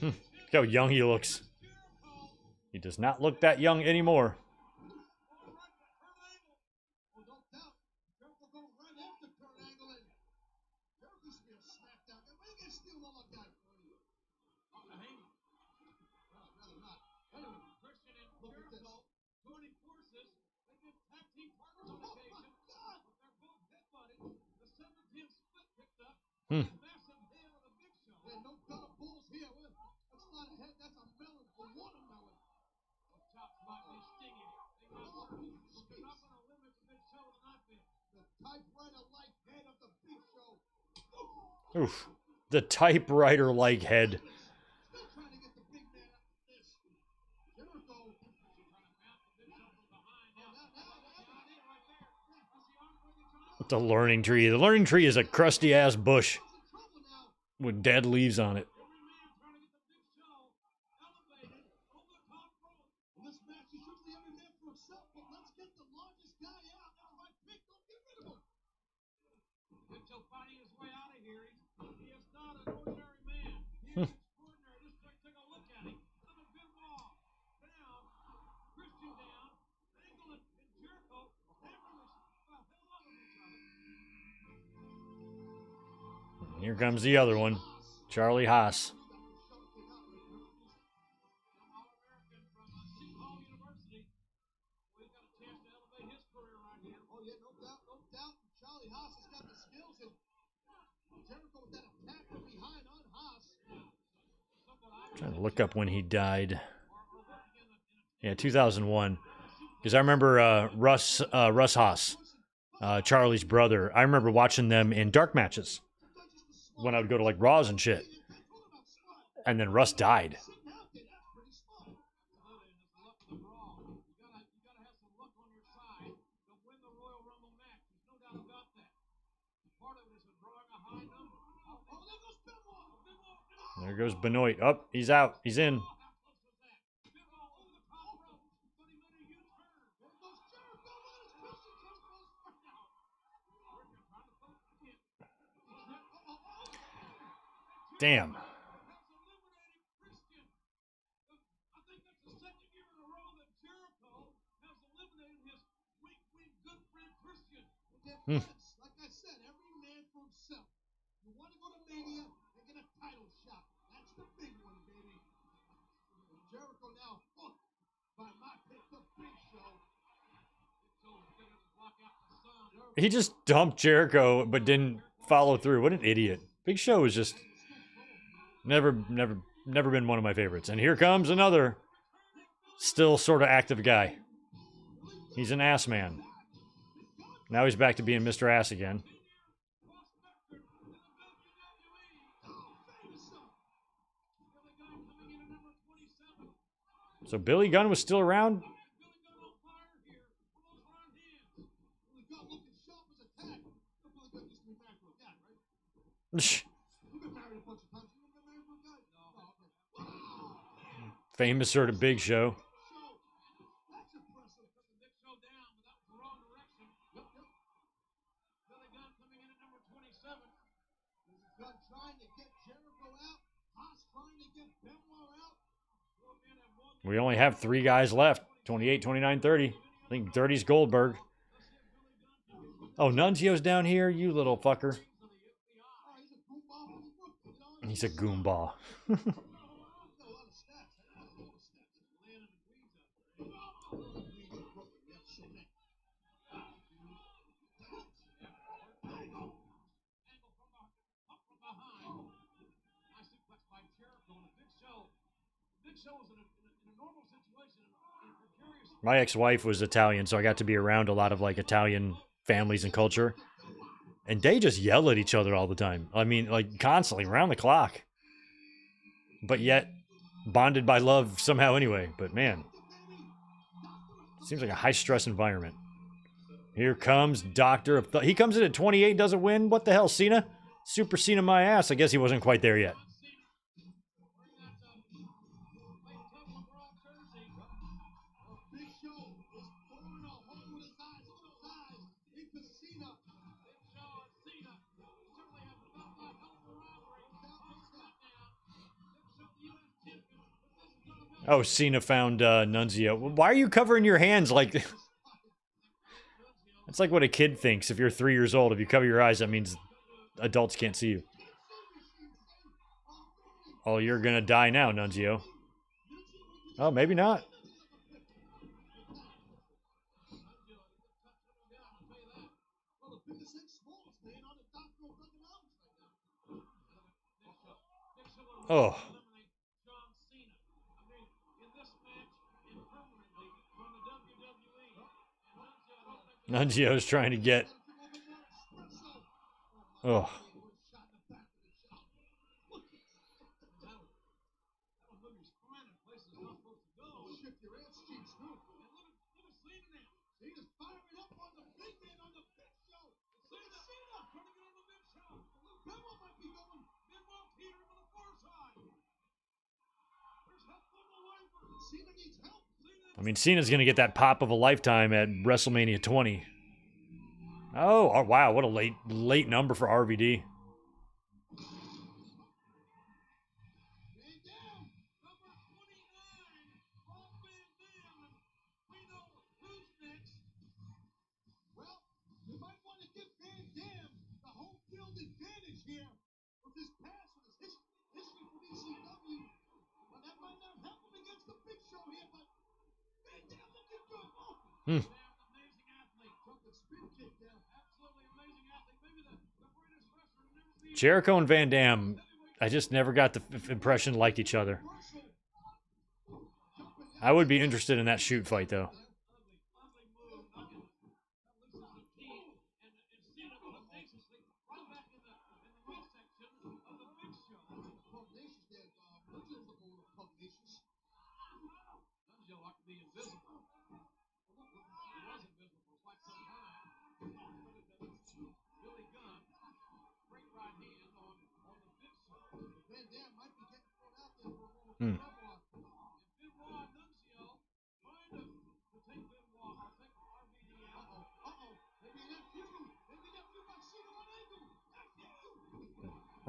S1: Look how young he looks. He does not look that young anymore. Oof. The typewriter-like head. The learning tree. The learning tree is a crusty-ass bush with dead leaves on it.
S2: himself, but let's get the largest guy out. That's my pick. Don't get rid of him. Big Show fighting his way out of here. He is not an ordinary man. He is extraordinary. Just take a look at him. Look at Benoit down, Christian down, Angle and Jericho hammering the hell out of each other.
S1: Here comes the other one, Charlie Haas. Trying to look up when he died. Yeah, 2001. Because I remember Russ Haas, Charlie's brother. I remember watching them in dark matches when I would go to like Raws and shit. And then Russ died. There goes Benoit. Oh, he's out. He's in. Damn.
S2: Like I said, every man for himself. You want to go to Mania and get a title shot. That's the big one, baby. Jericho now hooked by my pick, the Big Show.
S1: He just dumped Jericho but didn't follow through. What an idiot. Big Show was just never been one of my favorites. And here comes another still sort of active guy. He's an ass man. Now he's back to being Mr. Ass again. So Billy Gunn was still around? Famous sort of Big Show. We only have 3 guys left. 28, 29, 30. I think 30's Goldberg. Oh, Nuncio's down here? You little fucker. He's a goomball. My ex-wife was Italian, so I got to be around a lot of like Italian families and culture. And they just yell at each other all the time. I mean, like constantly, around the clock. But yet, bonded by love somehow anyway. But man, seems like a high-stress environment. Here comes Doctor of he comes in at 28, doesn't win. What the hell, Cena? Super Cena my ass. I guess he wasn't quite there yet. Oh, Cena found Nunzio. Why are you covering your hands like... It's like what a kid thinks if you're 3 years old. If you cover your eyes, that means adults can't see you. Oh, you're gonna die now, Nunzio. Oh, maybe not. Oh. Nunzio's trying to get... Oh. I mean, Cena's going to get that pop of a lifetime at WrestleMania 20. Oh, wow, what a late number for RVD.
S2: Well, you might want to give Van Dam the home field advantage here with his past, with his history from ECW. Well, that might not help him against the Big Show here, but Van Dam looking good. Oh, amazing athlete. Jumping spin kick there. Absolutely amazing athlete. Maybe the greatest wrestler to never be.
S1: Jericho and Van Dam, I just never got the impression liked each other. I would be interested in that shoot fight, though.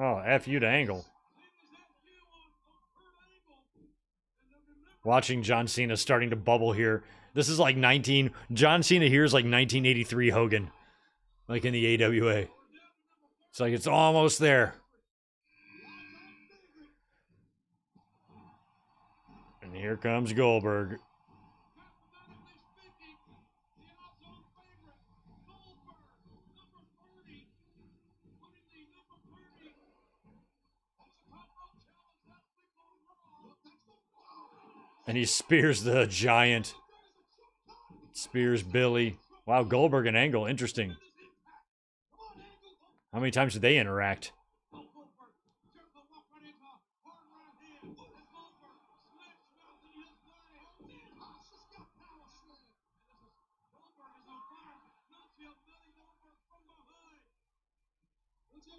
S1: Oh, F you to Angle. Watching John Cena starting to bubble here. This is like John Cena here is like 1983 Hogan. Like in the AWA. It's like it's almost there. And here comes Goldberg. And he spears the Giant. Spears Billy. Wow, Goldberg and Angle. Interesting. How many times did they interact?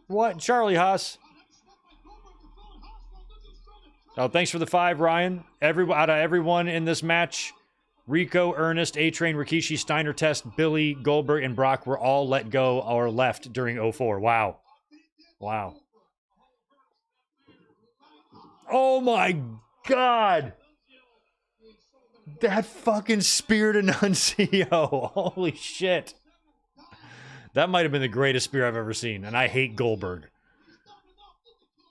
S1: What? Charlie Haas. Oh, thanks for the 5, Ryan. Out of everyone in this match, Rico, Ernest, A-Train, Rikishi, Steiner, Test, Billy, Goldberg, and Brock were all let go or left during 04. Wow. Wow. Oh my God. That fucking spear to Nunzio. Holy shit. That might have been the greatest spear I've ever seen, and I hate Goldberg.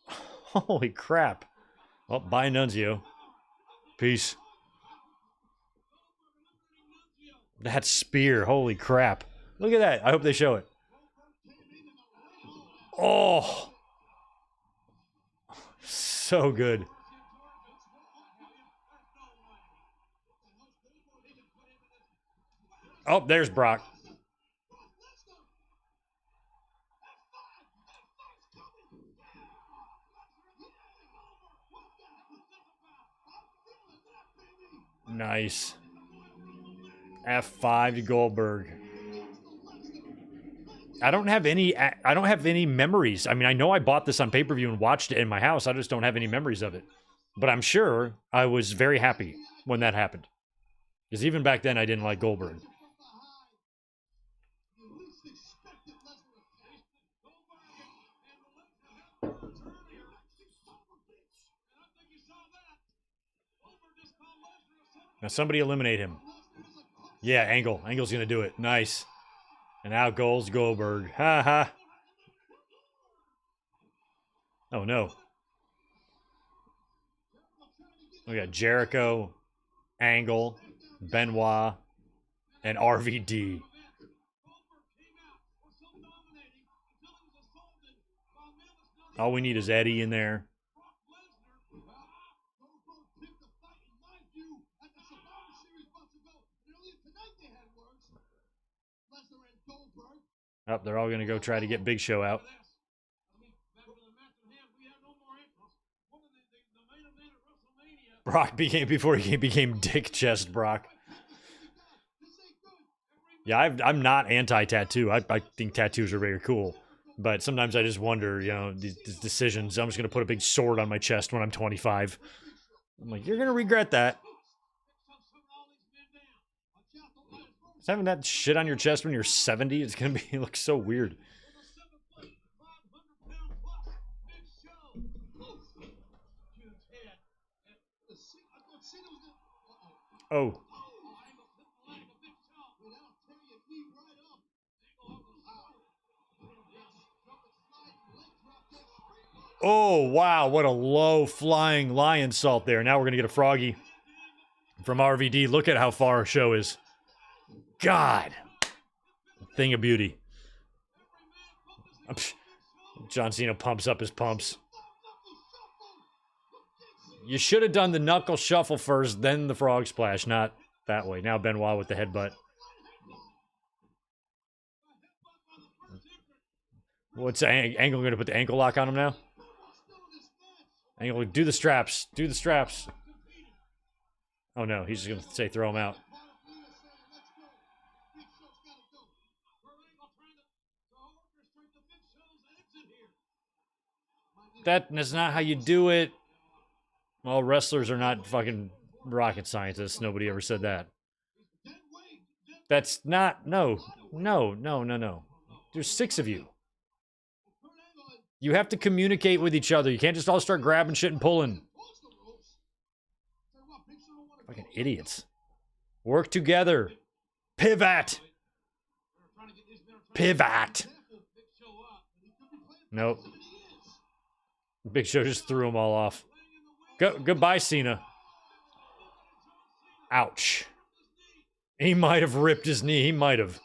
S1: Holy crap. Well, bye, Nunzio. Peace. That spear, holy crap. Look at that. I hope they show it. Oh. So good. Oh, there's Brock. Nice. F5 to Goldberg. I don't have any memories. I mean, I know I bought this on pay-per-view and watched it in my house. I just don't have any memories of it. But I'm sure I was very happy when that happened. Because even back then, I didn't like Goldberg. Now somebody eliminate him. Yeah, Angle. Angle's going to do it. Nice. And out goes Goldberg. Ha ha. Oh, no. We got Jericho, Angle, Benoit, and RVD. All we need is Eddie in there. Oh, they're all going to go try to get Big Show out. Brock before he became Dick Chest Brock. Yeah, I'm not anti-tattoo. I think tattoos are very cool. But sometimes I just wonder, you know, these decisions. I'm just going to put a big sword on my chest when I'm 25. I'm like, you're going to regret that. Just having that shit on your chest when you're 70, it's gonna be look so weird. Oh. Oh, wow. What a low flying lion salt there. Now we're going to get a froggy from RVD. Look at how far our show is. God. Thing of beauty. John Cena pumps up his pumps. You should have done the knuckle shuffle first, then the frog splash, not that way. Now Benoit with the headbutt. What's Angle going to put the ankle lock on him now? Angle, do the straps. Do the straps. Oh no, he's just going to say throw him out. That is not how you do it. Well, wrestlers are not fucking rocket scientists. Nobody ever said that. That's not, no. There's 6 of you. You have to communicate with each other. You can't just all start grabbing shit and pulling. Fucking idiots. Work together. Pivot. Pivot. Nope. Big Show just threw them all off. Goodbye, Cena. Ouch. He might have ripped his knee. He might have.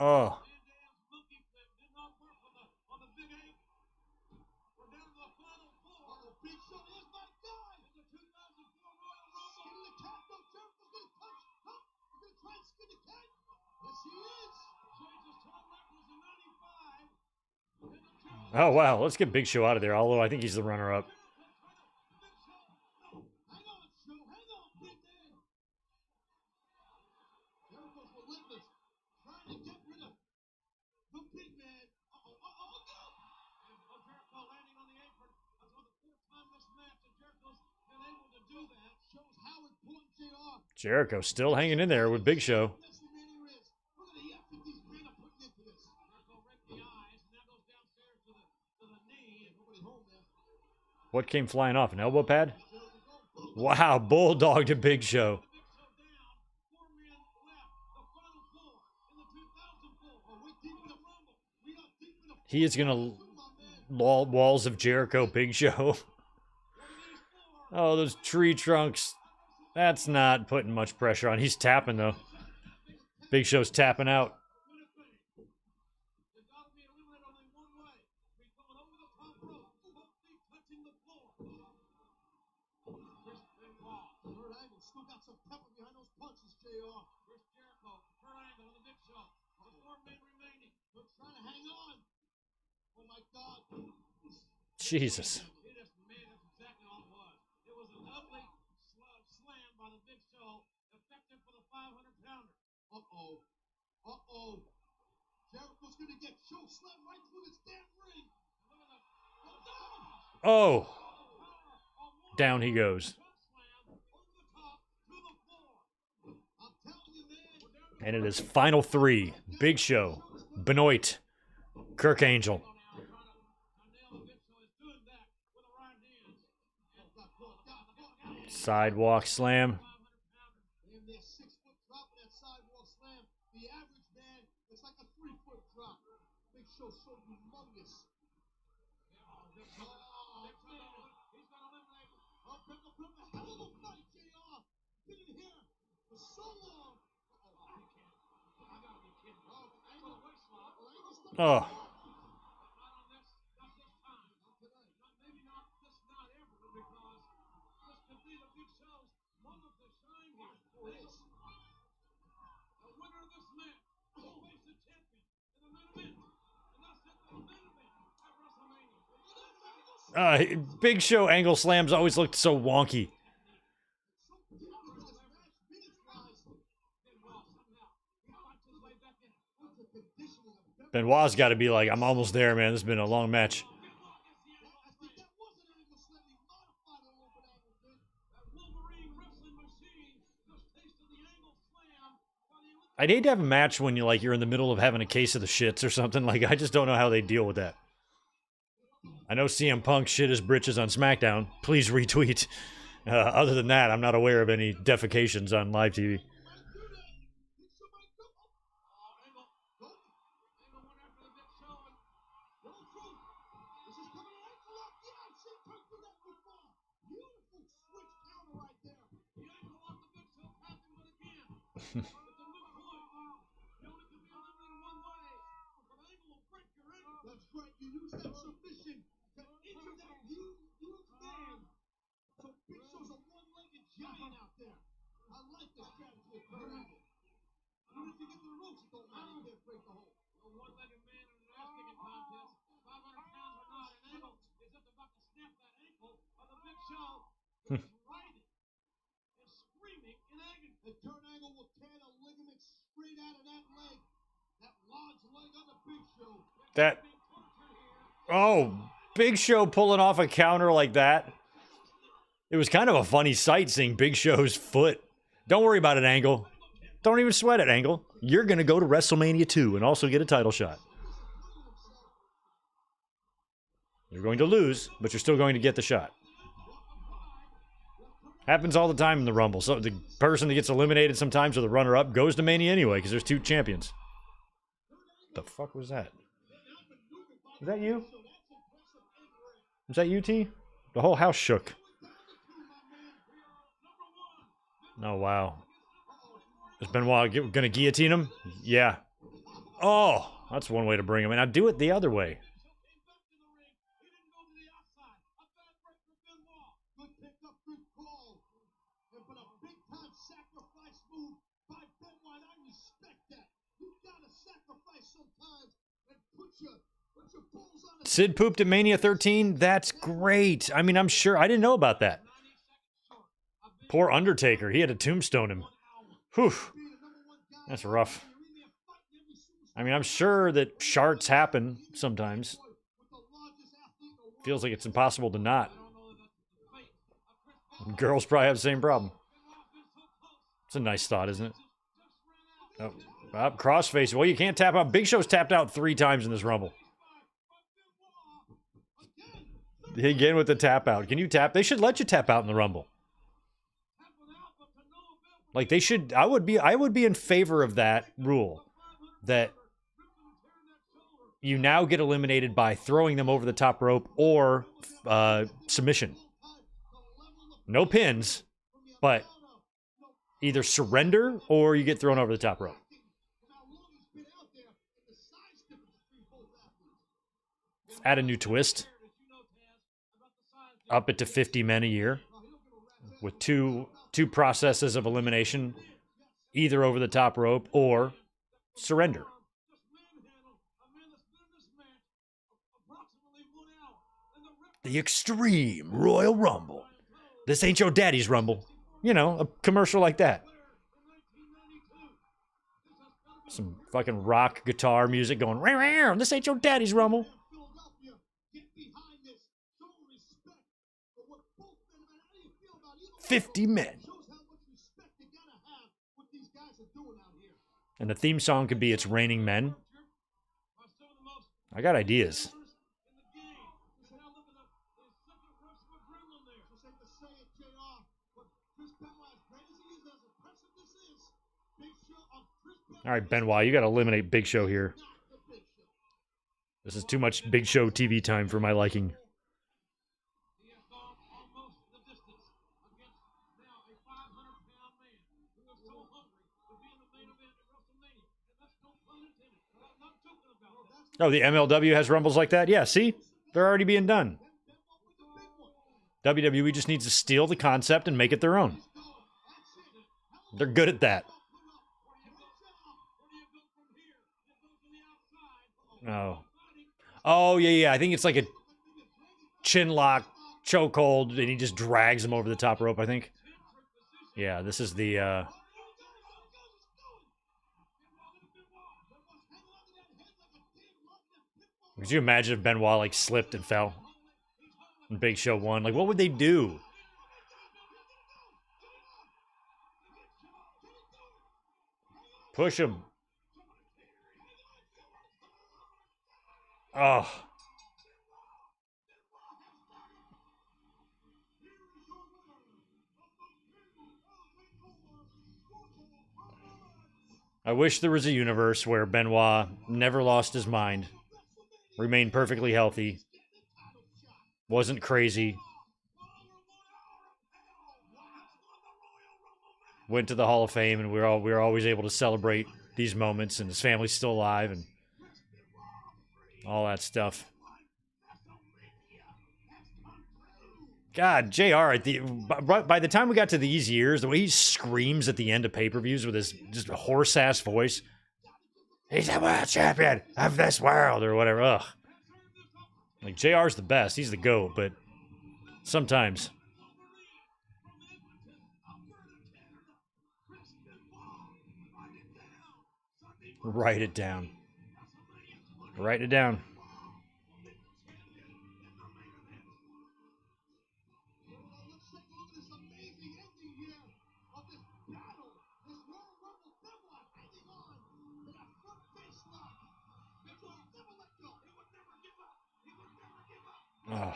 S1: Oh. Oh, wow. Let's get Big Show out of there, although I think he's the runner-up. Jericho still hanging in there with Big Show. What came flying off? An elbow pad? Wow, bulldog to Big Show. He is going to walls of Jericho Big Show. Oh, those tree trunks. That's not putting much pressure on. He's tapping, though. Big Show's tapping out. Jesus. Oh. Down he goes. And it is final 3. Big Show, Benoit, Kirk Angel. Sidewalk slam. Oh. Big Show angle slams always looked so wonky. Benoit's got to be like, I'm almost there, man. This has been a long match. I'd hate to have a match when you're in the middle of having a case of the shits or something. Like, I just don't know how they deal with that. I know CM Punk shit his britches on SmackDown. Please retweet. Other than that, I'm not aware of any defecations on live TV.
S2: That's right, you use that submission to injure that huge man. So Big Show's a one-legged giant out there. I like the strategy of Kurt Angle. Even if you get to the ropes, it don't matter. You can't break the hold. A one-legged man in an ass-kicking contest, 500 pounds or not, and Angle is just about to snap that ankle of the Big Show. He's writhing and screaming in agony. And Kurt Angle will tear the ligament straight out of that leg. That large leg on the Big Show.
S1: Oh, Big Show pulling off a counter like that. It was kind of a funny sight seeing Big Show's foot. Don't worry about it, Angle. Don't even sweat it, Angle. You're going to go to WrestleMania 2 and also get a title shot. You're going to lose, but you're still going to get the shot. Happens all the time in the Rumble. So the person that gets eliminated sometimes or the runner-up goes to Mania anyway because there's 2 champions. The fuck was that? Is that you? Is that you, T? The whole house shook. Oh, wow. Is Benoit going to guillotine him? Yeah. Oh, that's one way to bring him in. Now do it the other way. Sid pooped at Mania 13? That's great. I mean, I'm sure. I didn't know about that. Poor Undertaker. He had to tombstone him. Whew. That's rough. I mean, I'm sure that sharts happen sometimes. Feels like it's impossible to not. Girls probably have the same problem. It's a nice thought, isn't it? Oh, crossface. Well, you can't tap out. Big Show's tapped out 3 times in this Rumble. Again with the tap out. Can you tap? They should let you tap out in the Rumble. Like they should. I would be in favor of that rule. That you now get eliminated by throwing them over the top rope or submission. No pins, but either surrender or you get thrown over the top rope. Add a new twist. Up it to 50 men a year with two processes of elimination, either over the top rope or surrender. The Extreme Royal Rumble. This ain't your daddy's Rumble. You know, a commercial like that. Some fucking rock guitar music going, "Rah, rah, this ain't your daddy's Rumble." 50 men. And the theme song could be It's Raining Men. I got ideas. All right, Benoit, you got to eliminate Big Show here. This is too much Big Show TV time for my liking. Oh, the MLW has Rumbles like that? Yeah, see? They're already being done. WWE just needs to steal the concept and make it their own. They're good at that. Oh. Oh, yeah. I think it's like a chin lock, chokehold, and he just drags him over the top rope, I think. Yeah, this is the... Could you imagine if Benoit like slipped and fell and Big Show won? Like, what would they do? Push him. Oh. I wish there was a universe where Benoit never lost his mind, remained perfectly healthy, wasn't crazy, went to the Hall of Fame, and we were always able to celebrate these moments, and his family's still alive, and all that stuff. God, JR, by the time we got to these years, the way he screams at the end of pay-per-views with his just hoarse-ass voice, he's a world champion of this world, or whatever. Ugh. Like, JR's the best. He's the GOAT, but sometimes. Write it down. Write it down. Oh.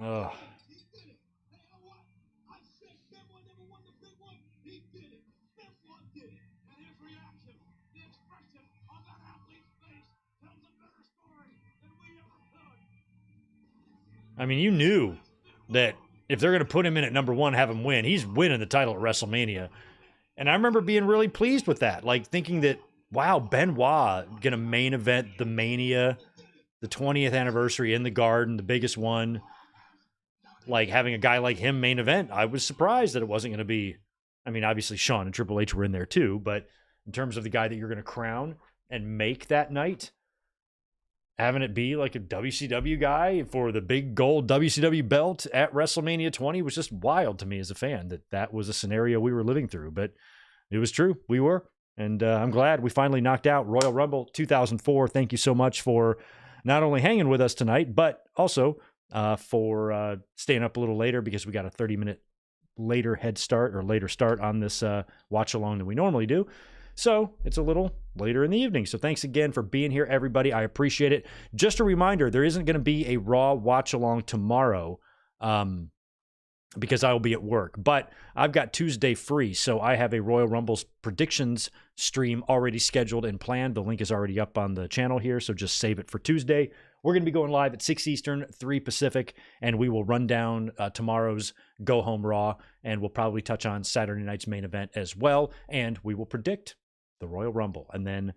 S1: Oh. I mean, you knew that if they're going to put him in at number one, have him win, he's winning the title at WrestleMania. And I remember being really pleased with that, like thinking that, wow, Benoit going to main event the Mania, the 20th anniversary in the Garden, the biggest one. Like having a guy like him main event, I was surprised that it wasn't going to be, I mean, obviously Shawn and Triple H were in there too, but in terms of the guy that you're going to crown and make that night, having it be like a WCW guy for the big gold WCW belt at WrestleMania 20 was just wild to me as a fan that was a scenario we were living through. But it was true. We were. And I'm glad we finally knocked out Royal Rumble 2004. Thank you so much for not only hanging with us tonight, but also for staying up a little later because we got a 30-minute later start on this watch along than we normally do. So it's a little later in the evening. So thanks again for being here, everybody. I appreciate it. Just a reminder, there isn't going to be a Raw watch along tomorrow because I will be at work. But I've got Tuesday free, so I have a Royal Rumble's predictions stream already scheduled and planned. The link is already up on the channel here, so just save it for Tuesday. We're going to be going live at 6 Eastern, 3 Pacific, and we will run down tomorrow's Go Home Raw, and we'll probably touch on Saturday night's main event as well, and we will predict the Royal Rumble. And then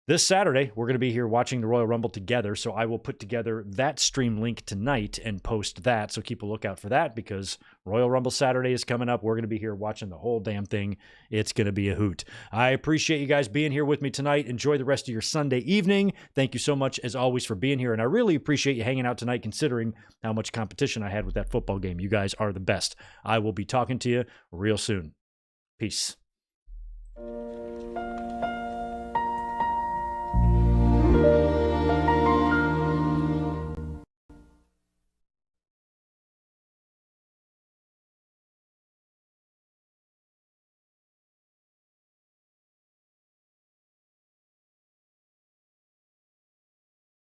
S1: this Saturday, we're going to be here watching the Royal Rumble together, so I will put together that stream link tonight and post that, so keep a lookout for that because Royal Rumble Saturday is coming up. We're going to be here watching the whole damn thing. It's going to be a hoot. I appreciate you guys being here with me tonight. Enjoy the rest of your Sunday evening. Thank you so much, as always, for being here, and I really appreciate you hanging out tonight considering how much competition I had with that football game. You guys are the best. I will be talking to you real soon. Peace.